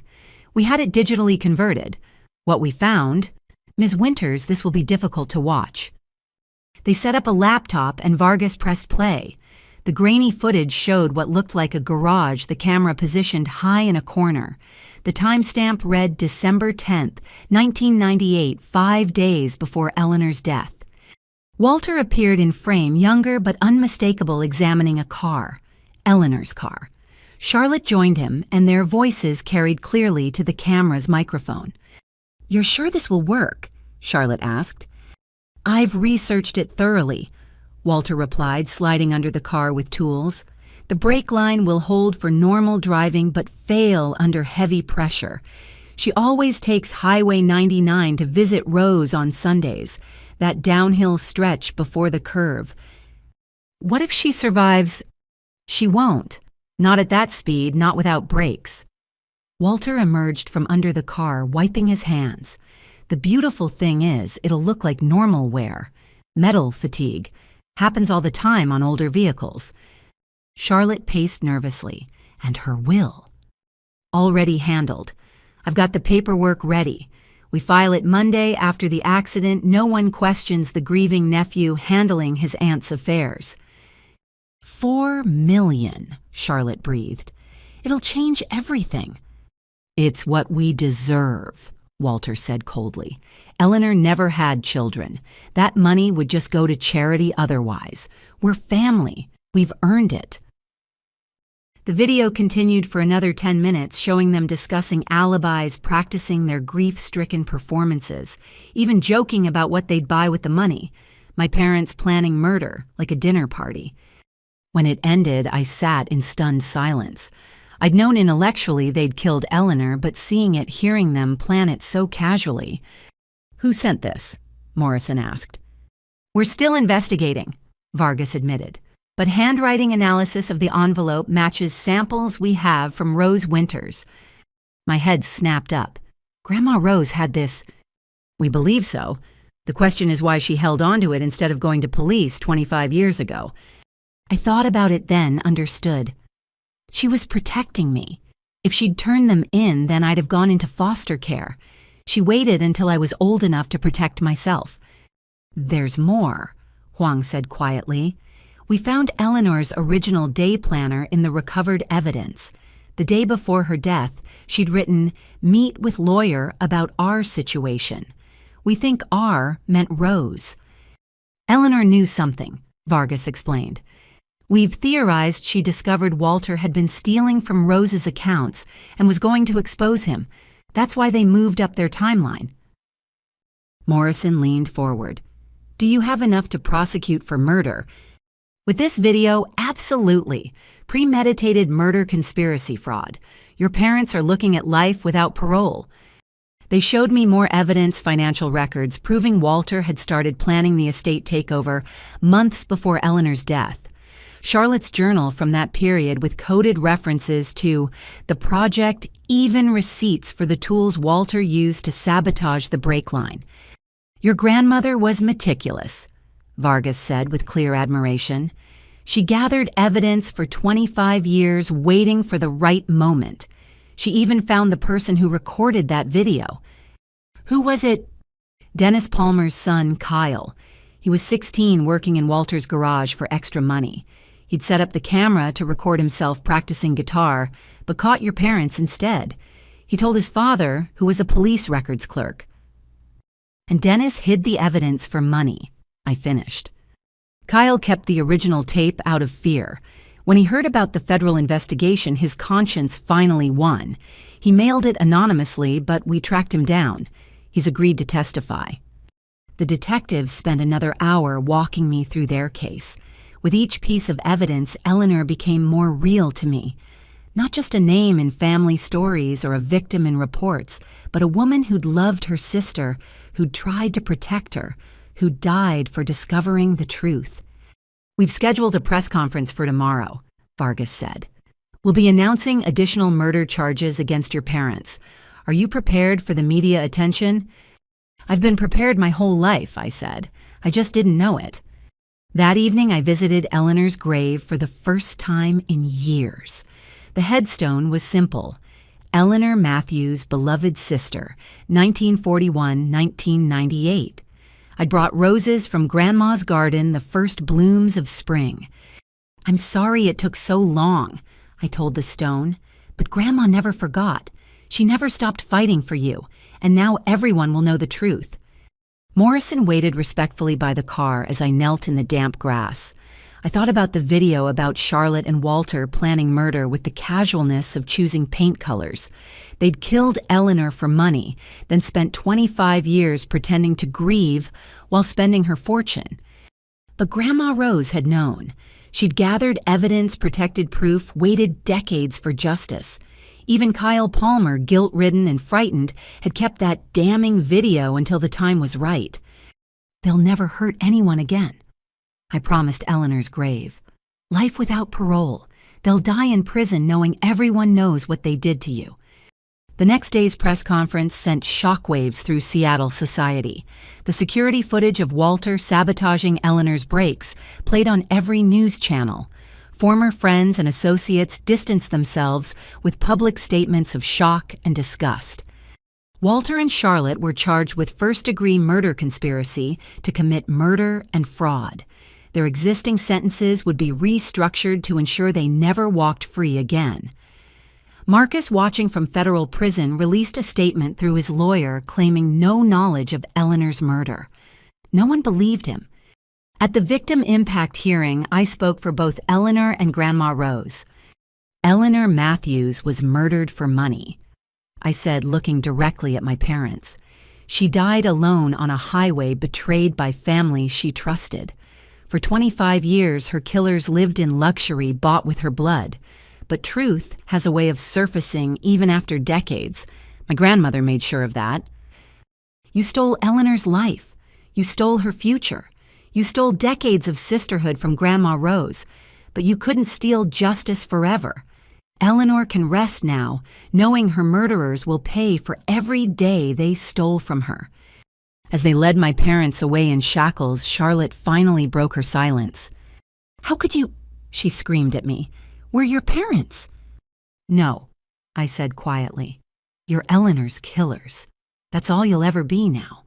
"We had it digitally converted. What we found, Ms. Winters, this will be difficult to watch." They set up a laptop and Vargas pressed play. The grainy footage showed what looked like a garage, the camera positioned high in a corner. The timestamp read December 10th, 1998, 5 days before Eleanor's death. Walter appeared in frame, younger but unmistakable, examining a car, Eleanor's car. Charlotte joined him, and their voices carried clearly to the camera's microphone. "You're sure this will work?" Charlotte asked. "I've researched it thoroughly," Walter replied, sliding under the car with tools. "The brake line will hold for normal driving but fail under heavy pressure. She always takes Highway 99 to visit Rose on Sundays, that downhill stretch before the curve. What if she survives?" "She won't. Not at that speed, not without brakes." Walter emerged from under the car, wiping his hands. "The beautiful thing is, it'll look like normal wear. Metal fatigue. Happens all the time on older vehicles." Charlotte paced nervously. "And her will?" "Already handled. I've got the paperwork ready. We file it Monday after the accident. No one questions the grieving nephew handling his aunt's affairs." $4 million, Charlotte breathed. "It'll change everything." "It's what we deserve," Walter said coldly. "Eleanor never had children. That money would just go to charity otherwise. We're family. We've earned it." The video continued for another 10 minutes, showing them discussing alibis, practicing their grief-stricken performances, even joking about what they'd buy with the money. My parents planning murder, like a dinner party. When it ended, I sat in stunned silence. I'd known intellectually they'd killed Eleanor, but seeing it, hearing them plan it so casually. "Who sent this?" Morrison asked. "We're still investigating," Vargas admitted. "But handwriting analysis of the envelope matches samples we have from Rose Winters." My head snapped up. "Grandma Rose had this." "We believe so. The question is why she held on to it instead of going to police 25 years ago." I thought about it then, understood. She was protecting me. If she'd turned them in, then I'd have gone into foster care. She waited until I was old enough to protect myself. "There's more," Huang said quietly. "We found Eleanor's original day planner in the recovered evidence. The day before her death, she'd written, 'Meet with lawyer about our situation.' We think 'our' meant Rose." "Eleanor knew something," Vargas explained. We've theorized she discovered Walter had been stealing from Rose's accounts and was going to expose him. That's why they moved up their timeline." Morrison leaned forward. "Do you have enough to prosecute for murder?" "With this video, absolutely. Premeditated murder conspiracy fraud. Your parents are looking at life without parole." They showed me more evidence, financial records, proving Walter had started planning the estate takeover months before Eleanor's death. Charlotte's journal from that period with coded references to the project, even receipts for the tools Walter used to sabotage the brake line. "Your grandmother was meticulous," Vargas said with clear admiration. "She gathered evidence for 25 years, waiting for the right moment. She even found the person who recorded that video." "Who was it?" "Dennis Palmer's son, Kyle. He was 16 working in Walter's garage for extra money. He'd set up the camera to record himself practicing guitar, but caught your parents instead. He told his father, who was a police records clerk. And Dennis hid the evidence for money," I finished. "Kyle kept the original tape out of fear. When he heard about the federal investigation, his conscience finally won. He mailed it anonymously, but we tracked him down. He's agreed to testify." The detectives spent another hour walking me through their case. With each piece of evidence, Eleanor became more real to me. Not just a name in family stories or a victim in reports, but a woman who'd loved her sister, who'd tried to protect her, who died for discovering the truth. "We've scheduled a press conference for tomorrow," Vargas said. "We'll be announcing additional murder charges against your parents. Are you prepared for the media attention?" "I've been prepared my whole life," I said. "I just didn't know it." That evening, I visited Eleanor's grave for the first time in years. The headstone was simple: Eleanor Matthews' beloved sister, 1941-1998. I'd brought roses from Grandma's garden, the first blooms of spring. "I'm sorry it took so long," I told the stone, "but Grandma never forgot. She never stopped fighting for you, and now everyone will know the truth." Morrison waited respectfully by the car as I knelt in the damp grass. I thought about the video about Charlotte and Walter planning murder with the casualness of choosing paint colors. They'd killed Eleanor for money, then spent 25 years pretending to grieve while spending her fortune. But Grandma Rose had known. She'd gathered evidence, protected proof, waited decades for justice. Even Kyle Palmer, guilt-ridden and frightened, had kept that damning video until the time was right. "They'll never hurt anyone again," I promised Eleanor's grave. "Life without parole. They'll die in prison knowing everyone knows what they did to you." The next day's press conference sent shockwaves through Seattle society. The security footage of Walter sabotaging Eleanor's brakes played on every news channel. Former friends and associates distanced themselves with public statements of shock and disgust. Walter and Charlotte were charged with first-degree murder conspiracy to commit murder and fraud. Their existing sentences would be restructured to ensure they never walked free again. Marcus, watching from federal prison, released a statement through his lawyer claiming no knowledge of Eleanor's murder. No one believed him. At the victim impact hearing, I spoke for both Eleanor and Grandma Rose. "Eleanor Matthews was murdered for money," I said, looking directly at my parents. "She died alone on a highway, betrayed by family she trusted. For 25 years, her killers lived in luxury bought with her blood. But truth has a way of surfacing even after decades. My grandmother made sure of that. You stole Eleanor's life. You stole her future. You stole decades of sisterhood from Grandma Rose, but you couldn't steal justice forever. Eleanor can rest now, knowing her murderers will pay for every day they stole from her." As they led my parents away in shackles, Charlotte finally broke her silence. "How could you?" she screamed at me. "We're your parents." "No," I said quietly. "You're Eleanor's killers. That's all you'll ever be now."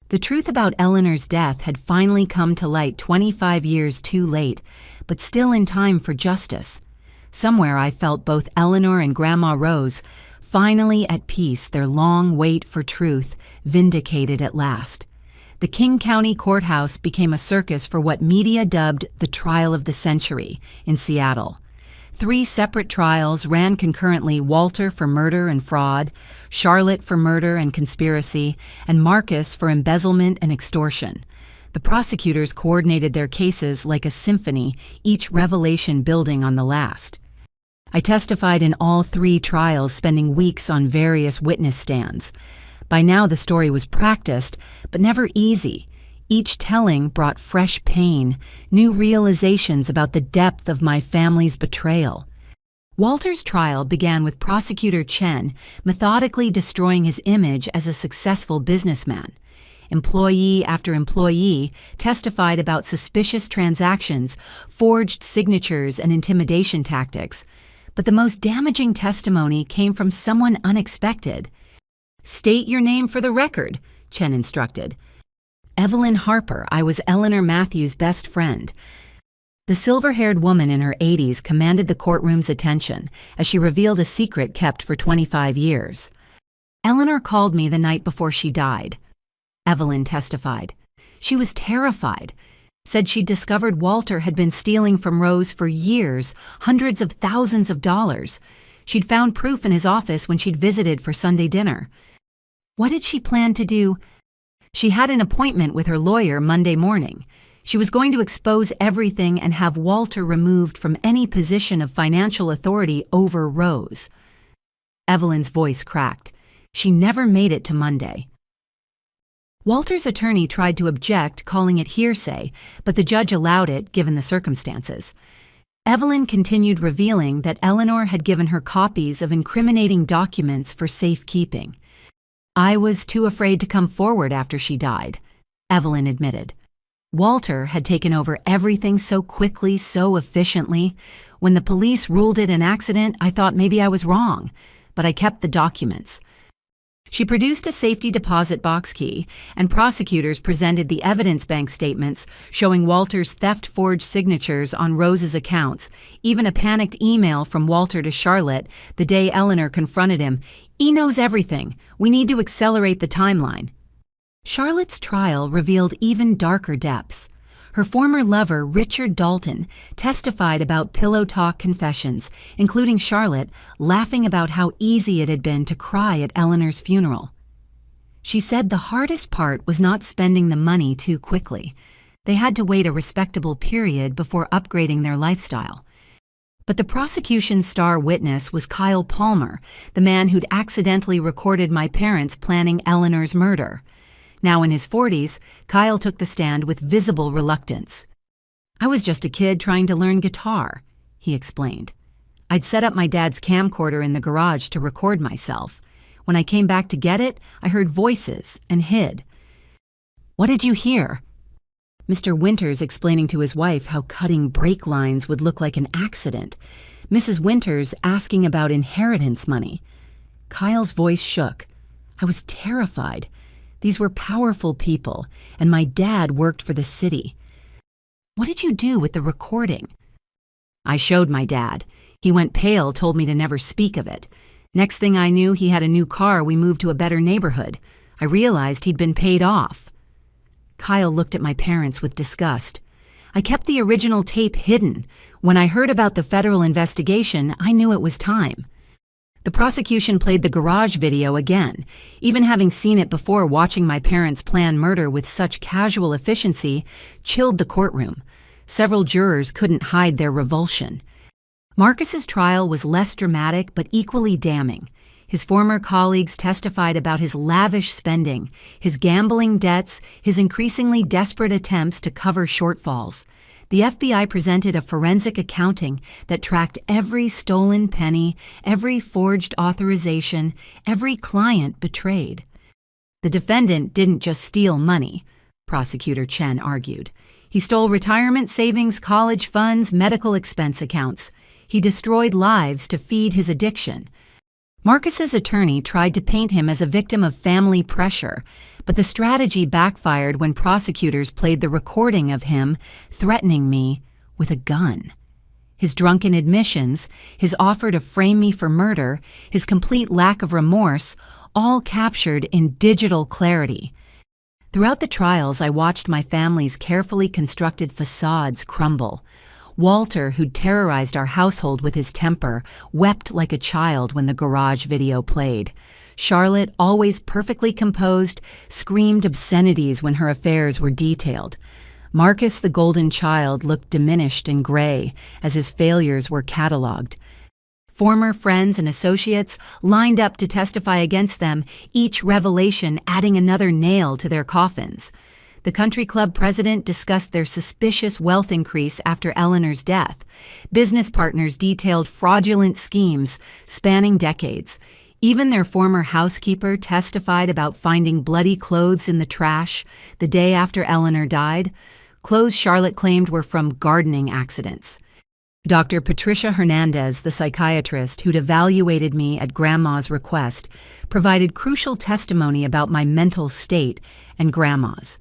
The truth about Eleanor's death had finally come to light 25 years too late, but still in time for justice. Somewhere I felt both Eleanor and Grandma Rose finally at peace, their long wait for truth vindicated at last. The King County Courthouse became a circus for what media dubbed the trial of the century in Seattle. 3 separate trials ran concurrently: Walter for murder and fraud, Charlotte for murder and conspiracy, and Marcus for embezzlement and extortion. The prosecutors coordinated their cases like a symphony, each revelation building on the last. I testified in all 3 trials, spending weeks on various witness stands. By now the story was practiced, but never easy. Each telling brought fresh pain, new realizations about the depth of my family's betrayal. Walter's trial began with Prosecutor Chen methodically destroying his image as a successful businessman. Employee after employee testified about suspicious transactions, forged signatures, and intimidation tactics. But the most damaging testimony came from someone unexpected. "State your name for the record," Chen instructed. "Evelyn Harper. I was Eleanor Matthews' best friend." The silver-haired woman in her 80s commanded the courtroom's attention as she revealed a secret kept for 25 years. "Eleanor called me the night before she died," Evelyn testified. "She was terrified. Said she'd discovered Walter had been stealing from Rose for years, hundreds of thousands of dollars. She'd found proof in his office when she'd visited for Sunday dinner. What did she plan to do? She had an appointment with her lawyer Monday morning. She was going to expose everything and have Walter removed from any position of financial authority over Rose." Evelyn's voice cracked. She never made it to Monday. Walter's attorney tried to object, calling it hearsay, but the judge allowed it given the circumstances. Evelyn continued, revealing that Eleanor had given her copies of incriminating documents for safekeeping. "I was too afraid to come forward after she died," Evelyn admitted. "Walter had taken over everything so quickly, so efficiently. When the police ruled it an accident, I thought maybe I was wrong, but I kept the documents." She produced a safety deposit box key, and prosecutors presented the evidence bank statements showing Walter's theft-forged signatures on Rose's accounts, even a panicked email from Walter to Charlotte the day Eleanor confronted him. "He knows everything. We need to accelerate the timeline." Charlotte's trial revealed even darker depths. Her former lover, Richard Dalton, testified about pillow talk confessions, including Charlotte laughing about how easy it had been to cry at Eleanor's funeral. She said the hardest part was not spending the money too quickly. They had to wait a respectable period before upgrading their lifestyle. But the prosecution's star witness was Kyle Palmer, the man who'd accidentally recorded my parents planning Eleanor's murder. Now in his 40s, Kyle took the stand with visible reluctance. "I was just a kid trying to learn guitar," he explained. "I'd set up my dad's camcorder in the garage to record myself. When I came back to get it, I heard voices and hid." "What did you hear?" Mr. Winters explaining to his wife how cutting brake lines would look like an accident. Mrs. Winters asking about inheritance money. Kyle's voice shook. "I was terrified. These were powerful people, and my dad worked for the city." "What did you do with the recording?" "I showed my dad. He went pale, told me to never speak of it. Next thing I knew, he had a new car. We moved to a better neighborhood. I realized he'd been paid off." Kyle looked at my parents with disgust. "I kept the original tape hidden. When I heard about the federal investigation, I knew it was time." The prosecution played the garage video again. Even having seen it before, watching my parents plan murder with such casual efficiency chilled the courtroom. Several jurors couldn't hide their revulsion. Marcus's trial was less dramatic but equally damning. His former colleagues testified about his lavish spending, his gambling debts, his increasingly desperate attempts to cover shortfalls. The FBI presented a forensic accounting that tracked every stolen penny, every forged authorization, every client betrayed. The defendant didn't just steal money, Prosecutor Chen argued. He stole retirement savings, college funds, medical expense accounts. He destroyed lives to feed his addiction. Marcus's attorney tried to paint him as a victim of family pressure, but the strategy backfired when prosecutors played the recording of him threatening me with a gun. His drunken admissions, his offer to frame me for murder, his complete lack of remorse, all captured in digital clarity. Throughout the trials, I watched my family's carefully constructed facades crumble. Walter, who'd terrorized our household with his temper, wept like a child when the garage video played. Charlotte, always perfectly composed, screamed obscenities when her affairs were detailed. Marcus, the golden child, looked diminished and gray as his failures were cataloged. Former friends and associates lined up to testify against them, each revelation adding another nail to their coffins. The country club president discussed their suspicious wealth increase after Eleanor's death. Business partners detailed fraudulent schemes spanning decades. Even their former housekeeper testified about finding bloody clothes in the trash the day after Eleanor died, clothes Charlotte claimed were from gardening accidents. Dr. Patricia Hernandez, the psychiatrist who'd evaluated me at Grandma's request, provided crucial testimony about my mental state and Grandma's.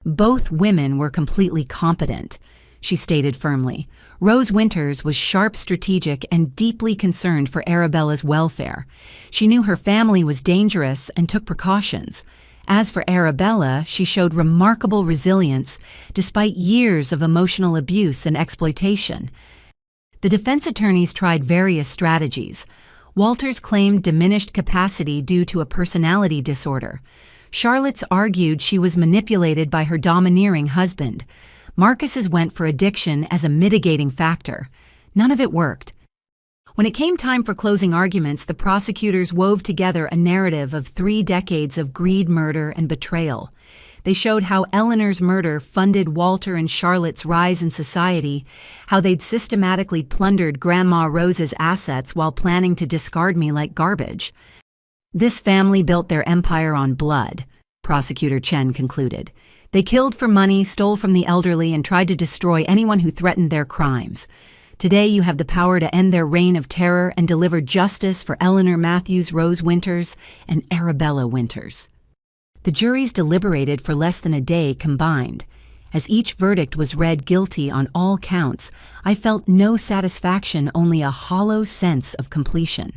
Both women were completely competent, she stated firmly. Rose Winters was sharp, strategic, and deeply concerned for Arabella's welfare. She knew her family was dangerous and took precautions. As for Arabella, she showed remarkable resilience despite years of emotional abuse and exploitation. The defense attorneys tried various strategies. Walters claimed diminished capacity due to a personality disorder. Charlotte's argued she was manipulated by her domineering husband. Marcus's went for addiction as a mitigating factor. None of it worked. When it came time for closing arguments, the prosecutors wove together a narrative of 3 decades of greed, murder, and betrayal. They showed how Eleanor's murder funded Walter and Charlotte's rise in society, how they'd systematically plundered Grandma Rose's assets while planning to discard me like garbage. This family built their empire on blood, Prosecutor Chen concluded. They killed for money, stole from the elderly, and tried to destroy anyone who threatened their crimes. Today you have the power to end their reign of terror and deliver justice for Eleanor Matthews, Rose Winters, and Arabella Winters. The juries deliberated for less than a day combined. As each verdict was read guilty on all counts, I felt no satisfaction, only a hollow sense of completion.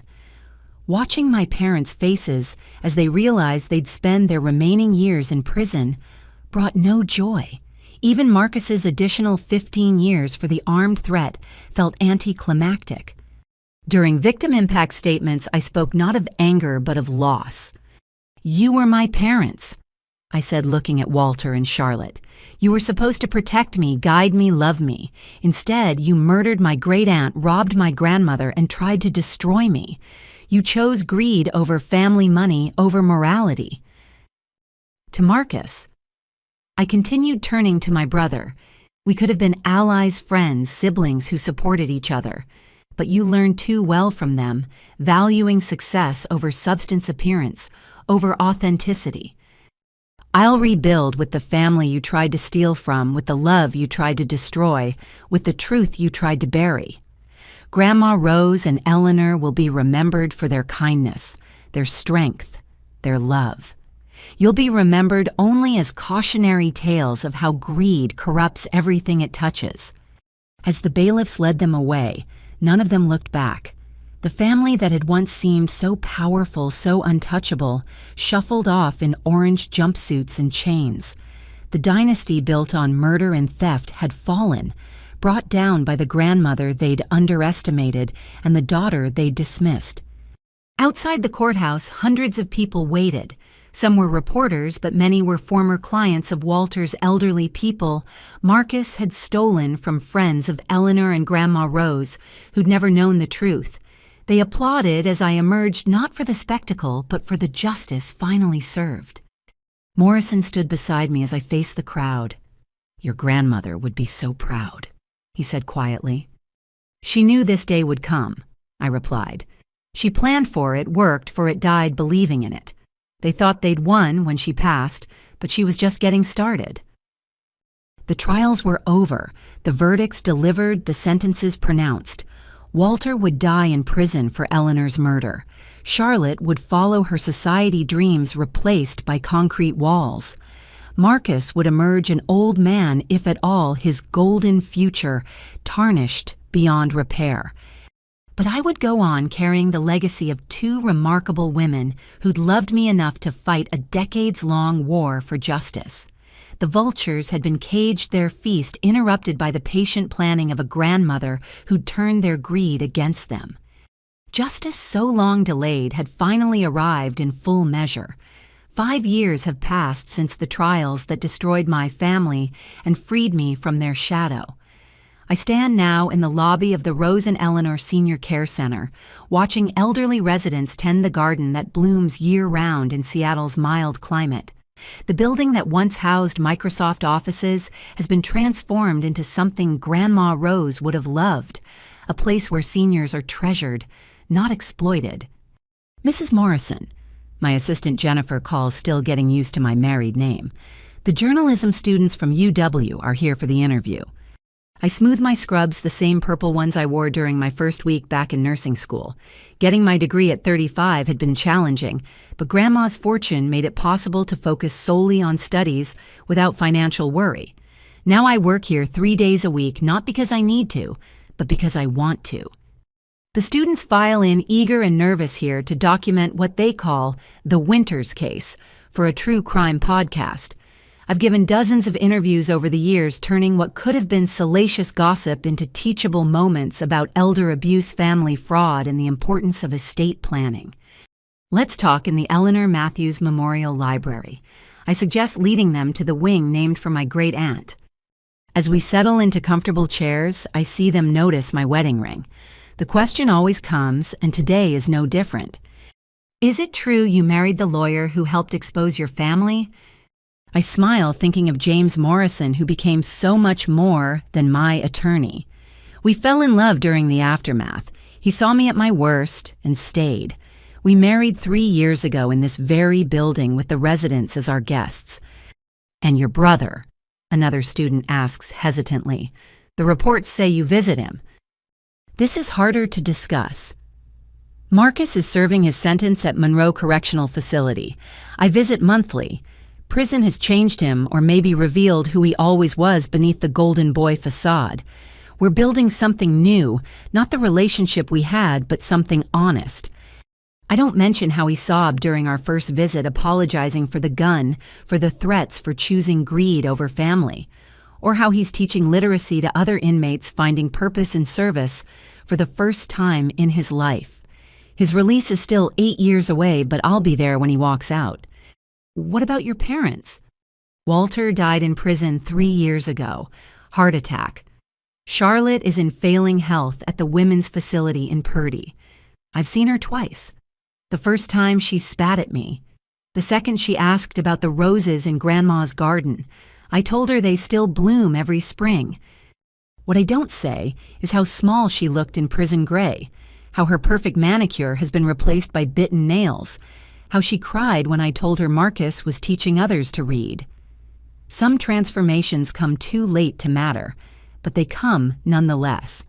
Watching my parents' faces as they realized they'd spend their remaining years in prison brought no joy. Even Marcus's additional 15 years for the armed threat felt anticlimactic. During victim impact statements, I spoke not of anger but of loss. "You were my parents," I said, looking at Walter and Charlotte. "You were supposed to protect me, guide me, love me. Instead, you murdered my great-aunt, robbed my grandmother, and tried to destroy me. You chose greed over family money, over morality." To Marcus, I continued, turning to my brother. "We could have been allies, friends, siblings who supported each other. But you learned too well from them, valuing success over substance appearance, over authenticity. I'll rebuild with the family you tried to steal from, with the love you tried to destroy, with the truth you tried to bury. Grandma Rose and Eleanor will be remembered for their kindness, their strength, their love. You'll be remembered only as cautionary tales of how greed corrupts everything it touches." As the bailiffs led them away, none of them looked back. The family that had once seemed so powerful, so untouchable, shuffled off in orange jumpsuits and chains. The dynasty built on murder and theft had fallen, brought down by the grandmother they'd underestimated and the daughter they'd dismissed. Outside the courthouse, hundreds of people waited. Some were reporters, but many were former clients of Walter's elderly people Marcus had stolen from friends of Eleanor and Grandma Rose, who'd never known the truth. They applauded as I emerged, not for the spectacle, but for the justice finally served. Morrison stood beside me as I faced the crowd. "Your grandmother would be so proud," he said quietly. "She knew this day would come," I replied. "She planned for it, worked for it, died believing in it. They thought they'd won when she passed, but she was just getting started." The trials were over, the verdicts delivered, the sentences pronounced. Walter would die in prison for Eleanor's murder. Charlotte would follow her society dreams replaced by concrete walls. Marcus would emerge an old man, if at all, his golden future tarnished beyond repair. But I would go on carrying the legacy of two remarkable women who'd loved me enough to fight a decades-long war for justice. The vultures had been caged, their feast interrupted by the patient planning of a grandmother who'd turned their greed against them. Justice so long delayed had finally arrived in full measure. 5 years have passed since the trials that destroyed my family and freed me from their shadow. I stand now in the lobby of the Rose and Eleanor Senior Care Center, watching elderly residents tend the garden that blooms year-round in Seattle's mild climate. The building that once housed Microsoft offices has been transformed into something Grandma Rose would have loved, a place where seniors are treasured, not exploited. Mrs. Morrison, my assistant Jennifer calls still getting used to my married name, the journalism students from UW are here for the interview. I smooth my scrubs, the same purple ones I wore during my first week back in nursing school. Getting my degree at 35 had been challenging, but Grandma's fortune made it possible to focus solely on studies without financial worry. Now I work here 3 days a week, not because I need to, but because I want to. The students file in eager and nervous here to document what they call the Winters case for a true crime podcast. I've given dozens of interviews over the years, turning what could have been salacious gossip into teachable moments about elder abuse, family fraud, and the importance of estate planning. Let's talk in the Eleanor Matthews Memorial Library. I suggest leading them to the wing named for my great-aunt. As we settle into comfortable chairs, I see them notice my wedding ring. The question always comes, and today is no different. Is it true you married the lawyer who helped expose your family? I smile thinking of James Morrison, who became so much more than my attorney. We fell in love during the aftermath. He saw me at my worst and stayed. We married 3 years ago in this very building with the residents as our guests. And your brother? Another student asks hesitantly. The reports say you visit him. This is harder to discuss. Marcus is serving his sentence at Monroe Correctional Facility. I visit monthly. Prison has changed him, or maybe revealed who he always was beneath the golden boy facade. We're building something new, not the relationship we had, but something honest. I don't mention how he sobbed during our first visit, apologizing for the gun, for the threats, for choosing greed over family, or how he's teaching literacy to other inmates, finding purpose in service for the first time in his life. His release is still 8 years away, but I'll be there when he walks out. What about your parents? Walter died in prison 3 years ago. Heart attack. Charlotte is in failing health at the women's facility in Purdy. I've seen her twice. The first time she spat at me. The second she asked about the roses in Grandma's garden. I told her they still bloom every spring. What I don't say is how small she looked in prison gray, how her perfect manicure has been replaced by bitten nails, how she cried when I told her Marcus was teaching others to read. Some transformations come too late to matter, but they come nonetheless.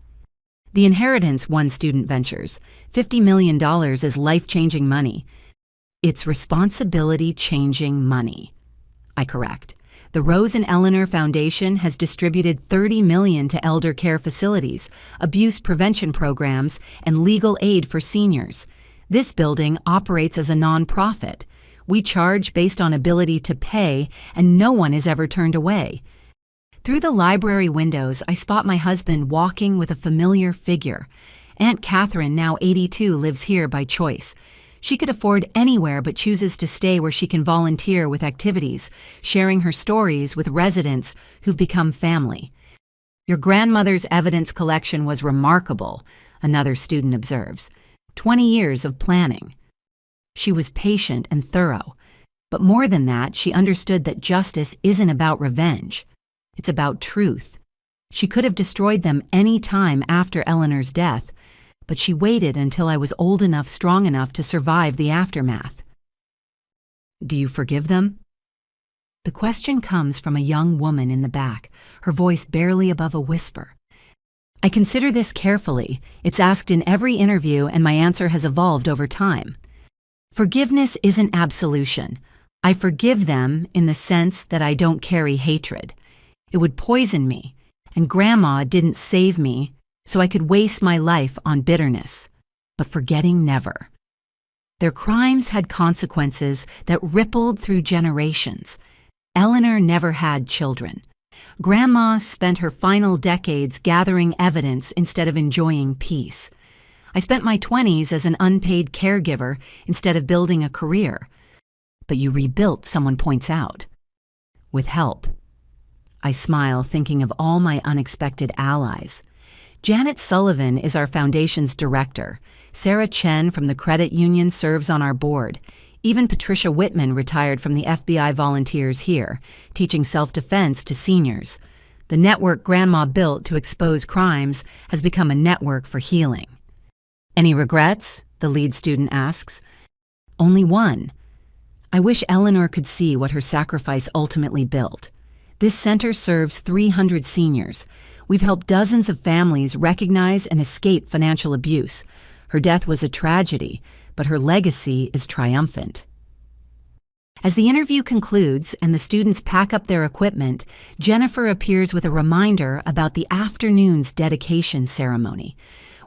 The inheritance, one student ventures. $50 million is life-changing money. It's responsibility-changing money. I correct. The Rose and Eleanor Foundation has distributed $30 million to elder care facilities, abuse prevention programs, and legal aid for seniors. This building operates as a nonprofit. We charge based on ability to pay, and no one is ever turned away. Through the library windows, I spot my husband walking with a familiar figure. Aunt Catherine, now 82, lives here by choice. She could afford anywhere but chooses to stay where she can volunteer with activities, sharing her stories with residents who've become family. Your grandmother's evidence collection was remarkable, another student observes. 20 years of planning. She was patient and thorough, but more than that, she understood that justice isn't about revenge. It's about truth. She could have destroyed them any time after Eleanor's death, but she waited until I was old enough, strong enough to survive the aftermath. Do you forgive them? The question comes from a young woman in the back, her voice barely above a whisper. I consider this carefully. It's asked in every interview, and my answer has evolved over time. Forgiveness isn't absolution. I forgive them in the sense that I don't carry hatred. It would poison me, and Grandma didn't save me so I could waste my life on bitterness, but forgetting never. Their crimes had consequences that rippled through generations. Eleanor never had children. Grandma spent her final decades gathering evidence instead of enjoying peace. I spent my 20s as an unpaid caregiver instead of building a career. But you rebuilt, someone points out. With help. I smile, thinking of all my unexpected allies. Janet Sullivan is our foundation's director. Sarah Chen from the credit union serves on our board. Even Patricia Whitman retired from the FBI volunteers here, teaching self-defense to seniors. The network Grandma built to expose crimes has become a network for healing. Any regrets? The lead student asks. Only one. I wish Eleanor could see what her sacrifice ultimately built. This center serves 300 seniors. We've helped dozens of families recognize and escape financial abuse. Her death was a tragedy, but her legacy is triumphant. As the interview concludes and the students pack up their equipment, Jennifer appears with a reminder about the afternoon's dedication ceremony.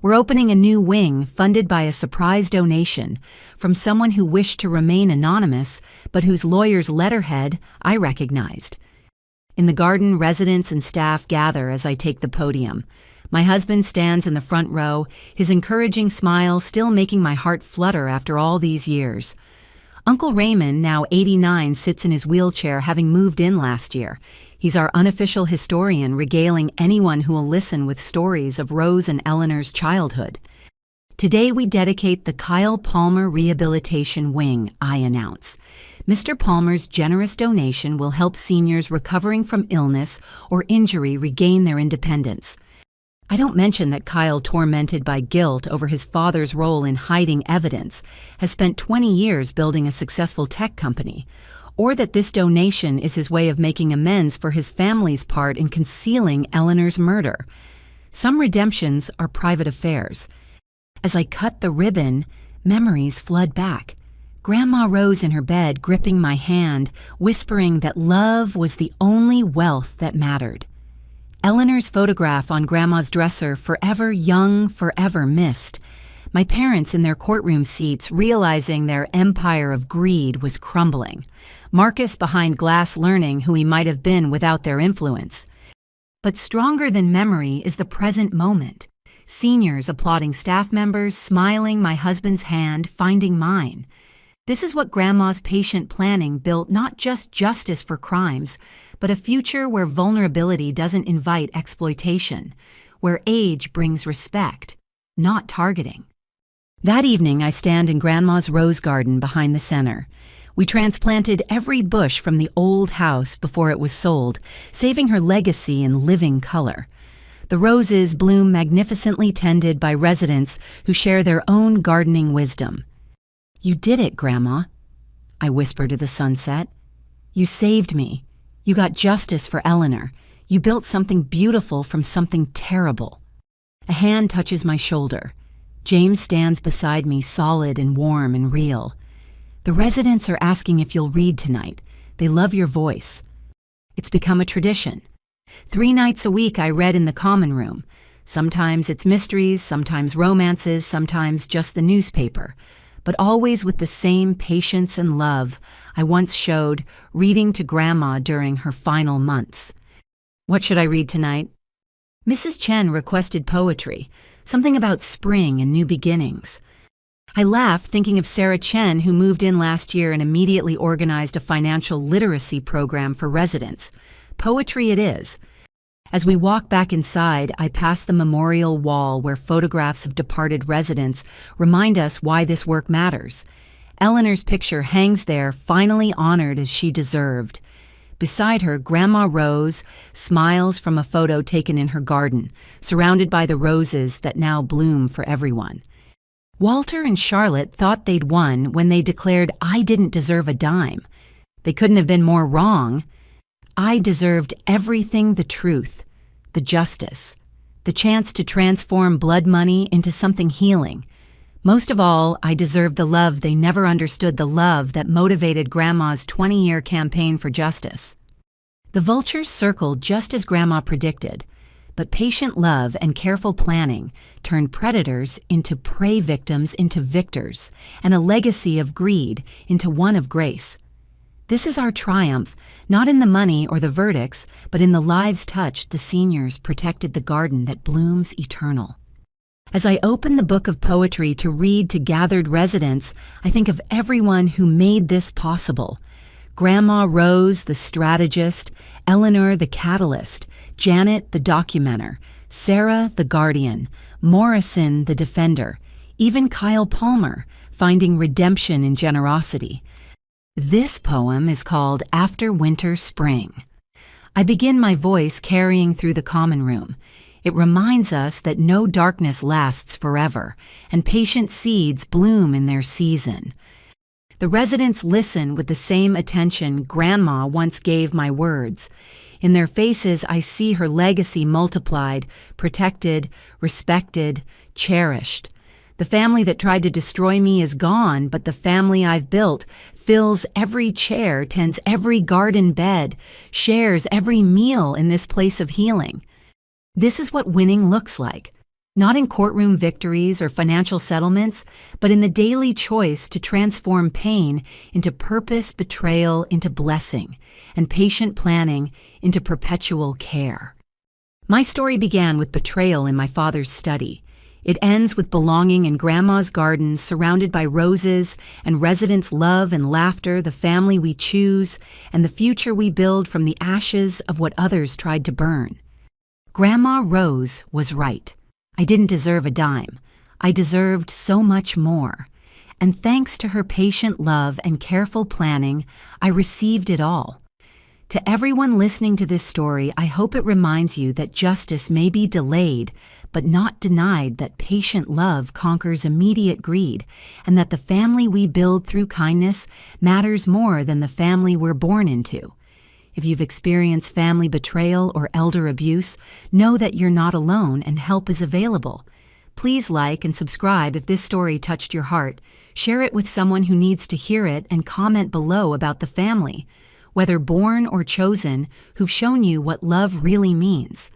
We're opening a new wing funded by a surprise donation from someone who wished to remain anonymous, but whose lawyer's letterhead I recognized. In the garden, residents and staff gather as I take the podium. My husband stands in the front row, his encouraging smile still making my heart flutter after all these years. Uncle Raymond, now 89, sits in his wheelchair, having moved in last year. He's our unofficial historian, regaling anyone who will listen with stories of Rose and Eleanor's childhood. Today we dedicate the Kyle Palmer Rehabilitation Wing, I announce. Mr. Palmer's generous donation will help seniors recovering from illness or injury regain their independence. I don't mention that Kyle, tormented by guilt over his father's role in hiding evidence, has spent 20 years building a successful tech company, or that this donation is his way of making amends for his family's part in concealing Eleanor's murder. Some redemptions are private affairs. As I cut the ribbon, memories flood back. Grandma rose in her bed, gripping my hand, whispering that love was the only wealth that mattered. Eleanor's photograph on Grandma's dresser, forever young, forever missed. My parents in their courtroom seats, realizing their empire of greed was crumbling. Marcus behind glass learning who he might have been without their influence. But stronger than memory is the present moment. Seniors applauding staff members, smiling my husband's hand, finding mine. This is what Grandma's patient planning built, not just justice for crimes, but a future where vulnerability doesn't invite exploitation, where age brings respect, not targeting. That evening, I stand in Grandma's rose garden behind the center. We transplanted every bush from the old house before it was sold, saving her legacy in living color. The roses bloom magnificently tended by residents who share their own gardening wisdom. You did it, Grandma, I whisper to the sunset. You saved me. You got justice for Eleanor. You built something beautiful from something terrible. A hand touches my shoulder. James stands beside me, solid and warm and real. The residents are asking if you'll read tonight. They love your voice. It's become a tradition. 3 nights a week I read in the common room. Sometimes it's mysteries, sometimes romances, sometimes just the newspaper. But always with the same patience and love I once showed reading to Grandma during her final months. What should I read tonight? Mrs. Chen requested poetry, something about spring and new beginnings. I laugh thinking of Sarah Chen, who moved in last year and immediately organized a financial literacy program for residents. Poetry it is. As we walk back inside, I pass the memorial wall where photographs of departed residents remind us why this work matters. Eleanor's picture hangs there, finally honored as she deserved. Beside her, Grandma Rose smiles from a photo taken in her garden, surrounded by the roses that now bloom for everyone. Walter and Charlotte thought they'd won when they declared I didn't deserve a dime. They couldn't have been more wrong. I deserved everything: the truth, the justice, the chance to transform blood money into something healing. Most of all, I deserved the love they never understood, the love that motivated Grandma's 20-year campaign for justice. The vultures circled just as Grandma predicted. But patient love and careful planning turned predators into prey, victims into victors, and a legacy of greed into one of grace. This is our triumph, not in the money or the verdicts, but in the lives touched. The seniors protected the garden that blooms eternal. As I open the book of poetry to read to gathered residents, I think of everyone who made this possible. Grandma Rose, the strategist, Eleanor, the catalyst, Janet, the documenter, Sarah, the guardian, Morrison, the defender, even Kyle Palmer, finding redemption in generosity. This poem is called After Winter Spring. I begin my voice carrying through the common room. It reminds us that no darkness lasts forever, and patient seeds bloom in their season. The residents listen with the same attention Grandma once gave my words. In their faces, I see her legacy multiplied, protected, respected, cherished. The family that tried to destroy me is gone, but the family I've built fills every chair, tends every garden bed, shares every meal in this place of healing. This is what winning looks like. Not in courtroom victories or financial settlements, but in the daily choice to transform pain into purpose, betrayal into blessing, and patient planning into perpetual care. My story began with betrayal in my father's study. It ends with belonging in Grandma's garden, surrounded by roses and residents' love and laughter, the family we choose, and the future we build from the ashes of what others tried to burn. Grandma Rose was right. I didn't deserve a dime. I deserved so much more. And thanks to her patient love and careful planning, I received it all. To everyone listening to this story, I hope it reminds you that justice may be delayed, but not denied, that patient love conquers immediate greed, and that the family we build through kindness matters more than the family we're born into. If you've experienced family betrayal or elder abuse, know that you're not alone and help is available. Please like and subscribe if this story touched your heart. Share it with someone who needs to hear it, and comment below about the family, whether born or chosen, who've shown you what love really means.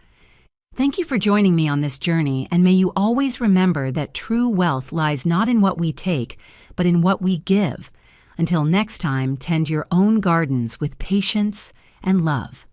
Thank you for joining me on this journey, and may you always remember that true wealth lies not in what we take, but in what we give. Until next time, tend your own gardens with patience and love.